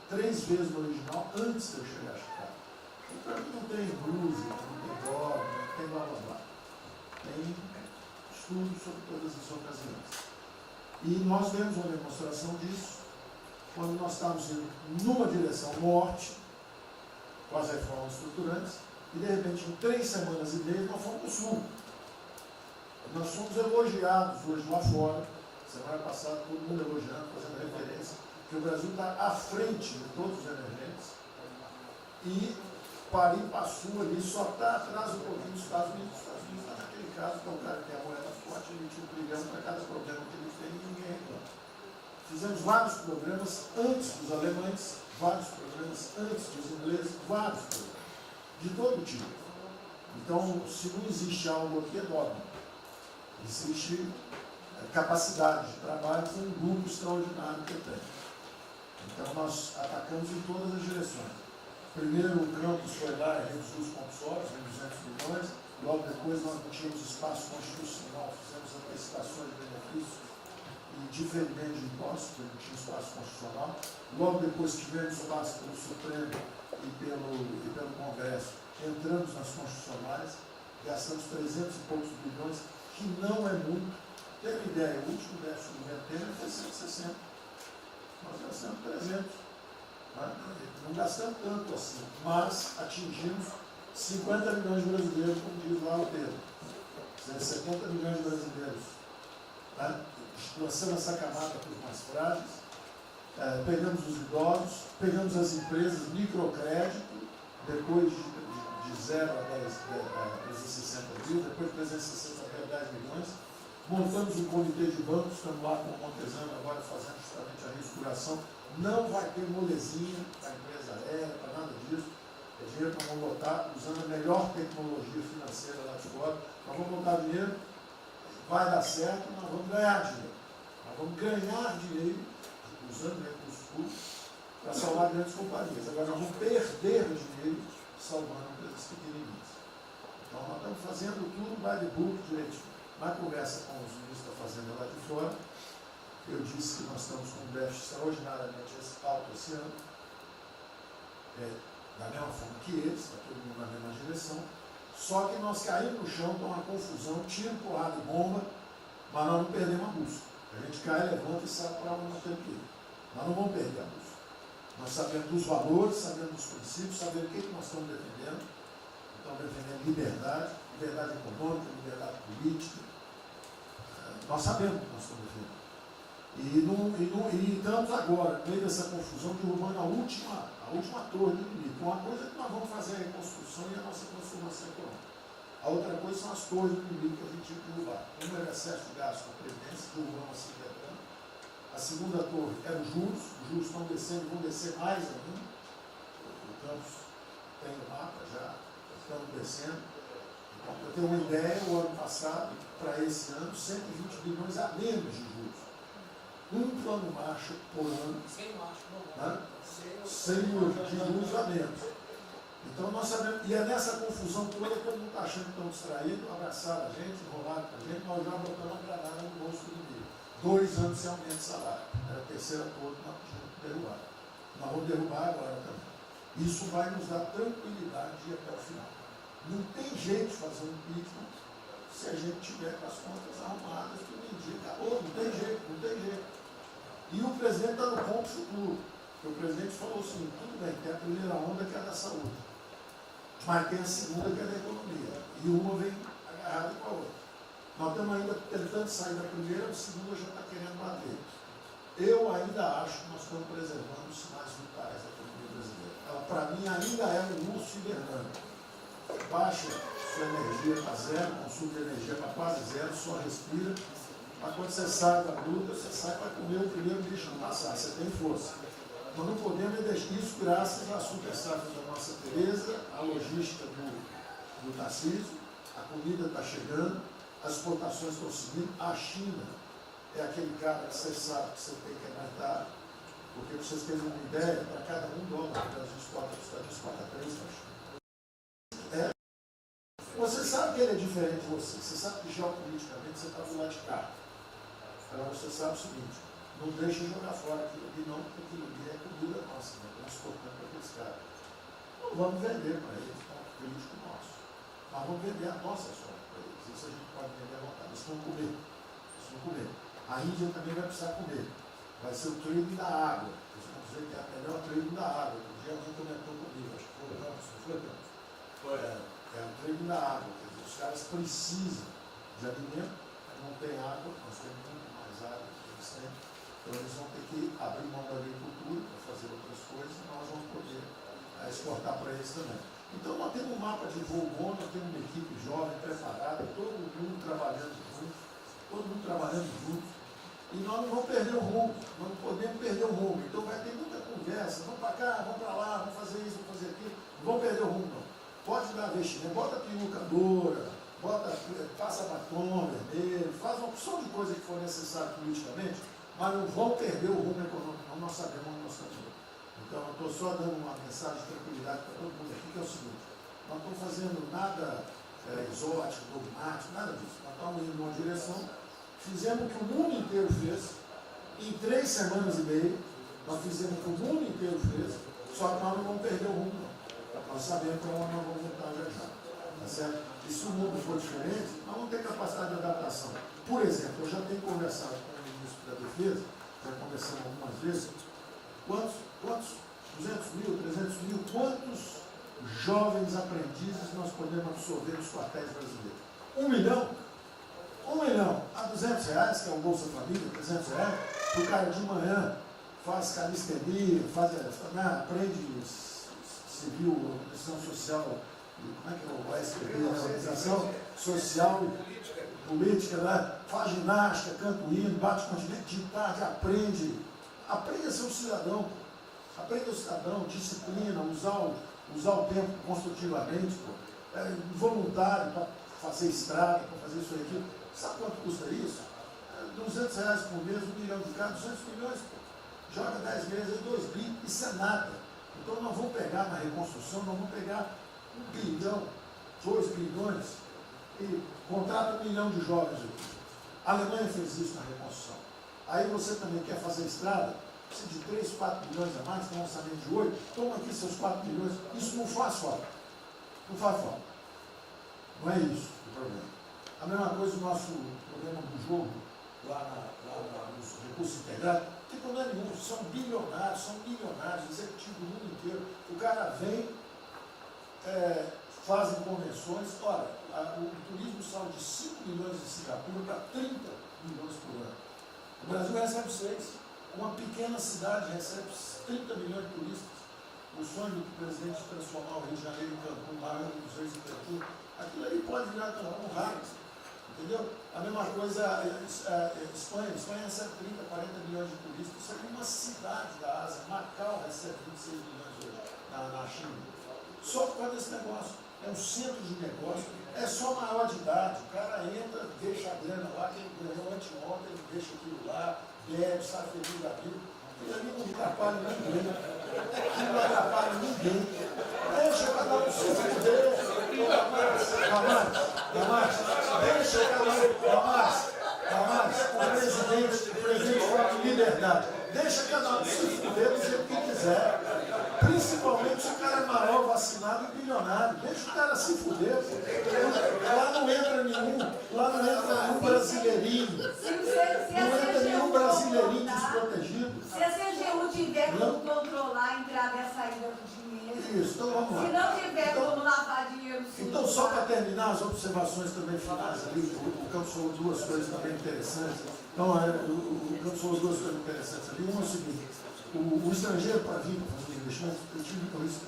3 vezes no original antes de eu chegar a Chicago. Então, não tem música, não tem dogma, não tem blá blá blá. Tem estudos sobre todas as ocasiões. E nós demos uma demonstração disso quando nós estávamos indo numa direção norte, com as reformas estruturantes, e de repente, em 3 semanas e meia, nós fomos para o sul. Nós fomos elogiados hoje lá fora, semana passada, todo mundo elogiando, fazendo referência, que o Brasil está à frente de todos os emergentes, e Paris passou ali, só está atrás um pouquinho dos Estados Unidos. Os Estados Unidos está naquele caso, que é um cara que tem a moeda forte, emitiu $1 trilhão para cada problema que eles têm e ninguém reclama. Fizemos vários programas antes dos alemães, vários programas antes dos ingleses, vários programas, de todo tipo. Então, se não existe algo aqui, é dogma. Existe capacidade de trabalho com um grupo extraordinário que eu tenho. Então, nós atacamos em todas as direções. Primeiro, o campus foi lá e reduziu os compulsórios em 200 milhões. Logo depois, nós não tínhamos espaço constitucional, fizemos antecipações de benefícios e diferimento de impostos, porque não tinha espaço constitucional. Logo depois, tivemos espaço pelo Supremo e pelo Congresso. Entramos nas constitucionais, gastamos 300 e poucos bilhões, que não é muito. Tem uma ideia, o último déficit do governo Temer foi 160. Nós gastamos 300. Não gastamos tanto assim, mas atingimos 50 milhões de brasileiros, como diz lá o Pedro. 70 milhões de brasileiros. Lançando essa camada para os mais frágeis, pegamos os idosos, pegamos as empresas, microcrédito, depois de 0 a 360 mil, depois de 360 a 10 milhões. Montamos um comitê de bancos, estamos lá com o Montezano agora fazendo justamente a reestruturação. Não vai ter molezinha para a empresa aérea, para nada disso. É dinheiro que nós vamos botar usando a melhor tecnologia financeira lá de fora. Nós vamos botar dinheiro, vai dar certo, nós vamos ganhar dinheiro. Nós vamos ganhar dinheiro usando recursos públicos para salvar grandes companhias. Agora nós vamos perder dinheiro salvando empresas pequenininhas. Então nós estamos fazendo tudo by the book direitinho. Na conversa com os ministros da Fazenda lá de fora, eu disse que nós estamos com um déficit extraordinariamente alto esse ano, da mesma forma que eles, está todo mundo na mesma direção, só que nós caímos no chão, dá uma confusão, tiro, porrada e bomba, mas nós não perdemos a busca. A gente cai, levanta e sabe para onde nós temos que ir. Nós não vamos perder a busca. Nós sabemos dos valores, sabemos dos princípios, sabemos o que nós estamos defendendo. Estamos defendendo liberdade, liberdade econômica, liberdade política. Nós sabemos o que nós estamos defendendo. E estamos agora, no meio dessa confusão, derrubando a última torre do inimigo. Uma coisa é que nós vamos fazer a reconstrução e a nossa transformação econômica. A outra coisa são as torres do inimigo que a gente tinha que derrubar. Uma era o excesso de gasto com a Previdência, derrubamos assim quebrando. A segunda torre era os juros estão descendo e vão descer mais ainda. O Campos tem o mapa já, estamos descendo. Então, para ter uma ideia, o ano passado, para esse ano, 120 bilhões a menos de juros. Um plano Marshall por ano, sem de juros a menos. Então nós sabemos, e é nessa confusão toda, todo mundo está achando que estão distraídos, abraçaram a gente, enrolaram com a gente, nós já botamos a granada no bolso do inimigo. 2 anos sem aumento de salário. Era a terceira toda que nós tínhamos que derrubar. Nós vamos derrubar agora também. Isso vai nos dar tranquilidade de ir até o final. Não tem jeito de fazer um impeachment se a gente tiver com as contas arrumadas, tudo indica. Não tem jeito, não tem jeito. E o presidente está no ponto futuro. Porque o presidente falou assim, tudo bem, tem a primeira onda que é a da saúde, mas tem a segunda que é da economia. E uma vem agarrada com a outra. Nós estamos ainda tentando sair da primeira, a segunda já está querendo bater. Eu ainda acho que nós estamos preservando os sinais vitais da economia brasileira. Ela, para mim, ainda é um urso hibernando. Baixa sua energia para zero, consumo de energia para quase zero, só respira. Mas quando você sai da luta, você sai para comer o primeiro bicho não passar, você tem força. Nós não podemos deixar isso graças à super safra da nossa Tereza, à logística do Tarcísio, a comida está chegando, as exportações estão subindo, a China é aquele cara que você sabe que você tem que aguentar, porque para vocês terem uma ideia, para cada $1 que a gente exporta para os Estados Unidos, exporta 3 para a China. Você sabe que ele é diferente de você sabe que geopoliticamente você está do lado de cá. Então você sabe o seguinte, não deixa jogar fora aquilo ali não, porque aquilo ali é comida nossa, né? Estamos exportando para aqueles caras. Não vamos vender para eles, é um político nosso. Mas vamos vender a nossa soja para eles. Isso a gente pode vender à vontade. Eles vão comer. Eles vão comer. A Índia também vai precisar comer. Vai ser o trading da água. Eles vão dizer que é a melhor trading da água. Um dia alguém comentou comigo, acho que foi o Campos, não foi o Campos? É o trading da água. Quer dizer, os caras precisam de alimento, não tem água, nós temos muito mais água que eles têm. Então eles vão ter que abrir mão da agricultura para fazer outras coisas e nós vamos poder exportar para eles também. Então nós temos um mapa de voo bom, nós temos uma equipe jovem, preparada, todo mundo trabalhando junto, e nós não vamos perder o rumo, nós não podemos perder o rumo. Então vai ter muita conversa, vamos para cá, vamos para lá, vamos fazer isso, vamos fazer aquilo, não vamos perder o rumo não. Pode dar vestimento, bota perucadora, passa batom vermelho, faz uma opção de coisa que for necessária politicamente, mas não vão perder o rumo econômico, não, nós sabemos onde nós estamos indo. Então, eu estou só dando uma mensagem de tranquilidade para todo mundo aqui, que é o seguinte, nós não estamos fazendo nada exótico, dogmático, nada disso. Nós estamos indo numa direção, fizemos o que o mundo inteiro fez, em 3 semanas e meia, nós fizemos o que o mundo inteiro fez, só que nós não vamos perder o rumo, não. Nós sabemos para onde nós vamos voltar já já. Tá certo? E se o mundo for diferente, nós vamos ter capacidade de adaptação. Por exemplo, eu já tenho conversado com o ministro da Defesa, já conversamos algumas vezes, quantos 200 mil, 300 mil, quantos jovens aprendizes nós podemos absorver nos quartéis brasileiros? 1 milhão? 1 milhão a R$200, que é o Bolsa Família, R$300, o cara de manhã faz calistenia, aprende civil, organização social, como é que é o OSPB, organização social e política, né? Faz ginástica, canta o hino, bate continente de tarde, aprende a ser um cidadão, aprende o cidadão, disciplina, usar o tempo construtivamente, voluntário para fazer estrada, para fazer isso e aquilo. Sabe quanto custa isso? R$200 por mês, 1 milhão de cada, 200 milhões, pô. Joga 10 meses, 2 bi, isso é nada. Então nós vamos pegar na reconstrução, nós vamos pegar 1 bilhão, 2 bilhões e contrata 1 milhão de jovens aqui. A Alemanha fez isso na reconstrução. Aí você também quer fazer estrada, precisa de 3, 4 milhões a mais, tem um orçamento de 8, toma aqui seus 4 milhões. Isso não faz falta. Não faz falta. Não é isso o problema. A mesma coisa o nosso programa do jogo, lá nos recursos integrados, não tem problema nenhum, são milionários, executivos do mundo inteiro. O cara vem, fazem convenções, olha, o turismo saiu de 5 milhões de Singapura para 30 milhões por ano. O Brasil recebe 6. Uma pequena cidade recebe 30 milhões de turistas. O sonho do presidente de transformar o Rio de Janeiro em Cancún, Maior dos Reis em Cancún, aquilo ali pode virar um raio. Entendeu? A mesma coisa a Espanha. Espanha recebe 30, 40 milhões de turistas. Isso é uma cidade da Ásia. Macau recebe 26 milhões hoje na China. Só por causa desse negócio. É um centro de negócio. É só maior de idade. O cara entra, deixa a grana lá, que ele ganhou anteontem, ele deixa aquilo lá, bebe, sai feliz da vida. Ele ali não atrapalha ninguém. Ele não atrapalha ninguém. Deixa cada um se fuder. Deixa o presidente fala de liberdade. Deixa cada um se fuder do jeito que quiser. Principalmente se o cara é maior, vacinado e bilionário. Deixa o cara se fuder. Lá não entra nenhum brasileirinho. Não entra nenhum brasileirinho desprotegido. Se a CGU tiver como controlar a entrada e a saída do dinheiro. Isso, então vamos lá. Se não tiver como lavar dinheiro sujo. Então, só para terminar as observações também finais ali, o Campos falou duas coisas também interessantes. Então, o Campos falou duas coisas interessantes ali. Uma é o seguinte: o estrangeiro para vir para fazer investimento, eu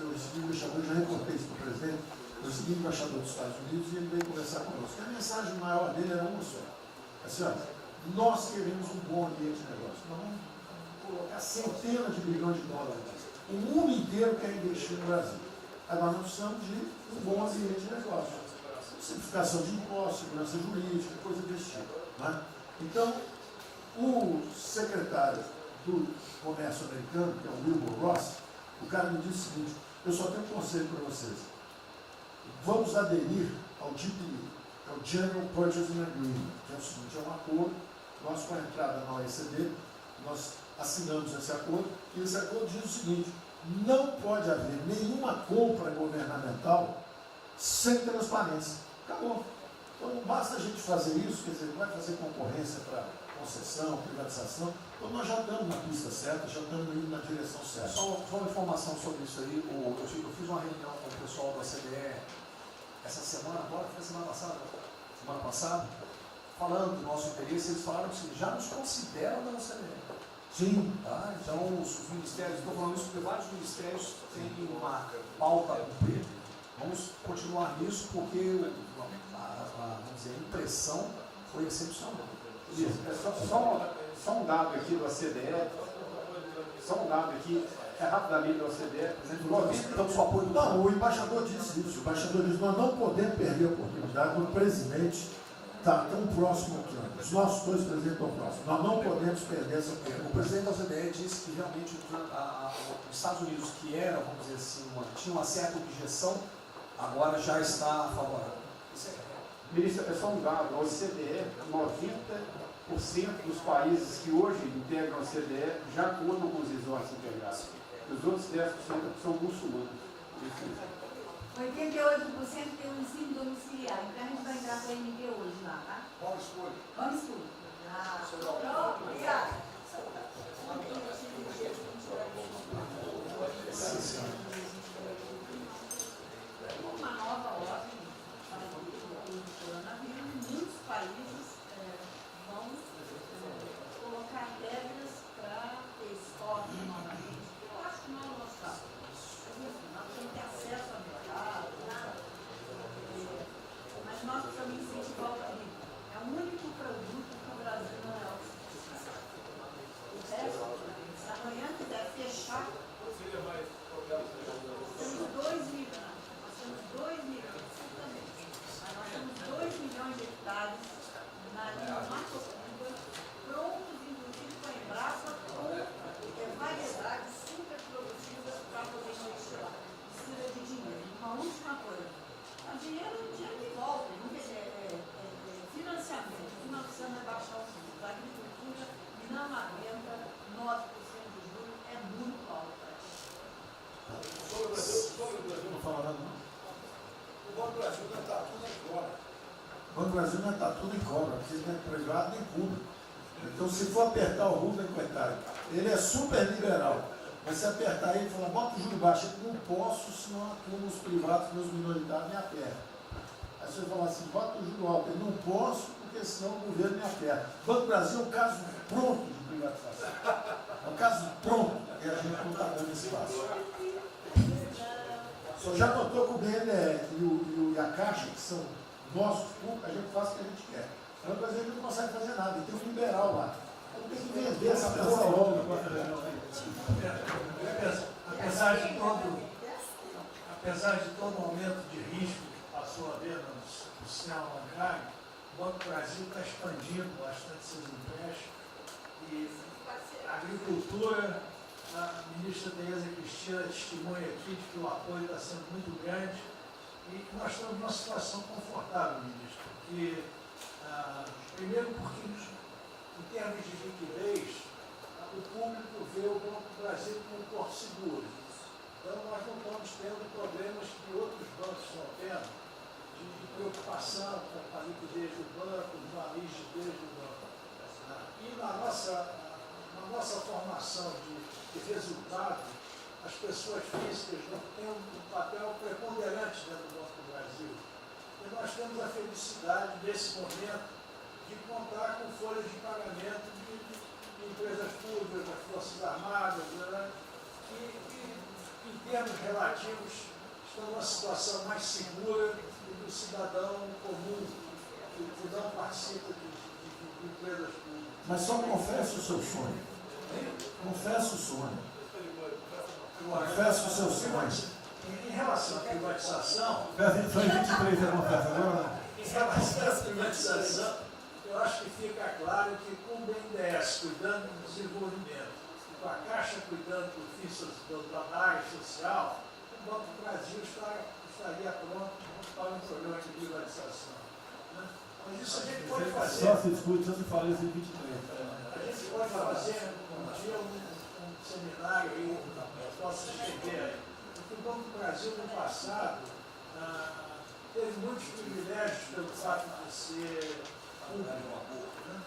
recebi um embaixador, já reportei isso para o presidente, eu recebi um embaixador dos Estados Unidos e ele veio conversar conosco. E a mensagem maior dele era uma só. Assim, olha, nós queremos um bom ambiente de negócio. Nós vamos colocar centenas de bilhões de dólares. O mundo inteiro quer investir no Brasil. Agora nós precisamos de um bom ambiente de negócio. Simplificação de impostos, segurança jurídica, coisa desse tipo. Né? Então, o secretário do Comércio americano, que é o Wilbur Ross, o cara me disse o seguinte: eu só tenho um conselho para vocês. Vamos aderir ao GPA, que é o General Purchasing Agreement, que é o seguinte: é um acordo, nós com a entrada na OECD, nós assinamos esse acordo, e esse acordo diz o seguinte: não pode haver nenhuma compra governamental sem transparência. Acabou. Então não basta a gente fazer isso, quer dizer, não vai fazer concorrência para concessão, privatização. Então nós já estamos na pista certa, já estamos indo na direção certa. Só uma informação sobre isso aí. Eu fiz uma reunião com o pessoal da CDE essa semana, agora foi semana passada, falando do nosso interesse. Eles falaram que já nos consideram da CDE. Sim. Tá? Então os ministérios, estou falando isso porque vários ministérios têm uma pauta a cumprir. Vamos continuar nisso porque vamos dizer, a impressão foi excepcional. Isso, só um dado aqui do OCDE, rapidamente do OCDE, não, o embaixador disse isso. O embaixador disse: nós não podemos perder a oportunidade do presidente está tão próximo aqui. Os nossos dois presidentes estão próximos. Nós não podemos perder essa oportunidade. O presidente da OCDE disse que realmente os Estados Unidos, que era, vamos dizer assim, tinha uma certa objeção, agora já está favorável. Ministro, é só um dado: a OCDE, 90% dos países que hoje integram a OCDE já contam com os resorts integrados. Os outros 10% são muçulmanos. 88% tem um ensino domiciliar. Então a gente vai entrar com a MD hoje lá, tá? Vamos escolher. Pronto, obrigada. Uma nova ordem para o coronavírus. Muitos países vão colocar regras para ter estoque novamente. Eu acho que não é o nosso caso. Nós temos que ter acesso ao mercado, mas nós precisamos incentivar o trigo. É o único produto que o Brasil não é autossuficiente. O resto, se amanhã quiser fechar, temos 2 milhões. Nós temos 2 milhões, certamente. Mas nós temos 2 milhões de hectares na linha Mato-Piba, prontos, inclusive com a Embrapa, com variedades super produtivas para poder investir lá. Precisa de dinheiro. Uma última coisa: o dinheiro que volta, financiamento. Nós precisamos baixar os custos. A agricultura não aguenta 9% dos Sobre o Brasil não fala nada, não. O Banco do Brasil não está tudo em cobra. O Banco do Brasil não está tudo em cobra, porque não é privado nem público. Então, se for apertar o Rubem, coitado, ele é super liberal. Mas se apertar ele e falar, bota o juro baixo, eu não posso, senão a turma, os privados, meus minoritários, me apertam. Aí você fala assim, bota o juro alto, eu não posso, porque senão o governo me aperta. O Banco do Brasil é um caso pronto de privatização. É um caso pronto, e a gente não está dando espaço. O senhor já notou que o BNDES e a Caixa, que são nossos públicos, a gente faz o que a gente quer. Mas o Brasil não consegue fazer nada, e tem um liberal lá. Então tem que vender essa porra logo. Apesar de todo aumento de risco que passou a haver no sistema bancário, o Banco do Brasil está expandindo bastante seus empréstimos. E a agricultura, a ministra Tereza Cristina testemunha aqui de que o apoio está sendo muito grande. E nós estamos numa situação confortável, ministro. Porque, primeiro porque, em termos de liquidez, o público vê o Banco do Brasil como um porto seguro. Então, nós não estamos tendo problemas que outros bancos estão tendo, de preocupação com a liquidez do banco, com a rigidez do banco. E na nossa formação de resultado, as pessoas físicas não têm um papel preponderante dentro do Banco do Brasil. E nós temos a felicidade, nesse momento, de contar com folhas de pagamento de empresas públicas, das Forças Armadas, né, que, em termos relativos, estão numa situação mais segura do cidadão comum, que não participa de empresas públicas. Mas só confesse o seu sonho. Confesse o sonho. Confesse o seu sonho. Em relação à privatização... Só em 23 eu confesso agora. Em relação à privatização, eu acho que fica claro que com o BNDES cuidando do desenvolvimento, com a Caixa cuidando da área social, o Banco do Brasil estaria pronto para um programa de privatização. Né? Mas isso a gente pode fazer. Só se discute, só se fala isso em 23. A gente pode fazer um dia um seminário aí, que possa escrever aí. Porque o Banco do Brasil, no passado, teve muitos privilégios pelo fato de ser público. Né?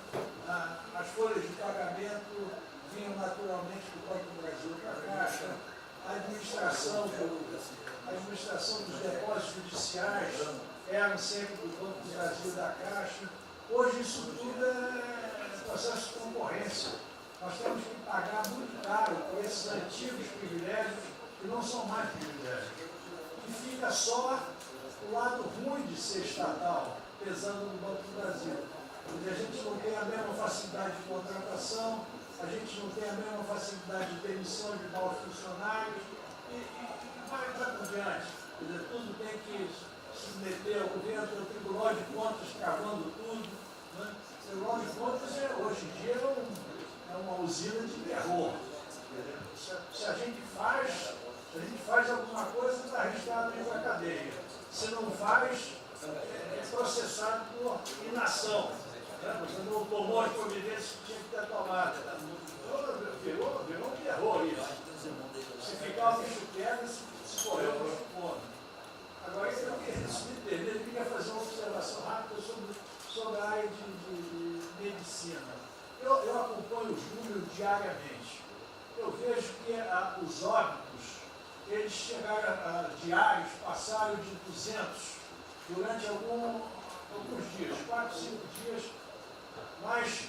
As folhas de pagamento vinham naturalmente do Banco do Brasil para a Caixa. A administração dos depósitos judiciais eram sempre do Banco do Brasil e da Caixa. Hoje isso tudo é processo de concorrência. Nós temos que pagar muito caro por esses antigos privilégios que não são mais privilégios. E fica só o lado ruim de ser estatal, pesando no Banco do Brasil. Porque a gente não tem a mesma facilidade de contratação, a gente não tem a mesma facilidade de demissão de maus funcionários, e vai por diante. Quer dizer, tudo tem que se submeter ao governo, ao Tribunal de Contas cavando tudo. Né? O Tribunal de Contas, hoje em dia, é uma usina de terror. Se a gente faz alguma coisa, está arriscado ir para a cadeia. Se não faz, é processado por inação. Você não tomou as providências que tinha que ter tomado. Virou um terror isso. Se ficar o bicho quebra, se correr o bicho come. Agora, eu queria fazer uma observação rápida sobre a área de medicina. Eu acompanho os números diariamente. Eu vejo que os óbitos, eles chegaram diários, passaram de 200 durante alguns dias, 4, 5 dias, mais de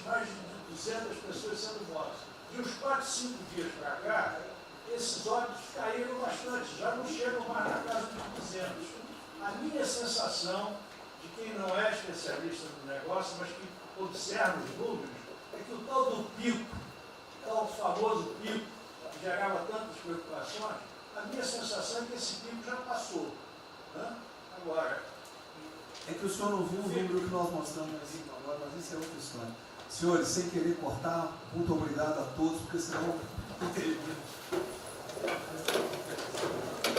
200 pessoas sendo mortas. De uns 4, 5 dias para cá, esses óbitos caíram bastante, já não chegam mais na casa dos 200. A minha sensação, de quem não é especialista no negócio, mas que observa os números, é que o tal do pico, o tal famoso pico, que gerava tantas preocupações, a minha sensação é que esse pico já passou. Né? Agora... É que o senhor não viu o número que nós mostramos assim agora, mas isso é outra história. Senhores, sem querer cortar, muito obrigado a todos, porque senão não teria.